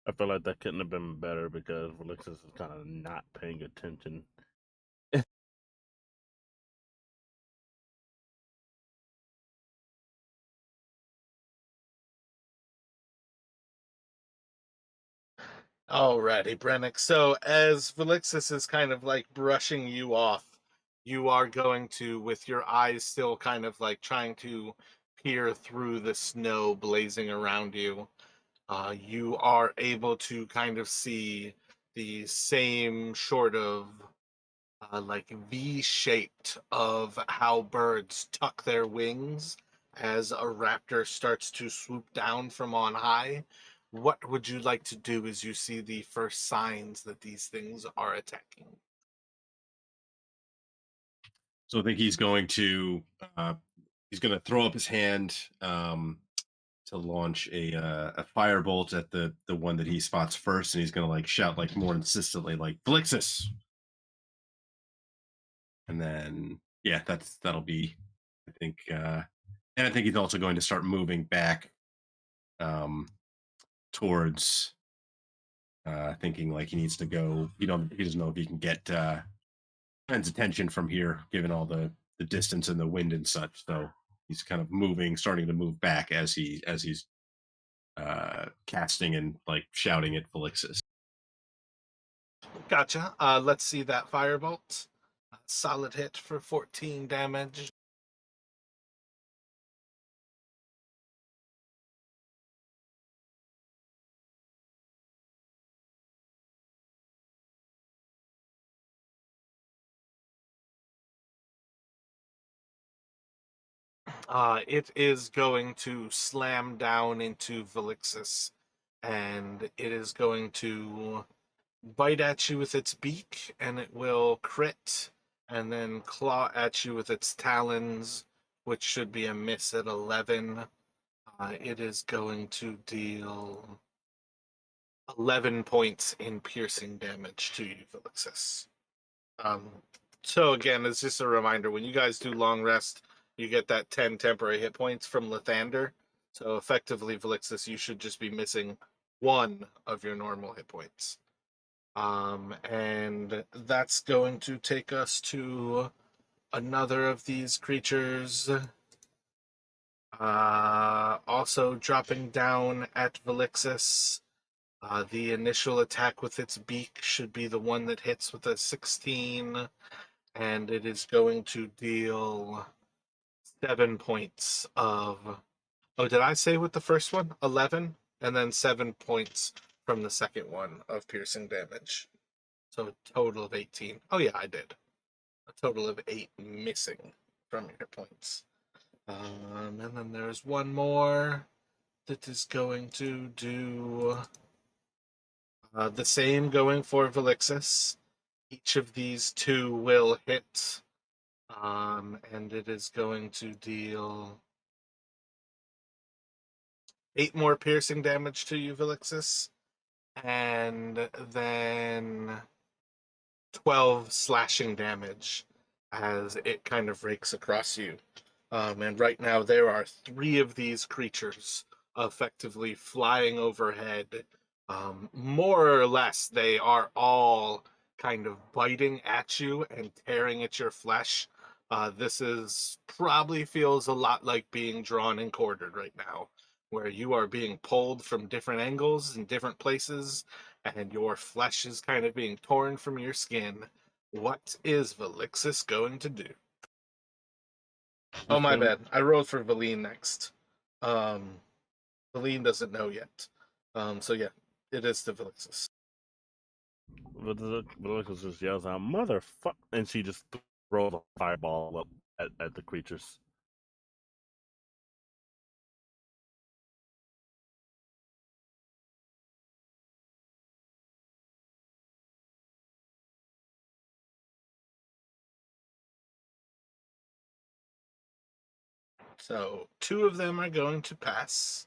Speaker 4: I feel like that couldn't have been better because Alexis is kind of not paying attention.
Speaker 1: Alrighty, Brennick. So as Felixis is kind of like brushing you off, you are going to, with your eyes still kind of like trying to peer through the snow blazing around you, you are able to kind of see the same sort of like V-shaped of how birds tuck their wings as a raptor starts to swoop down from on high. What would you like to do as you see the first signs that these things are attacking?
Speaker 3: So I think uh, he's going to throw up his hand to launch a firebolt at the one that he spots first, and he's going to like shout like more insistently like Felixis, and then yeah, that'll be I think, and I think he's also going to start moving back um, towards thinking like he needs to go. He doesn't know if he can get Ben's attention from here, given all the distance and the wind and such. So he's kind of starting to move back as he's casting and like shouting at Felixis.
Speaker 1: Gotcha. Let's see that firebolt. Solid hit for 14 damage. It is going to slam down into Velixis, and it is going to bite at you with its beak, and it will crit, and then claw at you with its talons, which should be a miss at 11. It is going to deal 11 points in piercing damage to you, Velixis. Um, so again, it's just a reminder, when you guys do long rest, you get that 10 temporary hit points from Lathander. So effectively, Velixis, you should just be missing 1 of your normal hit points. And that's going to take us to another of these creatures. Also dropping down at Velixis. The initial attack with its beak should be the one that hits with a 16, and it is going to deal 7 points of. Oh, did I say with the first one? 11? And then 7 points from the second one of piercing damage. So a total of 18. Oh, yeah, I did. A total of 8 missing from your points. And then there's one more that is going to do the same, going for Velixis. Each of these 2 will hit, and it is going to deal 8 more piercing damage to you, Velixis, and then 12 slashing damage as it kind of rakes across you. And right now there are 3 of these creatures effectively flying overhead. More or less, they are all kind of biting at you and tearing at your flesh. This is probably feels a lot like being drawn and quartered right now, where you are being pulled from different angles and different places, and your flesh is kind of being torn from your skin. What is Velixis going to do? Oh, my bad. I rolled for Valine next. Valine doesn't know yet. So yeah, it is the Velixis.
Speaker 4: Velixis just yells out, "Motherfuck!" and she just throws a fireball up at the creatures.
Speaker 1: So 2 of them are going to pass.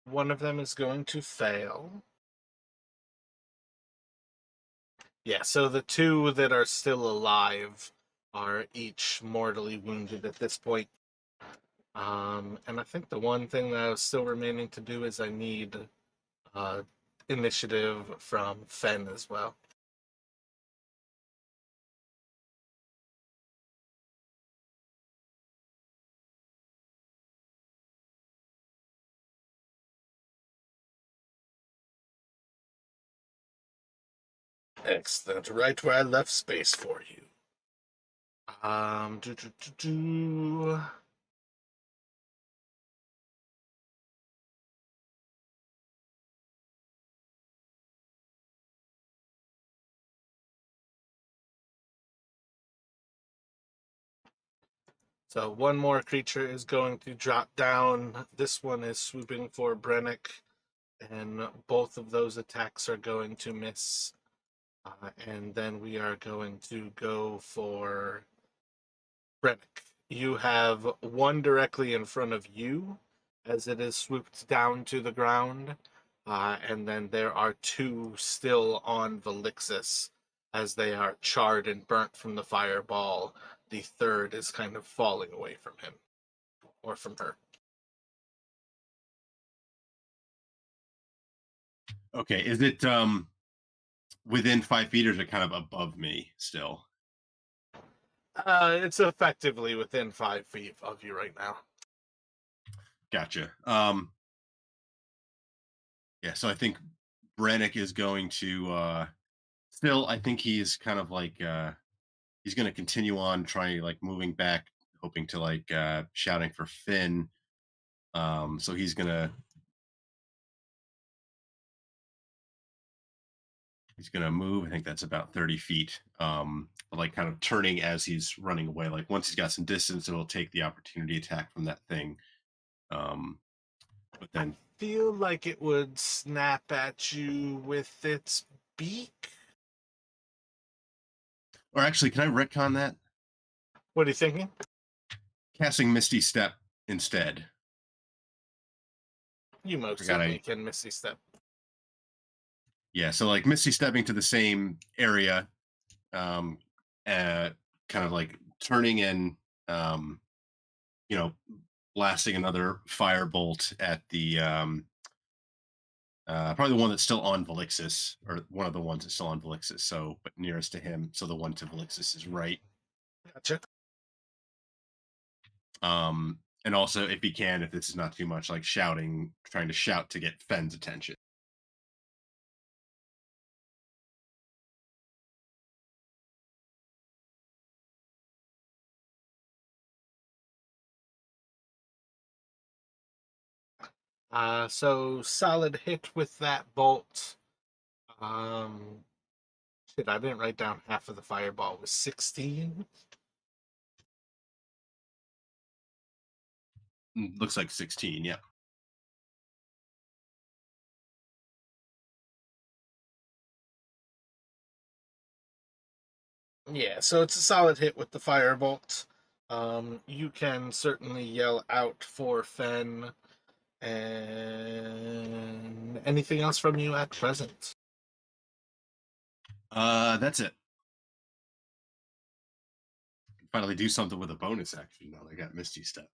Speaker 1: 1 of them is going to fail. Yeah, so the 2 that are still alive are each mortally wounded at this point. And I think the one thing that I was still remaining to do is I need uh, initiative from Fen as well. Excellent. Right where I left space for you. Do, do, do, do. So 1 more creature is going to drop down. This one is swooping for Brennick, and both of those attacks are going to miss. And then we are going to go for Brennick. You have 1 directly in front of you as it is swooped down to the ground. And then there are 2 still on Velixis as they are charred and burnt from the fireball. The third is kind of falling away from him or from her.
Speaker 3: Okay, is it within 5 feet or is it kind of above me still?
Speaker 1: It's effectively within 5 feet of you right now.
Speaker 3: Gotcha. Yeah, so I think Brannick is going to still, I think he's kind of like he's gonna continue on trying like moving back, hoping to like shouting for Finn. So he's gonna He's going to move. I think that's about 30 feet. Like kind of turning as he's running away. Like once he's got some distance, it'll take the opportunity attack from that thing. But then
Speaker 1: Feel like it would snap at you with its beak.
Speaker 3: or actually, can I retcon that?
Speaker 1: What are you thinking?
Speaker 3: Casting Misty Step instead.
Speaker 1: You most
Speaker 3: Forgot
Speaker 1: certainly can Misty Step.
Speaker 3: Yeah, so like Misty stepping to the same area, kind of like turning and blasting another firebolt at the probably the one that's still on Velixis, or one of the ones that's still on Velixis. So, but nearest to him, so the one to Velixis is right.
Speaker 1: Gotcha.
Speaker 3: And also, if he can, if this is not too much, like shouting, trying to shout to get Fenn's attention.
Speaker 1: So solid hit with that bolt. Shit, I didn't write down half of the fireball. It was 16.
Speaker 3: Looks like 16. Yeah.
Speaker 1: Yeah, so it's a solid hit with the firebolt. You can certainly yell out for Fen. And anything else from you at present?
Speaker 3: That's it. Finally do something with a bonus action now. They got Misty Step.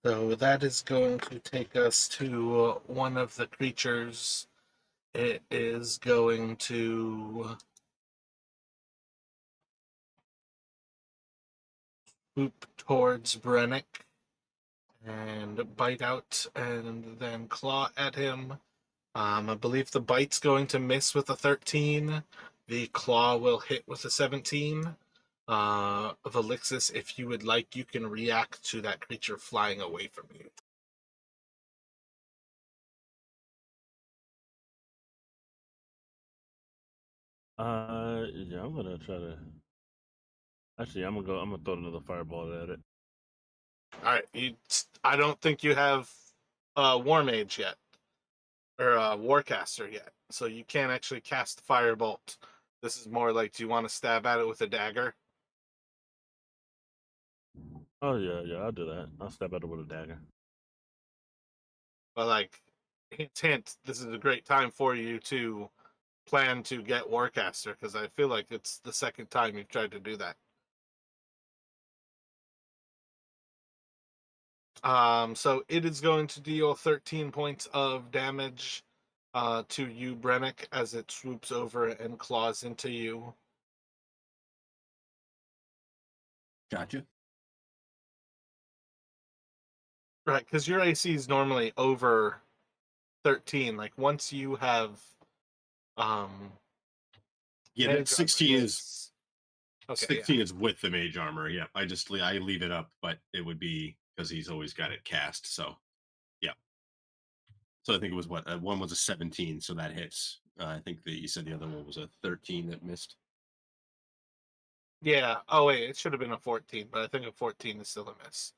Speaker 1: So that is going to take us to one of the creatures. It is going to swoop towards Brennick and bite out and then claw at him. I believe the bite's going to miss with a 13. The claw will hit with a 17. Velixis, if you would like, you can react to that creature flying away from you.
Speaker 4: Yeah, I'm gonna try to. Actually, I'm gonna throw another fireball at it.
Speaker 1: All right, I don't think you have War Mage yet, or Warcaster yet, so you can't actually cast Firebolt. This is more like, do you want to stab at it with a dagger?
Speaker 4: Oh yeah, I'll do that. I'll stab at it with a dagger.
Speaker 1: But like, hint, this is a great time for you to plan to get Warcaster, because I feel like it's the second time you've tried to do that. So it is going to deal 13 points of damage to you, Brennick, as it swoops over and claws into you.
Speaker 3: Gotcha.
Speaker 1: Right, because your AC is normally over 13. Like once you have
Speaker 3: Yeah,
Speaker 1: mage
Speaker 3: that 16
Speaker 1: armor,
Speaker 3: is
Speaker 1: okay,
Speaker 3: 16 is with the mage armor. Yeah, I leave it up, but it would be because he's always got it cast. So yeah. So I think it was what one was a 17, so that hits. I think that you said the other one was a 13 that missed.
Speaker 1: yeah. Oh wait, it should have been a 14, but I think a 14 is still a miss.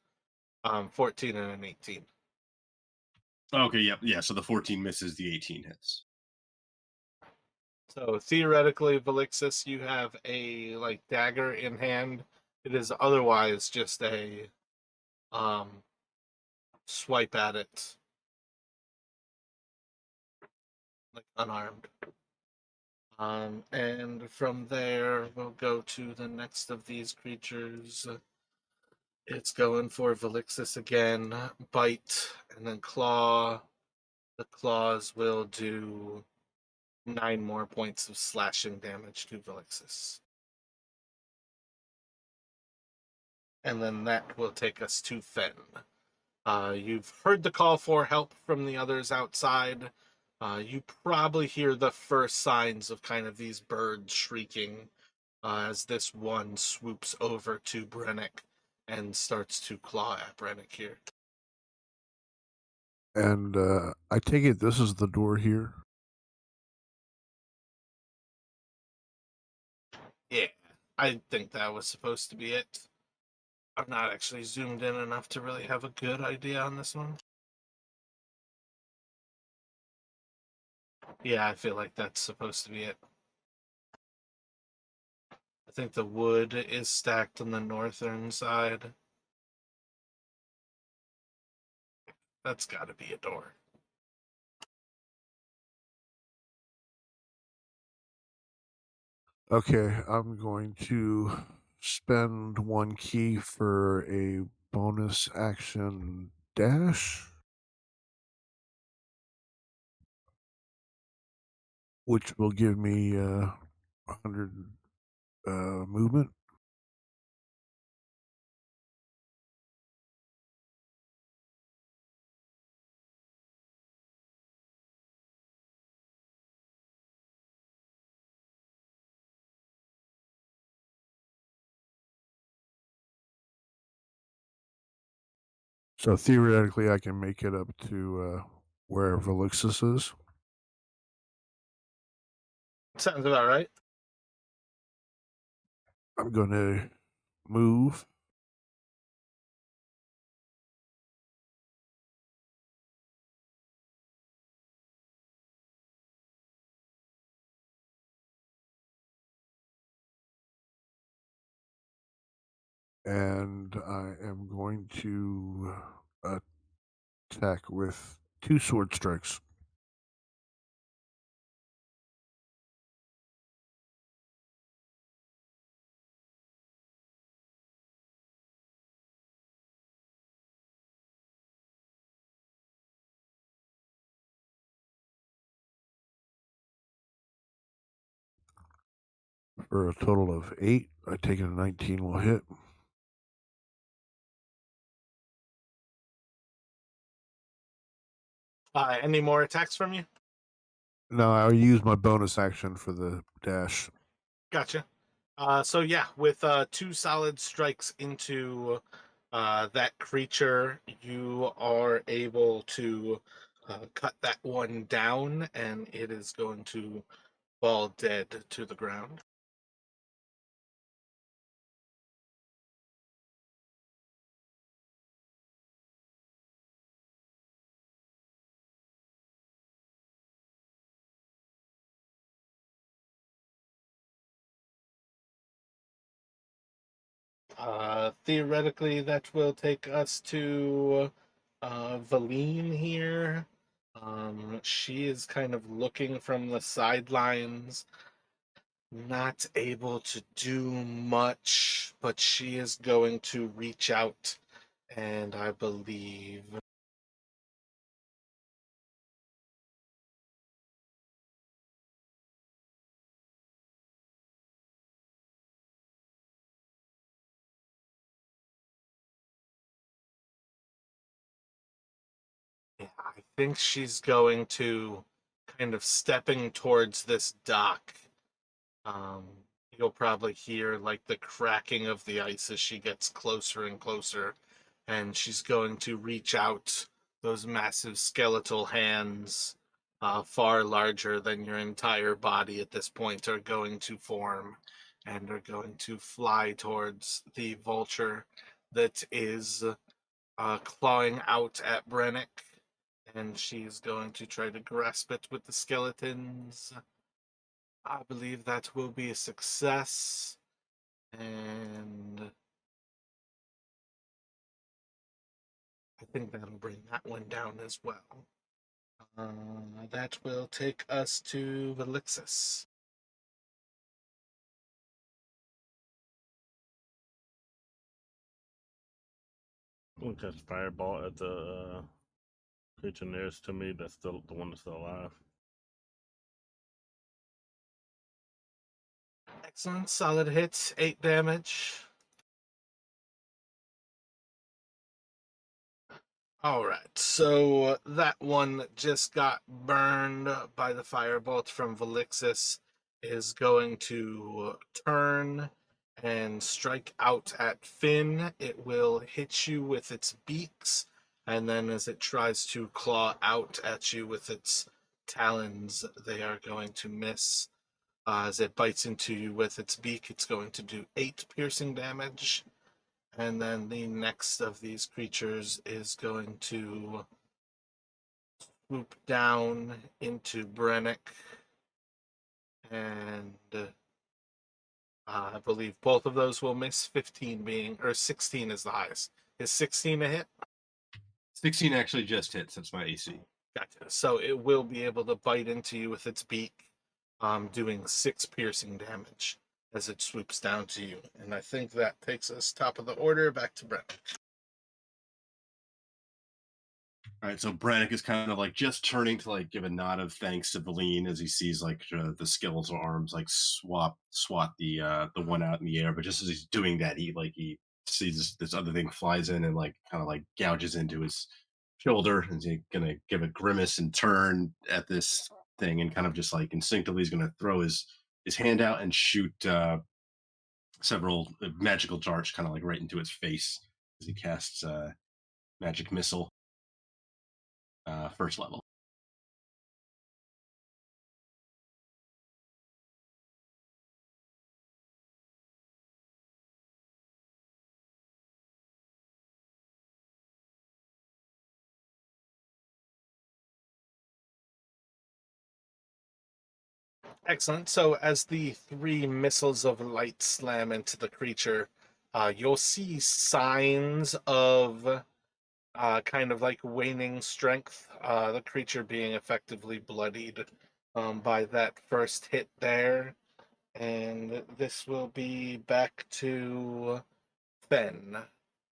Speaker 1: 14 and an 18.
Speaker 3: Okay, yeah. So the 14 misses, the 18 hits.
Speaker 1: So theoretically, Velixis, you have a like dagger in hand. It is otherwise just a swipe at it, like unarmed. And from there, we'll go to the next of these creatures. It's going for Velixis again. Bite and then claw. The claws will do 9 more points of slashing damage to Velixis. And then that will take us to Fen. You've heard the call for help from the others outside. You probably hear the first signs of kind of these birds shrieking as this one swoops over to Brennick and starts to claw at Brennick here.
Speaker 2: And I take it this is the door here.
Speaker 1: Yeah, I think that was supposed to be it. I'm not actually zoomed in enough to really have a good idea on this one. Yeah, I feel like that's supposed to be it. I think the wood is stacked on the northern side. That's got to be a door.
Speaker 2: Okay, I'm going to spend 1 key for a bonus action dash, which will give me 100 movement. So theoretically, I can make it up to where Velixis is.
Speaker 1: Sounds about right.
Speaker 2: I'm going to move. And I am going to attack with 2 sword strikes. For a total of 8. I take it a 19 will hit.
Speaker 1: Any more attacks from you?
Speaker 2: No, I'll use my bonus action for the dash.
Speaker 1: Gotcha. So yeah, with 2 solid strikes into that creature, you are able to cut that one down, and it is going to fall dead to the ground. Theoretically, that will take us to Valine here. She is kind of looking from the sidelines, not able to do much, but she is going to reach out, and I believe. Yeah, I think she's going to kind of stepping towards this dock. Um, you'll probably hear like the cracking of the ice as she gets closer and closer, and she's going to reach out. Those massive skeletal hands, far larger than your entire body at this point, are going to form and are going to fly towards the vulture that is clawing out at Brennick. And she's going to try to grasp it with the skeletons. I believe that will be a success. And I think that'll bring that one down as well. That will take us to Velixis.
Speaker 4: I'm gonna cast fireball at the creature nearest to me. That's still the one that's still alive.
Speaker 1: Excellent. Solid hit. 8 damage. Alright, so that one that just got burned by the firebolt from Velixis is going to turn and strike out at Finn. It will hit you with its beaks And then as it tries to claw out at you with its talons, they are going to miss. As it bites into you with its beak, it's going to do 8 piercing damage. And then the next of these creatures is going to swoop down into Brennick. And I believe both of those will miss, 15 being, or 16 is the highest. Is 16 a hit?
Speaker 3: 16 actually just hits. That's my AC.
Speaker 1: Gotcha. So it will be able to bite into you with its beak, doing 6 piercing damage as it swoops down to you. And I think that takes us top of the order back to Brent.
Speaker 3: All right, so Brannick is kind of like just turning to like give a nod of thanks to Valine as he sees like the skeletal arms like swat the one out in the air. But just as he's doing that, he sees this other thing flies in and like kind of like gouges into his shoulder, and he's gonna give a grimace and turn at this thing, and kind of just like instinctively he's gonna throw his hand out and shoot several magical darts, kind of like right into its face as he casts magic missile. First level.
Speaker 1: Excellent. So as the 3 missiles of light slam into the creature, you'll see signs of kind of like waning strength, the creature being effectively bloodied by that first hit there. And this will be back to Fen.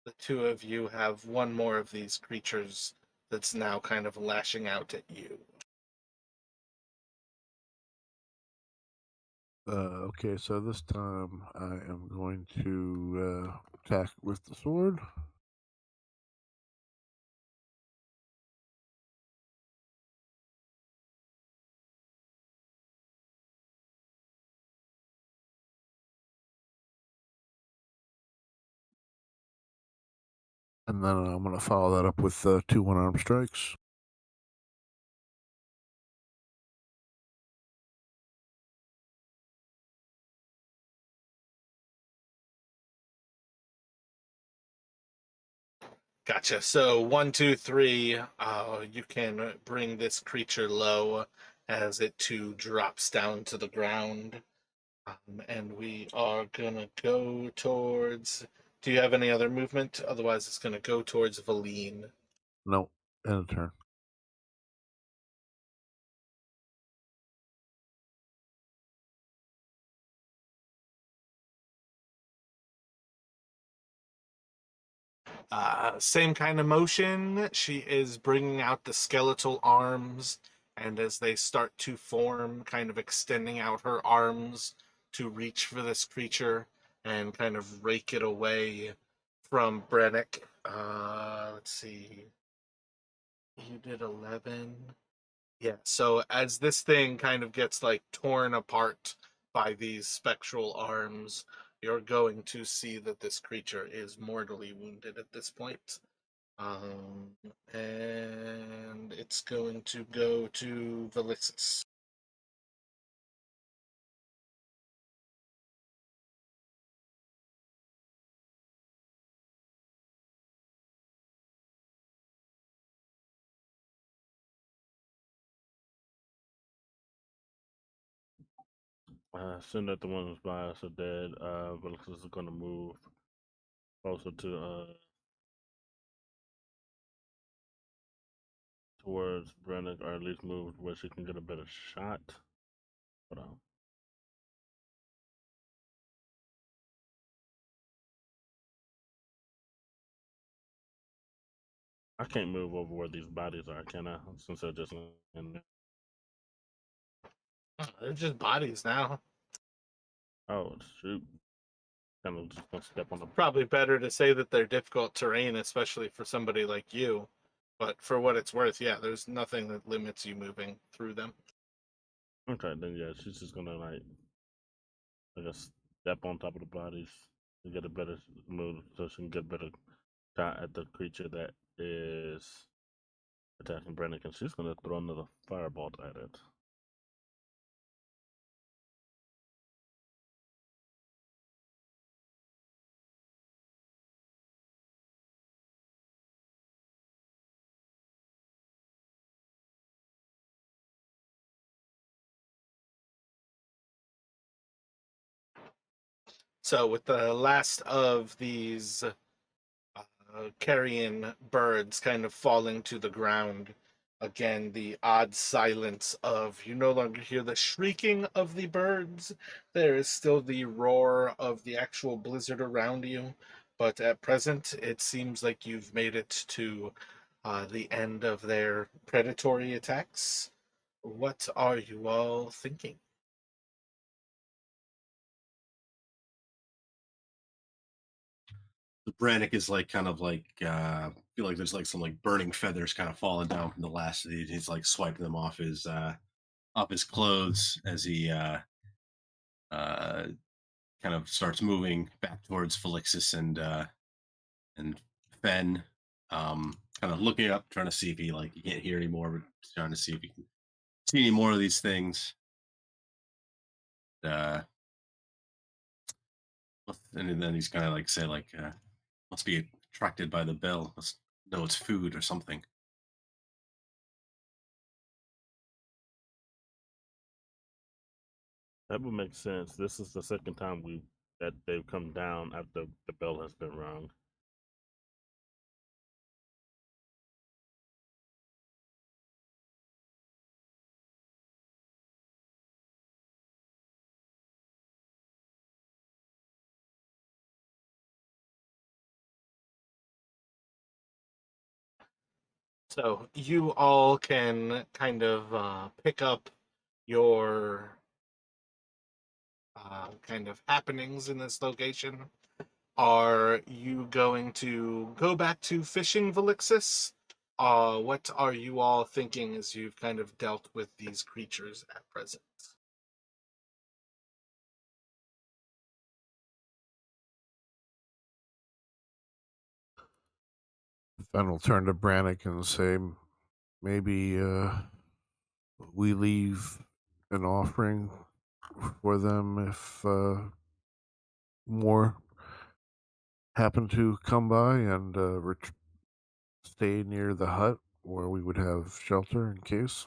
Speaker 1: The two of you have one more of these creatures that's now kind of lashing out at you.
Speaker 2: Okay, so this time I am going to attack with the sword. And then I'm going to follow that up with 2 one-arm strikes.
Speaker 1: Gotcha. So 1, 2, 3. You can bring this creature low as it too drops down to the ground. And we are gonna go towards. Do you have any other movement? Otherwise, it's gonna go towards Valine.
Speaker 2: No, end of turn.
Speaker 1: Same kind of motion. She is bringing out the skeletal arms, and as they start to form, kind of extending out her arms to reach for this creature and kind of rake it away from Brennick. Let's see. You did 11. Yeah, so as this thing kind of gets like torn apart by these spectral arms, you're going to see that this creature is mortally wounded at this point. Um, and it's going to go to Velixis.
Speaker 4: Seeing that the ones by us are dead, Velix is going to move closer to towards Brennick, or at least move where she can get a better shot. Hold on. I can't move over where these bodies are, can I? Since they're just in there.
Speaker 1: They're just bodies now.
Speaker 4: Oh, shoot. Kind of just gonna step on the.
Speaker 1: Probably better to say that they're difficult terrain, especially for somebody like you. But for what it's worth, yeah, there's nothing that limits you moving through them.
Speaker 4: Okay, then yeah, she's just gonna like, I guess, step on top of the bodies to get a better move so she can get better shot at the creature that is attacking Brennick, and she's gonna throw another firebolt at it.
Speaker 1: So with the last of these carrion birds kind of falling to the ground, again, the odd silence of you no longer hear the shrieking of the birds. There is still the roar of the actual blizzard around you, but at present, it seems like you've made it to the end of their predatory attacks. What are you all thinking?
Speaker 3: The Brannick is like kind of like feel like there's like some like burning feathers kind of falling down from the last of these. He's like swiping them off his clothes as he uh kind of starts moving back towards Felixus and Fen. Kind of looking up, trying to see if he can't hear anymore, but trying to see if he can see any more of these things. Uh and then he's kind of like say like must be attracted by the bell. Must know it's food or something.
Speaker 4: That would make sense. This is the second time that they've come down after the bell has been rung.
Speaker 1: So you all can kind of pick up your kind of happenings in this location. Are you going to go back to fishing, Velixis? What are you all thinking as you've kind of dealt with these creatures at present?
Speaker 2: Fen will turn to Brannick and say, maybe we leave an offering for them if more happen to come by and stay near the hut where we would have shelter in case.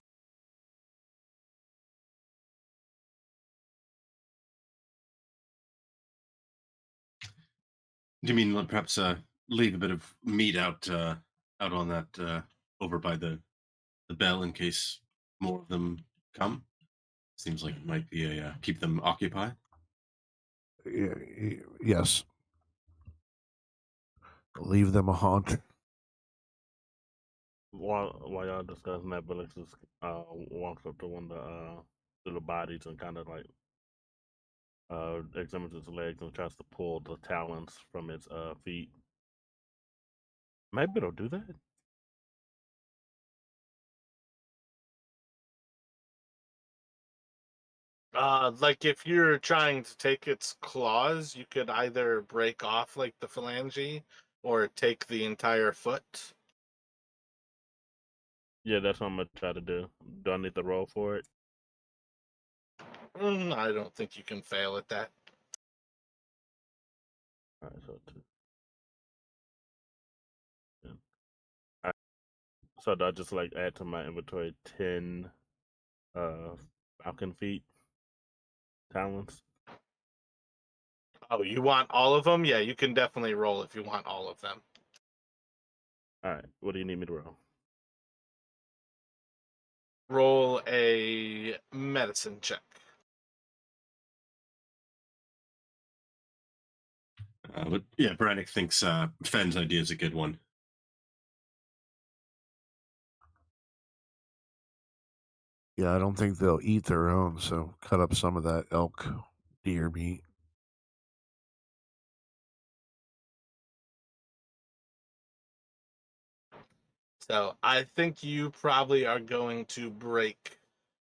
Speaker 3: Do you mean perhaps leave a bit of meat out on that over by the bell in case more of them come? Seems like it might be a keep them occupied.
Speaker 2: Yes. Leave them a haunt.
Speaker 4: While y'all discussing that, Felix just walks up to one of the little bodies and kind of like examines its legs and tries to pull the talons from its feet. Maybe it'll do that.
Speaker 1: Like if you're trying to take its claws, you could either break off like the phalange or take the entire foot.
Speaker 4: Yeah, that's what I'm gonna try to do. Do I need to roll for it?
Speaker 1: I don't think you can fail at that.
Speaker 4: All right, so two. Yeah. All right. So do I just like add to my inventory 10 falcon feet talons?
Speaker 1: Oh, you want all of them? Yeah, you can definitely roll if you want all of them.
Speaker 4: All right. What do you need me to roll?
Speaker 1: Roll a medicine check.
Speaker 3: But yeah, Brannick thinks Fen's idea is a good one.
Speaker 2: Yeah, I don't think they'll eat their own, so cut up some of that elk deer meat.
Speaker 1: So I think you probably are going to break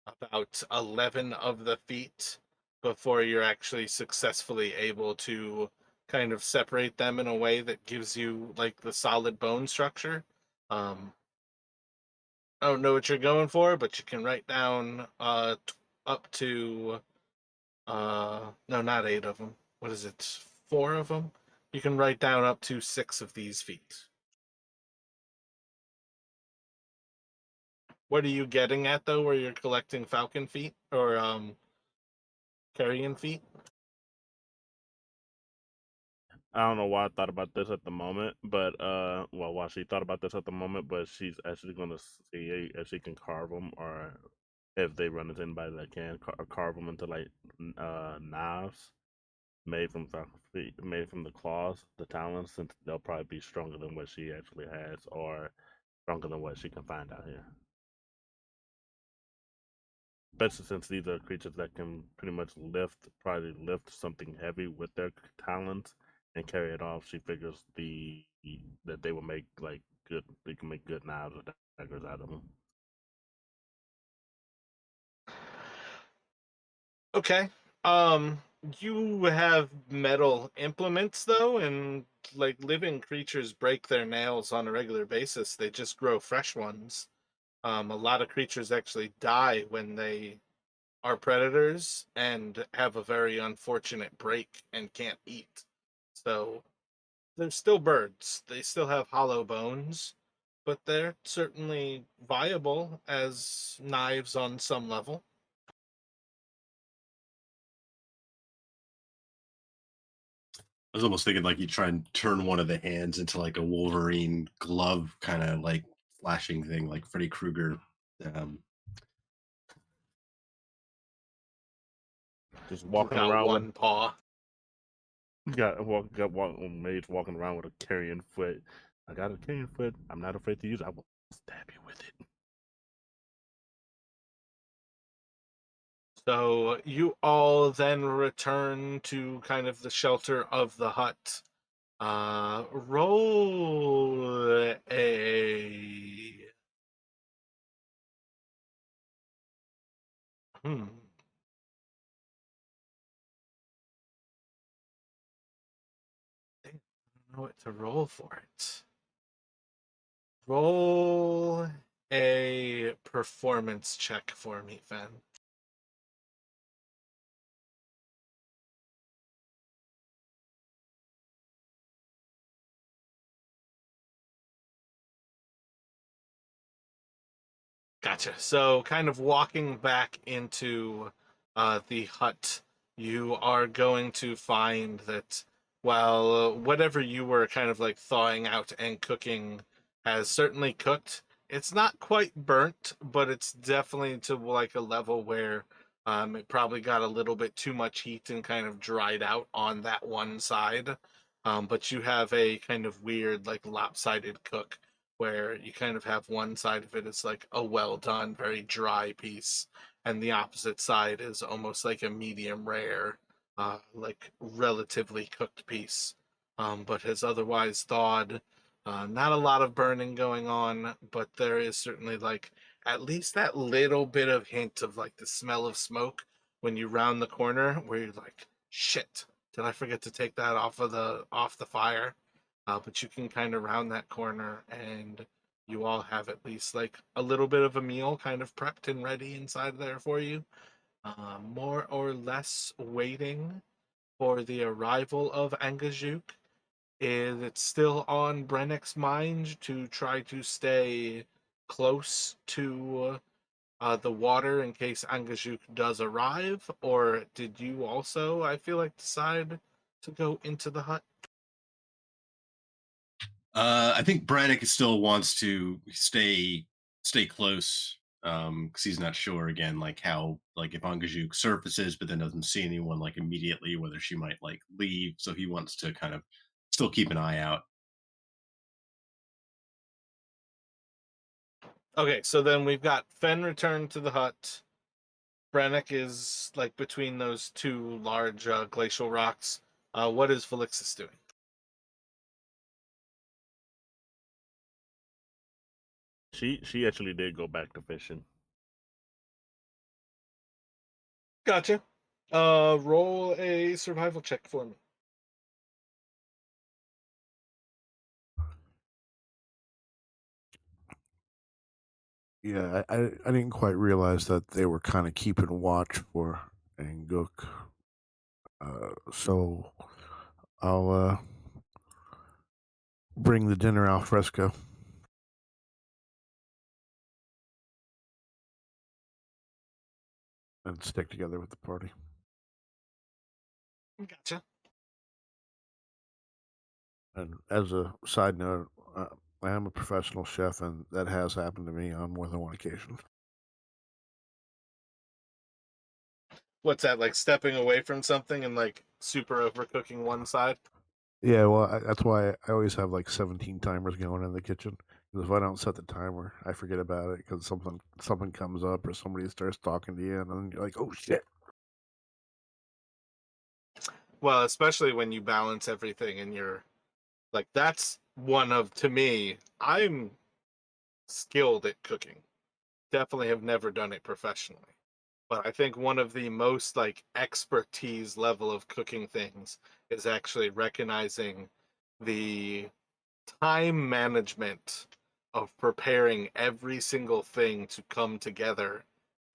Speaker 1: about 11 of the feet before you're actually successfully able to kind of separate them in a way that gives you like the solid bone structure. I don't know what you're going for, but you can write down up to no, not 8 of them. What is it? 4 of them. You can write down up to 6 of these feet. What are you getting at though, where you're collecting falcon feet or carrion feet?
Speaker 4: I don't know why I thought about this at the moment, but well, why she thought about this at the moment, but she's actually going to see if she can carve them, or if they run into anybody that can carve them into like knives made from made from the claws, the talons, since they'll probably be stronger than what she actually has, or stronger than what she can find out here. Especially since these are creatures that can pretty much probably lift something heavy with their talons and carry it off. She figures that they will make like good. They can make good knives or daggers out of them.
Speaker 1: Okay. You have metal implements though, and like living creatures break their nails on a regular basis. They just grow fresh ones. A lot of creatures actually die when they are predators and have a very unfortunate break and can't eat. So they're still birds. They still have hollow bones, but they're certainly viable as knives on some level.
Speaker 3: I was almost thinking like you try and turn one of the hands into like a Wolverine glove kind of like flashing thing, like Freddy Krueger. Um,
Speaker 4: Just
Speaker 1: You
Speaker 4: walking
Speaker 1: got
Speaker 4: around with
Speaker 1: one paw.
Speaker 4: mage walking around with a carrion foot. I got a carrion foot. I'm not afraid to use it. I will stab you with it.
Speaker 1: So you all then return to kind of the shelter of the hut. Roll a. Hmm. I don't know what to roll for it. Roll a performance check for me, Fen. Gotcha. So, kind of walking back into the hut, you are going to find that, well, whatever you were kind of like thawing out and cooking has certainly cooked. It's not quite burnt, but it's definitely to like a level where it probably got a little bit too much heat and kind of dried out on that one side. But you have a kind of weird, like lopsided cook where you kind of have one side of it is like a well done, very dry piece, and the opposite side is almost like a medium rare, like relatively cooked piece, but has otherwise thawed. Not a lot of burning going on, but there is certainly like at least that little bit of hint of like the smell of smoke when you round the corner where you're like, shit, did I forget to take that off the fire? But you can kind of round that corner and you all have at least like a little bit of a meal kind of prepped and ready inside there for you. More or less waiting for the arrival of Angajuk. Is it still on Brennick's mind to try to stay close to the water in case Angajuk does arrive? Or did you also, I feel like, decide to go into the hut?
Speaker 3: I think Braddock still wants to stay close because he's not sure again, like how like if Angajuk surfaces, but then doesn't see anyone like immediately, whether she might like leave. So he wants to kind of still keep an eye out.
Speaker 1: Okay, so then we've got Fen returned to the hut. Brannock is like between those two large glacial rocks. What is Felixus doing?
Speaker 4: She actually did go back to fishing.
Speaker 1: Gotcha. Roll a survival check for me.
Speaker 2: Yeah, I didn't quite realize that they were kind of keeping watch for Anguk. So I'll bring the dinner al fresco and stick together with the party.
Speaker 1: Gotcha.
Speaker 2: And as a side note, I am a professional chef, and that has happened to me on more than one occasion.
Speaker 1: What's that, like stepping away from something and like super overcooking one side?
Speaker 2: Yeah, well, that's why I always have like 17 timers going in the kitchen. Because if I don't set the timer, I forget about it because something comes up or somebody starts talking to you, and then you're like, "Oh shit!"
Speaker 1: Well, especially when you balance everything and you're like, that's one of, to me, I'm skilled at cooking. Definitely have never done it professionally. But I think one of the most like expertise level of cooking things is actually recognizing the time management of preparing every single thing to come together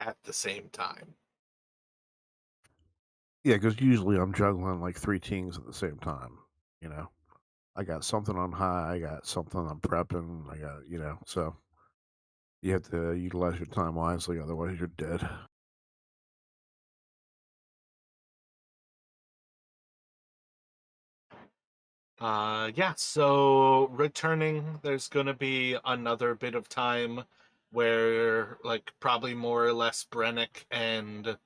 Speaker 1: at the same time.
Speaker 2: Yeah, because usually I'm juggling like three things at the same time. You know, I got something on high, I got something I'm prepping, I got so you have to utilize your time wisely, otherwise you're dead.
Speaker 1: Yeah, so returning, there's gonna be another bit of time where like probably more or less Brennick and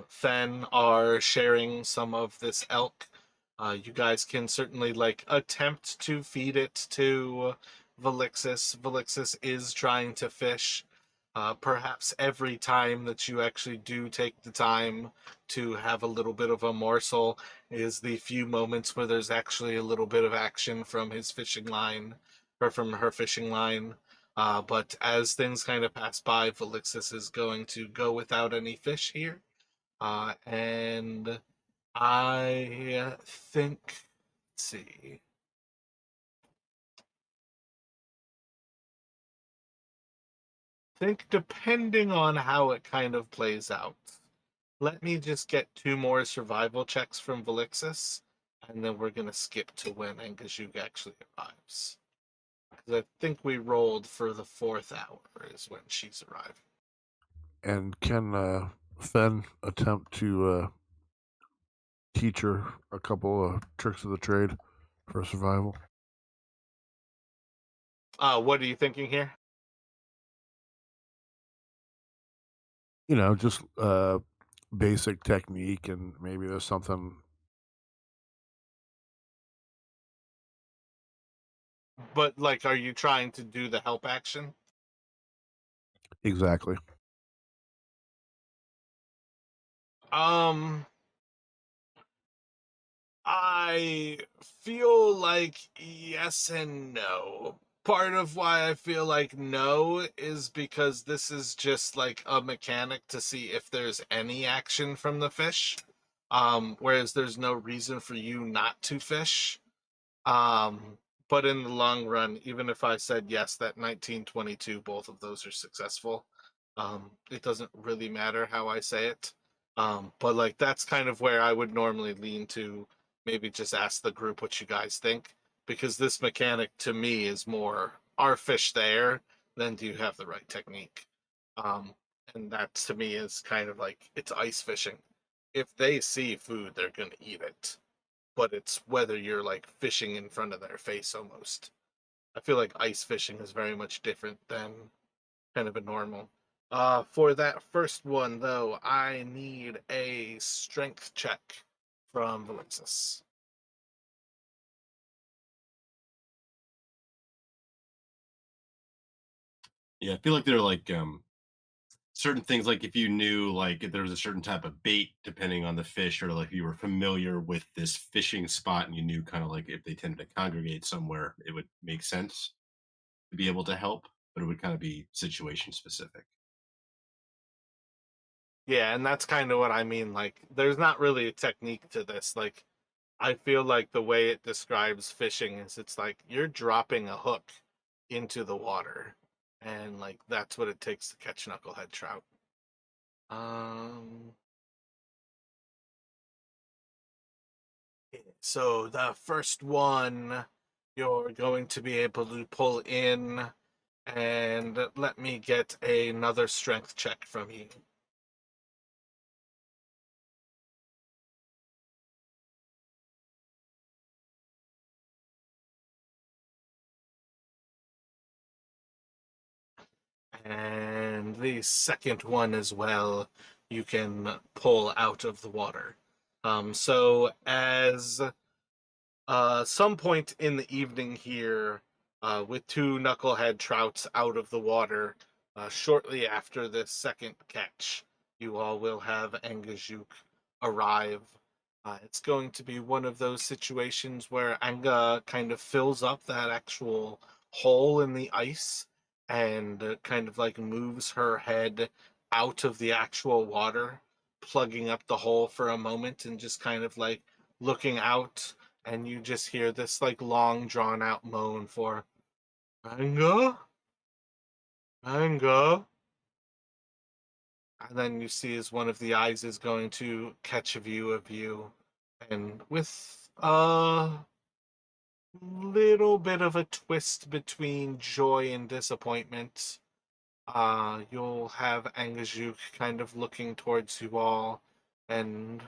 Speaker 1: Fen are sharing some of this elk. You guys can certainly like attempt to feed it to Velixis. Velixis is trying to fish. Perhaps every time that you actually do take the time to have a little bit of a morsel is the few moments where there's actually a little bit of action from his fishing line or from her fishing line. But as things kind of pass by, Velixis is going to go without any fish here. And I think, let's see, think depending on how it kind of plays out, let me just get two more survival checks from Velixis, and then we're going to skip to when Angajuk actually arrives. Because I think we rolled for the fourth hour is when she's arriving.
Speaker 2: And can Fen attempt to teach her a couple of tricks of the trade for survival?
Speaker 1: What are you thinking here?
Speaker 2: Just basic technique, and maybe there's something.
Speaker 1: But like, are you trying to do the help action?
Speaker 2: Exactly.
Speaker 1: Um, I feel like yes and no. Part of why I feel like no is because this is just like a mechanic to see if there's any action from the fish. Whereas there's no reason for you not to fish. Um, but in the long run, even if I said yes, that 1922, both of those are successful. It doesn't really matter how I say it. But like that's kind of where I would normally lean to maybe just ask the group what you guys think. Because this mechanic to me is more are fish there, then do you have the right technique? Um, and that to me is kind of like it's ice fishing. If they see food, they're gonna eat it, but it's whether you're like fishing in front of their face almost. I feel like ice fishing is very much different than kind of a normal. For that first one though, I need a strength check from Valixis.
Speaker 3: Yeah, I feel like they're like certain things, like if you knew like if there was a certain type of bait depending on the fish, or like you were familiar with this fishing spot and you knew kind of like if they tended to congregate somewhere, it would make sense to be able to help, but it would kind of be situation specific.
Speaker 1: Yeah, and that's kind of what I mean. Like, there's not really a technique to this. Like, I feel like the way it describes fishing is it's like you're dropping a hook into the water and like that's what it takes to catch knucklehead trout. Um, so the first one you're going to be able to pull in, and let me get another strength check from you. And the second one as well, you can pull out of the water. So as some point in the evening here, with two knucklehead trouts out of the water, shortly after this second catch, you all will have Angajuk arrive. It's going to be one of those situations where Anga kind of fills up that actual hole in the ice and kind of like moves her head out of the actual water, plugging up the hole for a moment and just kind of like looking out, and you just hear this like long drawn out moan for Anga, Anga. And then you see as one of the eyes is going to catch a view of you, and with a little bit of a twist between joy and disappointment, you'll have Angajuk kind of looking towards you all and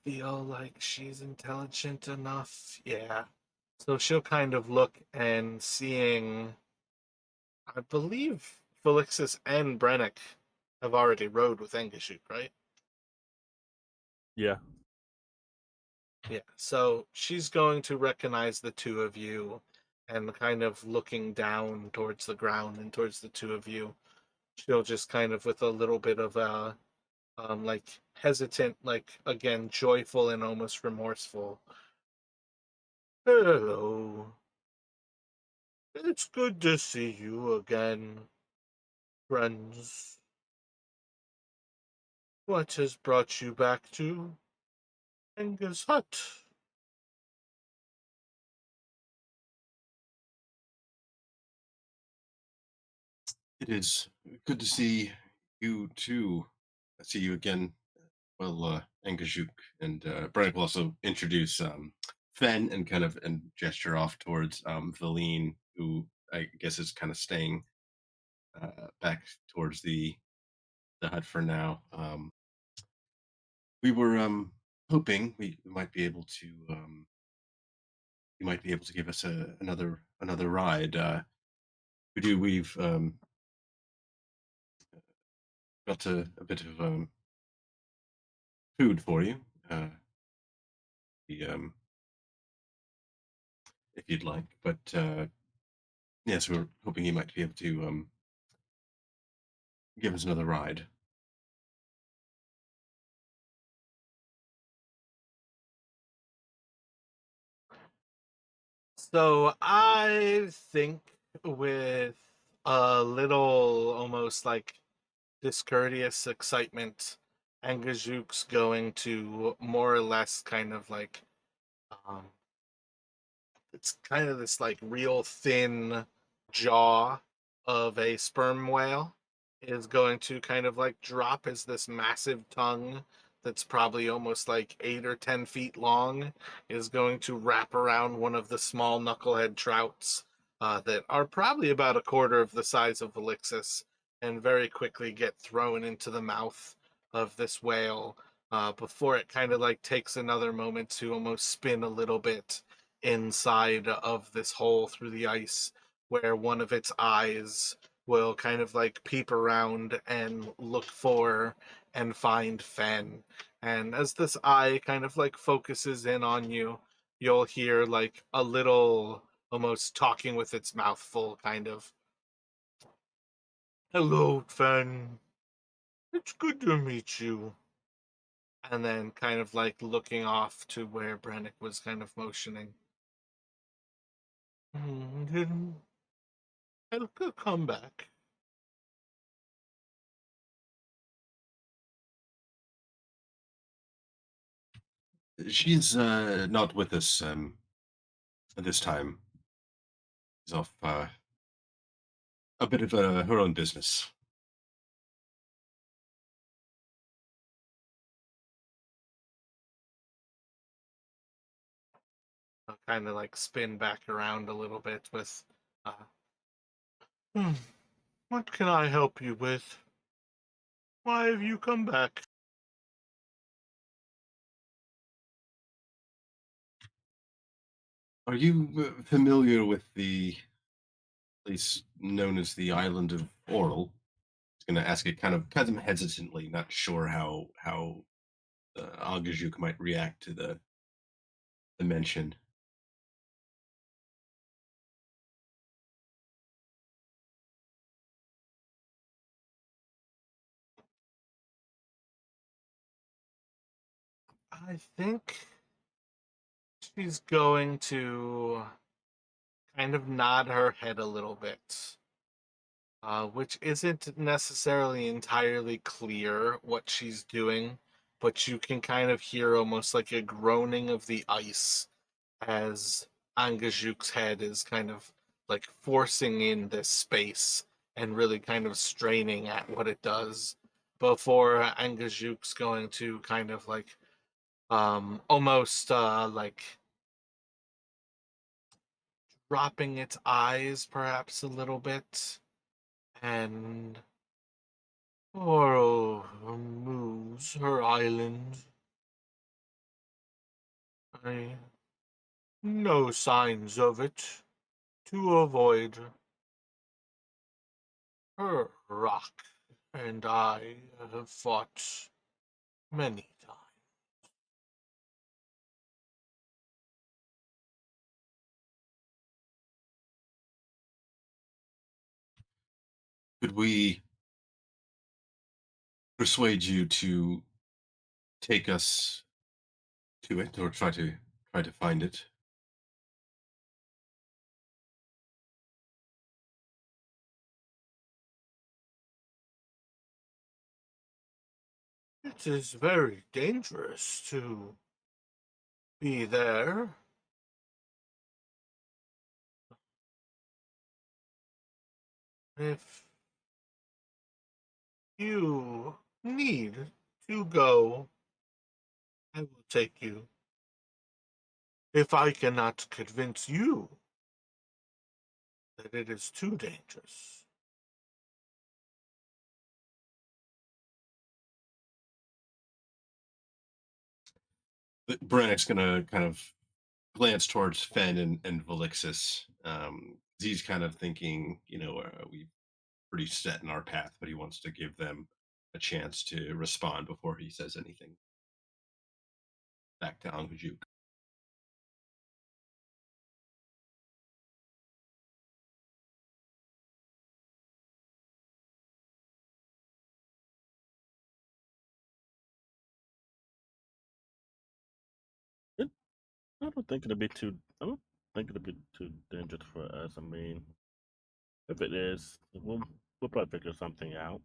Speaker 1: feel like she's intelligent enough. Yeah. So she'll kind of look and seeing, I believe Felixus and Brennick have already rode with Engishuk, right?
Speaker 4: Yeah.
Speaker 1: Yeah. So she's going to recognize the two of you and kind of looking down towards the ground and towards the two of you. She'll just kind of with a little bit of a like hesitant, like again, joyful and almost remorseful. Hello. It's good to see you again, friends. What has brought you back to Anga's hut?
Speaker 3: It is good to see you too. I see you again. Well, Angajuk and Brian will also introduce Fen and kind of and gesture off towards Valine, who I guess is kind of staying back towards the hut for now. We were hoping we might be able to you might be able to give us another ride. We do. We've got a bit of food for you. The, if you'd like, but yes, we're hoping you might be able to give us another ride.
Speaker 1: So I think with a little almost like discourteous excitement, Angajuk's going to more or less kind of like um it's kind of this like real thin jaw of a sperm whale is going to kind of like drop as this massive tongue that's probably almost like 8 or 10 feet long is going to wrap around one of the small knucklehead trouts that are probably about a quarter of the size of Elixis and very quickly get thrown into the mouth of this whale before it kind of like takes another moment to almost spin a little bit inside of this hole through the ice where one of its eyes will kind of like peep around and look for and find Fen. And as this eye kind of like focuses in on you, you'll hear like a little almost talking with its mouth full kind of, hello, Fen. It's good to meet you. And then kind of like looking off to where Brannick was kind of motioning. Didn't Elka come back?
Speaker 3: She's not with us At this time, is off a bit of her own business.
Speaker 1: I'll kind of like spin back around a little bit with, uh, "Hmm, what can I help you with? Why have you come back?"
Speaker 3: Are you familiar with the place known as the island of Auril? I was going to ask it kind of hesitantly, not sure how Angajuk might react to the mention.
Speaker 1: I think she's going to kind of nod her head a little bit, which isn't necessarily entirely clear what she's doing, but you can kind of hear almost like a groaning of the ice as Angajuk's head is kind of like forcing in this space and really kind of straining at what it does before Angajuk's going to kind of like almost like dropping its eyes perhaps a little bit and Coral moves her island. I no signs of it to avoid her rock, and I have fought many times.
Speaker 3: Could we persuade you to take us to it, or try to find it?
Speaker 1: It is very dangerous to be there. If you need to go, I will take you. If I cannot convince you that it is too dangerous.
Speaker 3: Brannick's gonna kind of glance towards Fen and Valixis. He's kind of thinking, we pretty set in our path, but he wants to give them a chance to respond before he says anything back to Angajuk.
Speaker 4: It, I don't think it'll be too. I don't think it'll be too dangerous for us. I mean, if it is, we'll probably figure something out.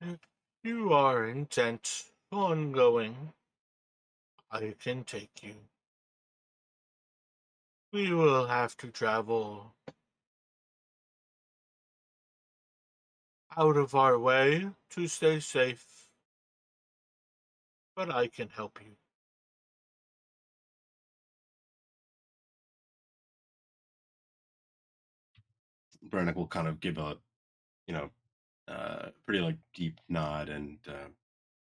Speaker 1: If you are intent on going, I can take you. We will have to travel out of our way to stay safe, but I can help you.
Speaker 3: Brannick will kind of give a, you know, pretty like deep nod, and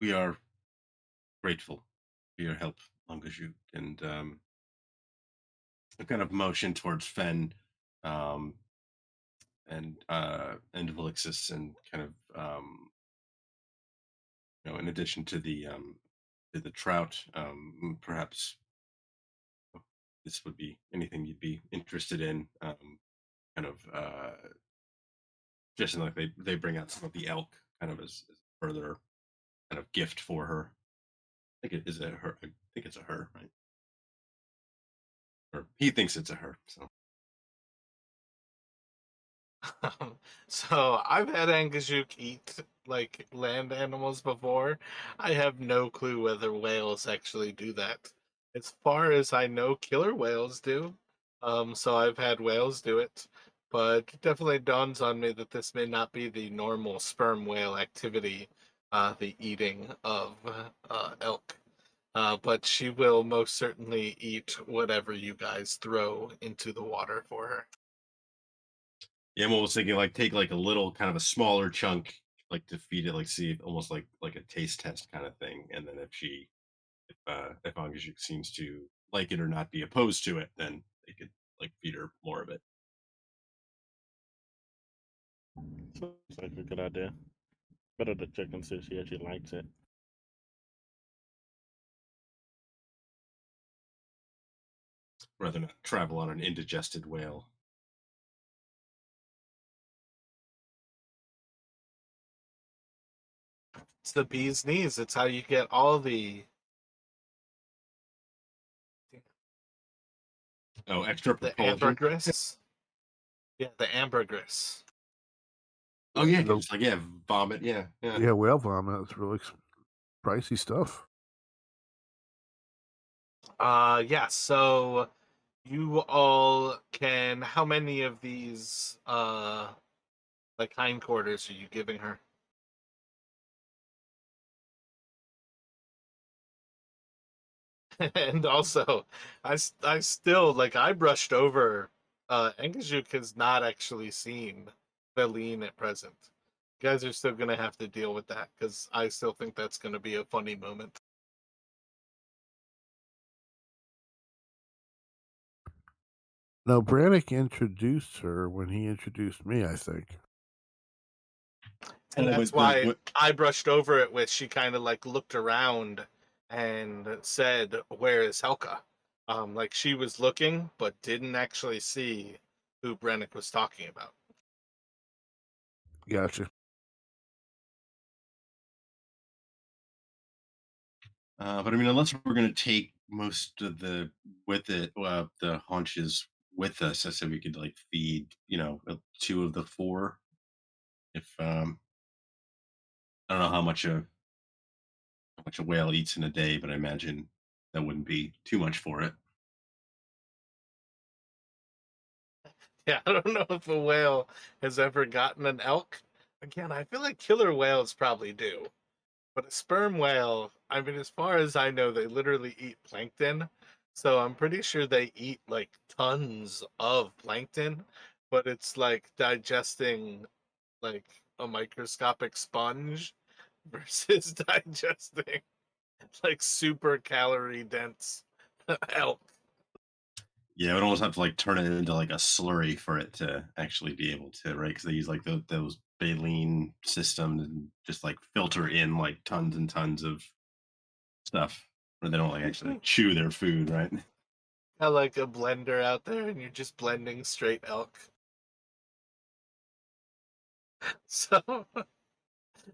Speaker 3: we are grateful for your help, Angajuk, and a kind of motion towards Fen, um, and Valixis, and kind of in addition to the trout, perhaps this would be anything you'd be interested in. Kind of just like they bring out some of the elk, kind of as further kind of gift for her. I think it is a her. I think it's a her, right? Or he thinks it's a her. So
Speaker 1: So I've had Angajuk eat like land animals before. I have no clue whether whales actually do that. As far as I know, killer whales do. So I've had whales do it, but it definitely dawns on me that this may not be the normal sperm whale activity, the eating of elk. But she will most certainly eat whatever you guys throw into the water for her.
Speaker 3: Yeah, I'm almost thinking like take like a little kind of a smaller chunk, like to feed it, like see if, almost like a taste test kind of thing. And then if Angajuk seems to like it or not be opposed to it, then they could like feed her more of it.
Speaker 4: Sounds like a good idea. Better to check and see if she actually likes it.
Speaker 3: Rather than travel on an indigested whale.
Speaker 1: It's the bee's knees. It's how you get all
Speaker 3: Oh, extra
Speaker 1: the
Speaker 3: propulsion.
Speaker 1: ambergris. Yeah, the ambergris.
Speaker 3: Oh yeah,
Speaker 2: The,
Speaker 3: just like yeah, vomit. Yeah, yeah.
Speaker 2: yeah, whale vomit. It's really pricey stuff.
Speaker 1: Yeah, so you all can how many of these like hindquarters are you giving her? And also, I still like I brushed over. Angajuk has not actually seen Feline at present. You guys are still gonna have to deal with that because I still think that's gonna be a funny moment.
Speaker 2: No, Brannick introduced her when he introduced me, I think.
Speaker 1: And
Speaker 3: Well,
Speaker 1: that's
Speaker 3: but the
Speaker 1: why I brushed over it with she kind of like looked around and said, "Where is Helka?" Like she was looking but didn't actually see who Brennick was talking about.
Speaker 2: Gotcha.
Speaker 3: but I mean, unless we're gonna take most of the the haunches with us, I said we could like feed, two of the four. If I don't know how much a whale eats in a day, but I imagine that wouldn't be too much for it.
Speaker 1: Yeah, I don't know if a whale has ever gotten an elk. Again, I feel like killer whales probably do. But a sperm whale, I mean, as far as I know, they literally eat plankton. So I'm pretty sure they eat like tons of plankton, but it's like digesting like a microscopic sponge versus digesting like super calorie dense elk.
Speaker 3: Yeah, I would almost have to like turn it into like a slurry for it to actually be able to, right? Because they use like those baleen systems and just like filter in like tons and tons of stuff, where they don't like actually like, chew their food, right?
Speaker 1: Got like a blender out there and you're just blending straight elk. So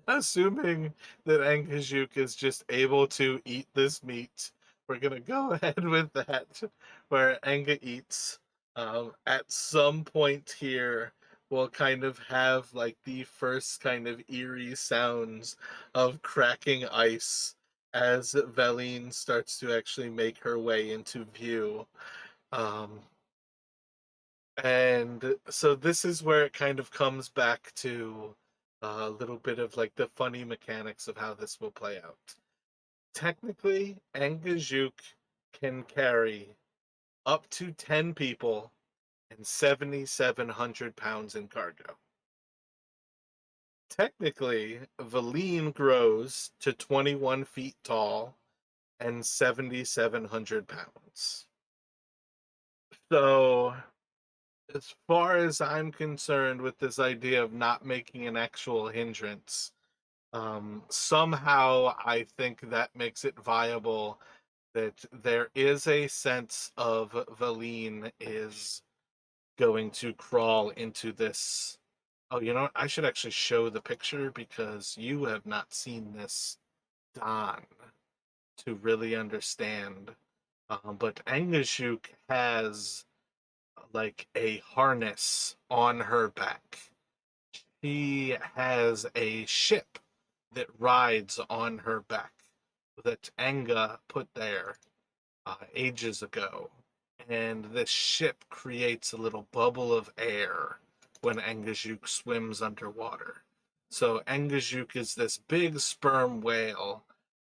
Speaker 1: assuming that Ankajuk is just able to eat this meat, we're gonna go ahead with that. Where Anga eats. At some point here, we'll kind of have like the first kind of eerie sounds of cracking ice as Veline starts to actually make her way into view. Um, and so this is where it kind of comes back to a little bit of like the funny mechanics of how this will play out. Technically, Angajuk can carry up to 10 people and 7,700 pounds in cargo. Technically, Valine grows to 21 feet tall and 7,700 pounds. So as far as I'm concerned with this idea of not making an actual hindrance, somehow I think that makes it viable that there is a sense of Valine is going to crawl into this. Oh, you know what? I should actually show the picture because you have not seen this, Don, to really understand. But Angajuk has like a harness on her back. She has a ship that rides on her back that Anga put there ages ago. And this ship creates a little bubble of air when Angajuk swims underwater. So Angajuk is this big sperm whale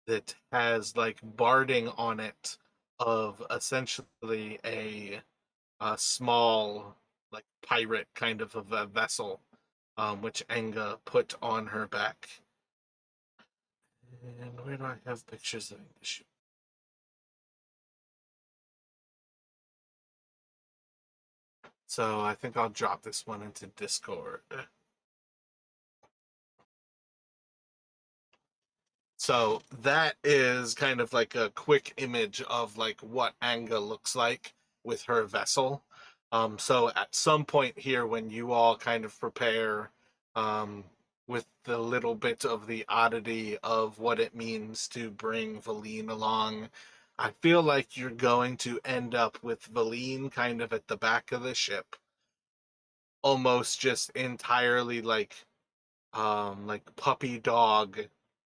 Speaker 1: that has like barding on it of essentially a small like pirate kind of a vessel, which Anga put on her back. And where do I have pictures of Angajuk? So I think I'll drop this one into Discord. So that is kind of like a quick image of like what Anga looks like with her vessel. So at some point here, when you all kind of prepare with the little bit of the oddity of what it means to bring Valine along, I feel like you're going to end up with Valine kind of at the back of the ship, almost just entirely like puppy dog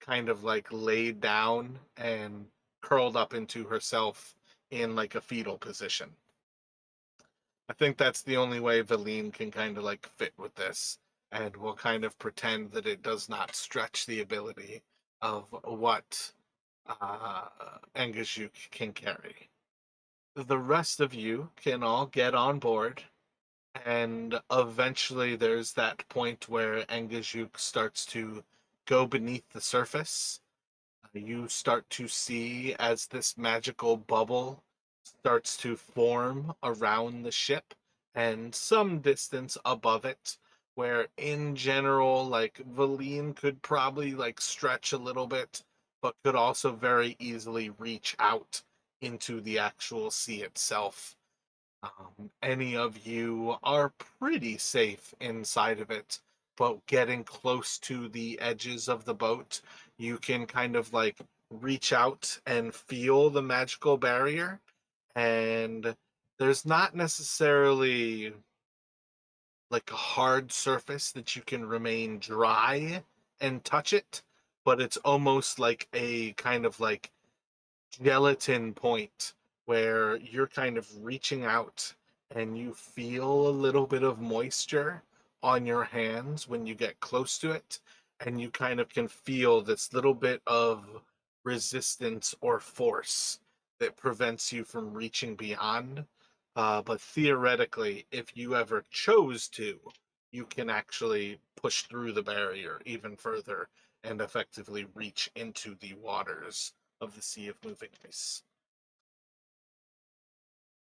Speaker 1: kind of like laid down and curled up into herself in like a fetal position. I think that's the only way Valine can kind of like fit with this, and we'll kind of pretend that it does not stretch the ability of what Angajuk can carry. The rest of you can all get on board, and eventually there's that point where Angajuk starts to go beneath the surface. You start to see as this magical bubble starts to form around the ship and some distance above it, where in general, like Valine could probably like stretch a little bit, but could also very easily reach out into the actual sea itself. Any of you are pretty safe inside of it, but getting close to the edges of the boat, you can kind of like reach out and feel the magical barrier. And there's not necessarily like a hard surface that you can remain dry and touch it, but it's almost like a kind of like gelatin point where you're kind of reaching out and you feel a little bit of moisture on your hands when you get close to it, and you kind of can feel this little bit of resistance or force that prevents you from reaching beyond. But theoretically, if you ever chose to, you can actually push through the barrier even further and effectively reach into the waters of the Sea of Moving Ice.